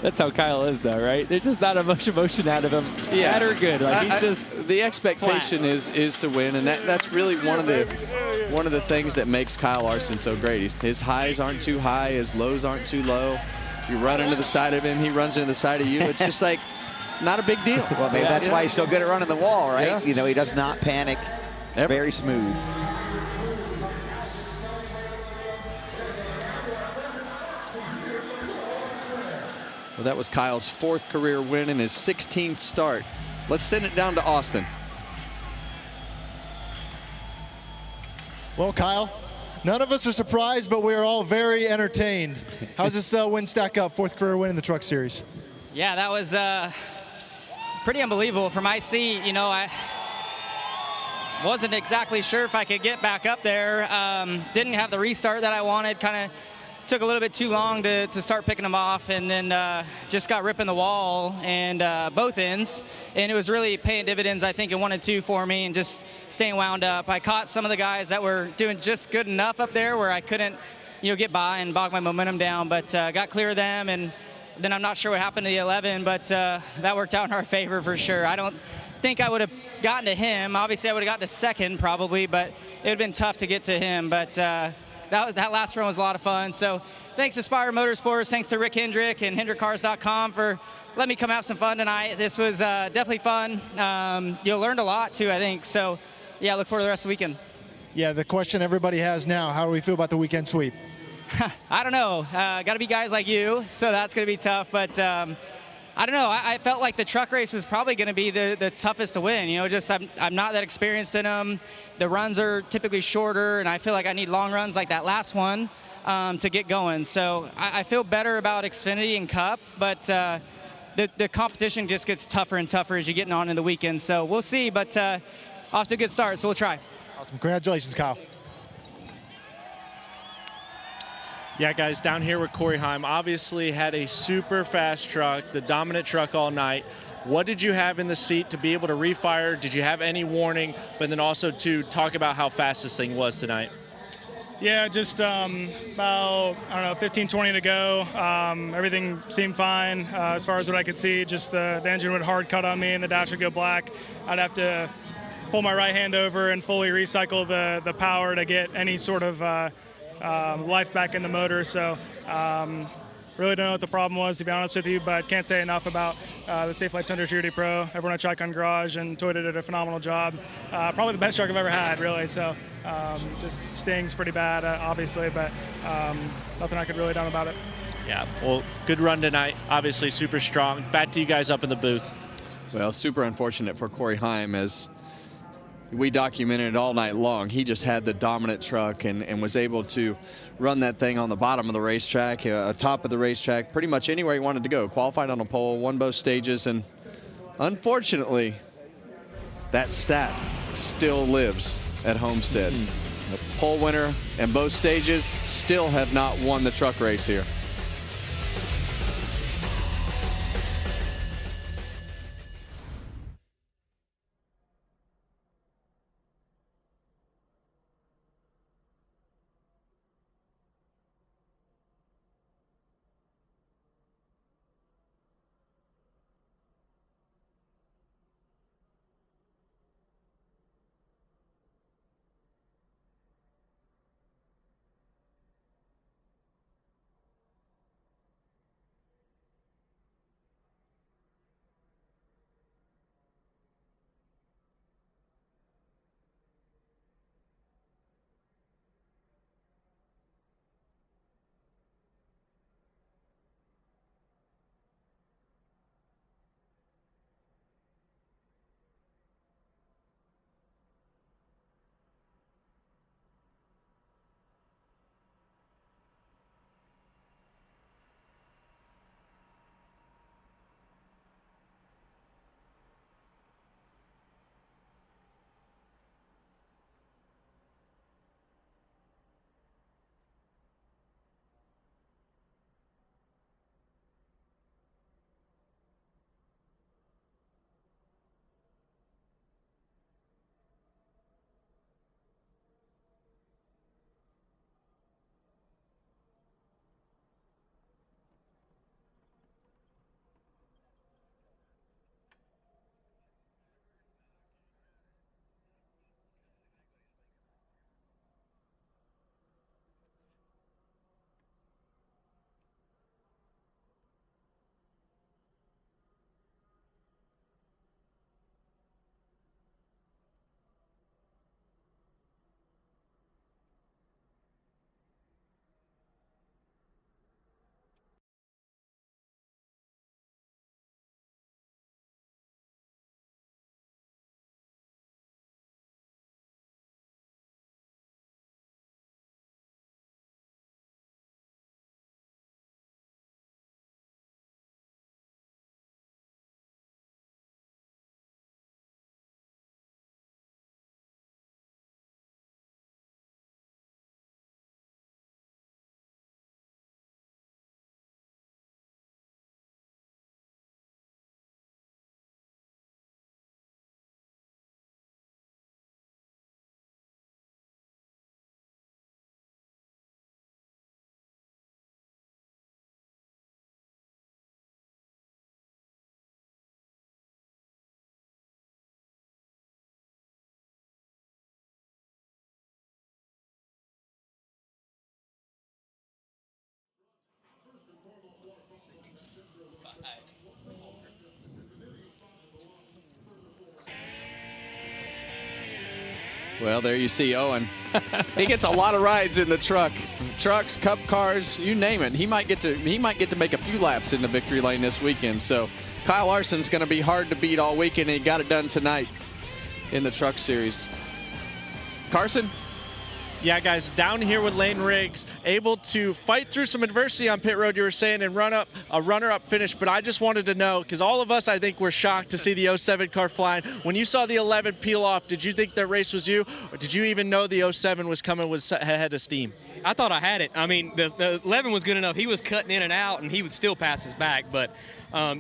That's how Kyle is, though, right? There's just not much emotion out of him, bad or good. Like he's just the expectation is to win, and that's really one of the things that makes Kyle Larson so great. His highs aren't too high, his lows aren't too low. You run into the side of him, he runs into the side of you. It's just like not a big deal. Well, maybe that's why he's so good at running the wall, right? Yeah. You know, he does not panic. Very smooth. Well, that was Kyle's 4th career win and his 16th start. Let's send it down to Austin. Well, Kyle, none of us are surprised, but we are all very entertained. How's this win stack up? 4th career win in the Truck Series. Yeah, that was pretty unbelievable. From my seat, you know, I wasn't exactly sure if I could get back up there. Didn't have the restart that I wanted. Kind of took a little bit too long to start picking them off, and then just got ripping the wall and both ends. And it was really paying dividends, I think, in 1 and 2 for me, and just staying wound up. I caught some of the guys that were doing just good enough up there where I couldn't, you know, get by and bog my momentum down, but got clear of them. And then I'm not sure what happened to the 11, but that worked out in our favor for sure. I don't think I would have gotten to him. Obviously, I would have gotten to 2nd probably, but it would have been tough to get to him. But that last run was a lot of fun. So thanks to Spire Motorsports, thanks to Rick Hendrick and HendrickCars.com for letting me come have some fun tonight. This was definitely fun. You learned a lot too, I think. So yeah, look forward to the rest of the weekend. Yeah, the question everybody has now, how do we feel about the weekend sweep? I don't know. Got to be guys like you, so that's going to be tough. But I don't know. I felt like the truck race was probably going to be the toughest to win. You know, just I'm not that experienced in them. The runs are typically shorter, and I feel like I need long runs like that last one to get going. So I feel better about Xfinity and Cup, but the competition just gets tougher and tougher as you're getting on in the weekend. So we'll see, but off to a good start, so we'll try. Awesome. Congratulations, Kyle. Yeah, guys, down here with Corey Heim, obviously had a super fast truck, the dominant truck all night. What did you have in the seat to be able to refire? Did you have any warning? But then also to talk about how fast this thing was tonight. Yeah, just about, I don't know, 15, 20 to go. Everything seemed fine as far as what I could see. Just the engine would hard cut on me and the dash would go black. I'd have to pull my right hand over and fully recycle the power to get any sort of life back in the motor. So really don't know what the problem was, to be honest with you, but can't say enough about the Safe Life Tundra Security Pro. Everyone at Shotgun Garage and Toyota did a phenomenal job. Probably the best truck I've ever had, really. So just stings pretty bad, obviously, but nothing I could really do about it. Yeah, well, good run tonight. Obviously super strong. Back to you guys up in the booth. Well, super unfortunate for Corey Heim, as we documented it all night long. He just had the dominant truck and was able to run that thing on the bottom of the racetrack, top of the racetrack, pretty much anywhere he wanted to go. Qualified on a pole, won both stages, and unfortunately, that stat still lives at Homestead. The pole winner and both stages still have not won the truck race here. Well, there you see Owen. He gets a lot of rides in the truck. Trucks, cup cars, you name it. He might get to make a few laps in the victory lane this weekend. So Kyle Larson's going to be hard to beat all weekend, and he got it done tonight in the Truck Series. Carson? Yeah, guys, down here with Lane Riggs, able to fight through some adversity on pit road, you were saying, and run up a runner-up finish. But I just wanted to know, because all of us, I think, were shocked to see the 07 car flying. When you saw the 11 peel off, did you think that race was you, or did you even know the 07 was coming with head of steam? I thought I had it. I mean, the 11 was good enough. He was cutting in and out, and he would still pass us back. But,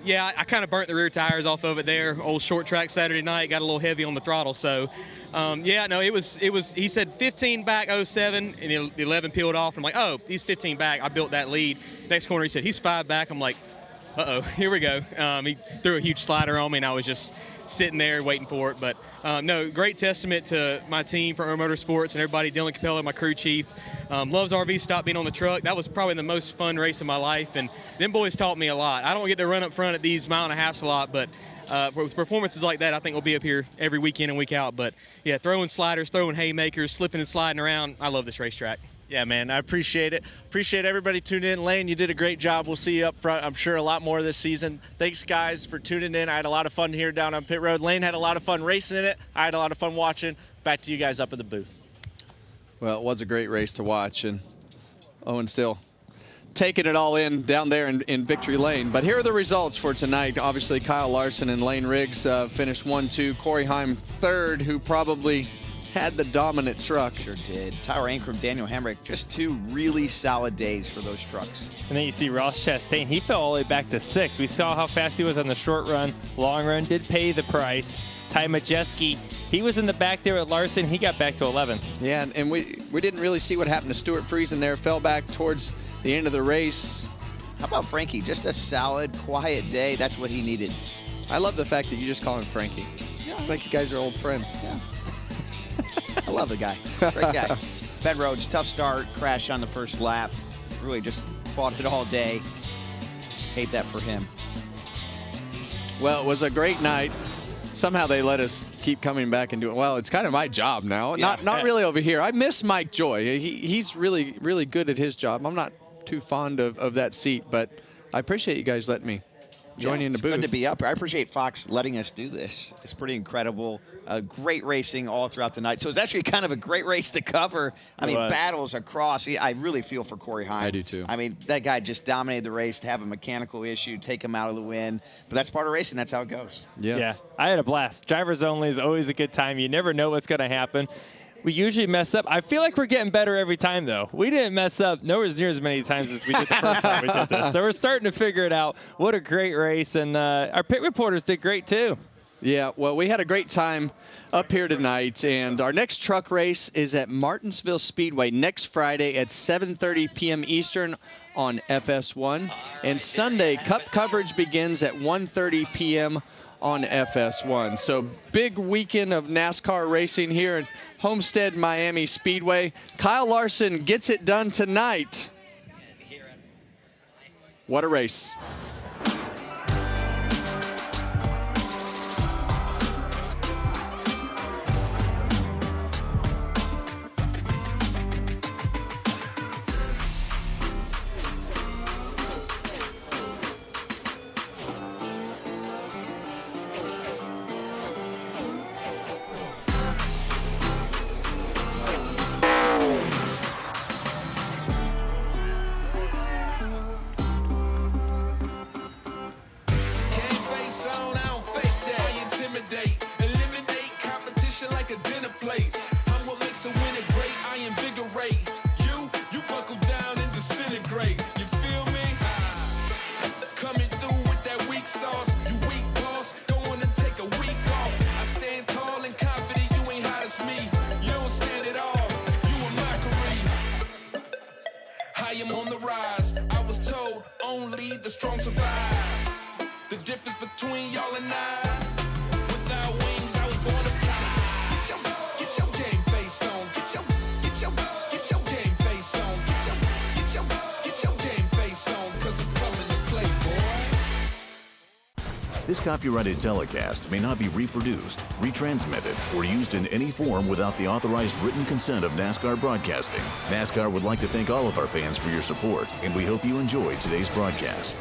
yeah, I kind of burnt the rear tires off of it there. Old short track Saturday night, got a little heavy on the throttle. So, yeah, no, it was. He said 15 back 07, and the 11 peeled off. I'm like, oh, he's 15 back. I built that lead. Next corner, he said he's 5 back. I'm like, uh-oh, here we go. He threw a huge slider on me, and I was just sitting there waiting for it. But, no, great testament to my team for Earl Motorsports and everybody. Dylan Capella, my crew chief. Loves RV, stopped being on the truck. That was probably the most fun race of my life, and them boys taught me a lot. I don't get to run up front at these mile and a halfs a lot, but with performances like that, I think we'll be up here every weekend and week out. But, yeah, throwing sliders, throwing haymakers, slipping and sliding around, I love this racetrack. Yeah, man, I appreciate it. Appreciate everybody tuning in. Lane, you did a great job. We'll see you up front, I'm sure, a lot more this season. Thanks, guys, for tuning in. I had a lot of fun here down on pit road. Lane had a lot of fun racing in it. I had a lot of fun watching. Back to you guys up at the booth. Well, it was a great race to watch, and Owen still taking it all in down there in victory lane. But here are the results for tonight. Obviously, Kyle Larson and Lane Riggs finished 1-2. Corey Heim third, who probably had the dominant truck. Sure did. Tyler Ankrum, Daniel Hemrick, just 2 really solid days for those trucks. And then you see Ross Chastain. He fell all the way back to 6th. We saw how fast he was on the short run. Long run did pay the price. Ty Majeski, he was in the back there at Larson. He got back to 11th. Yeah, and we didn't really see what happened to Stuart Friesen there. Fell back towards the end of the race. How about Frankie? Just a solid, quiet day. That's what he needed. I love the fact that you just call him Frankie. Yeah. It's like you guys are old friends. Yeah. I love the guy. Great guy. Ben Rhodes, tough start, crash on the first lap. Really just fought it all day. Hate that for him. Well, it was a great night. Somehow they let us keep coming back and doing, well, it's kind of my job now. Yeah. Not really over here. I miss Mike Joy. He's really, really good at his job. I'm not too fond of that seat, but I appreciate you guys letting me join you in the booth. It's good to be up here. I appreciate Fox letting us do this. It's pretty incredible. Great racing all throughout the night. So it's actually kind of a great race to cover. I mean, battles across. I really feel for Corey Heim. I do too. I mean, that guy just dominated the race. To have a mechanical issue, take him out of the win. But that's part of racing. That's how it goes. Yes. Yeah, I had a blast. Drivers only is always a good time. You never know what's going to happen. We usually mess up. I feel like we're getting better every time, though. We didn't mess up nowhere near as many times as we did the first time we did this. So we're starting to figure it out. What a great race. And our pit reporters did great, too. Yeah, well, we had a great time up here tonight. And our next truck race is at Martinsville Speedway next Friday at 7:30 p.m. Eastern on FS1. And Sunday, Cup coverage begins at 1:30 p.m. on FS1. So big weekend of NASCAR racing here at Homestead Miami Speedway. Kyle Larson gets it done tonight. What a race. Get your game face on, 'cause I'm coming to play. This copyrighted telecast may not be reproduced, retransmitted, or used in any form without the authorized written consent of NASCAR Broadcasting. NASCAR would like to thank all of our fans for your support, and we hope you enjoyed today's broadcast.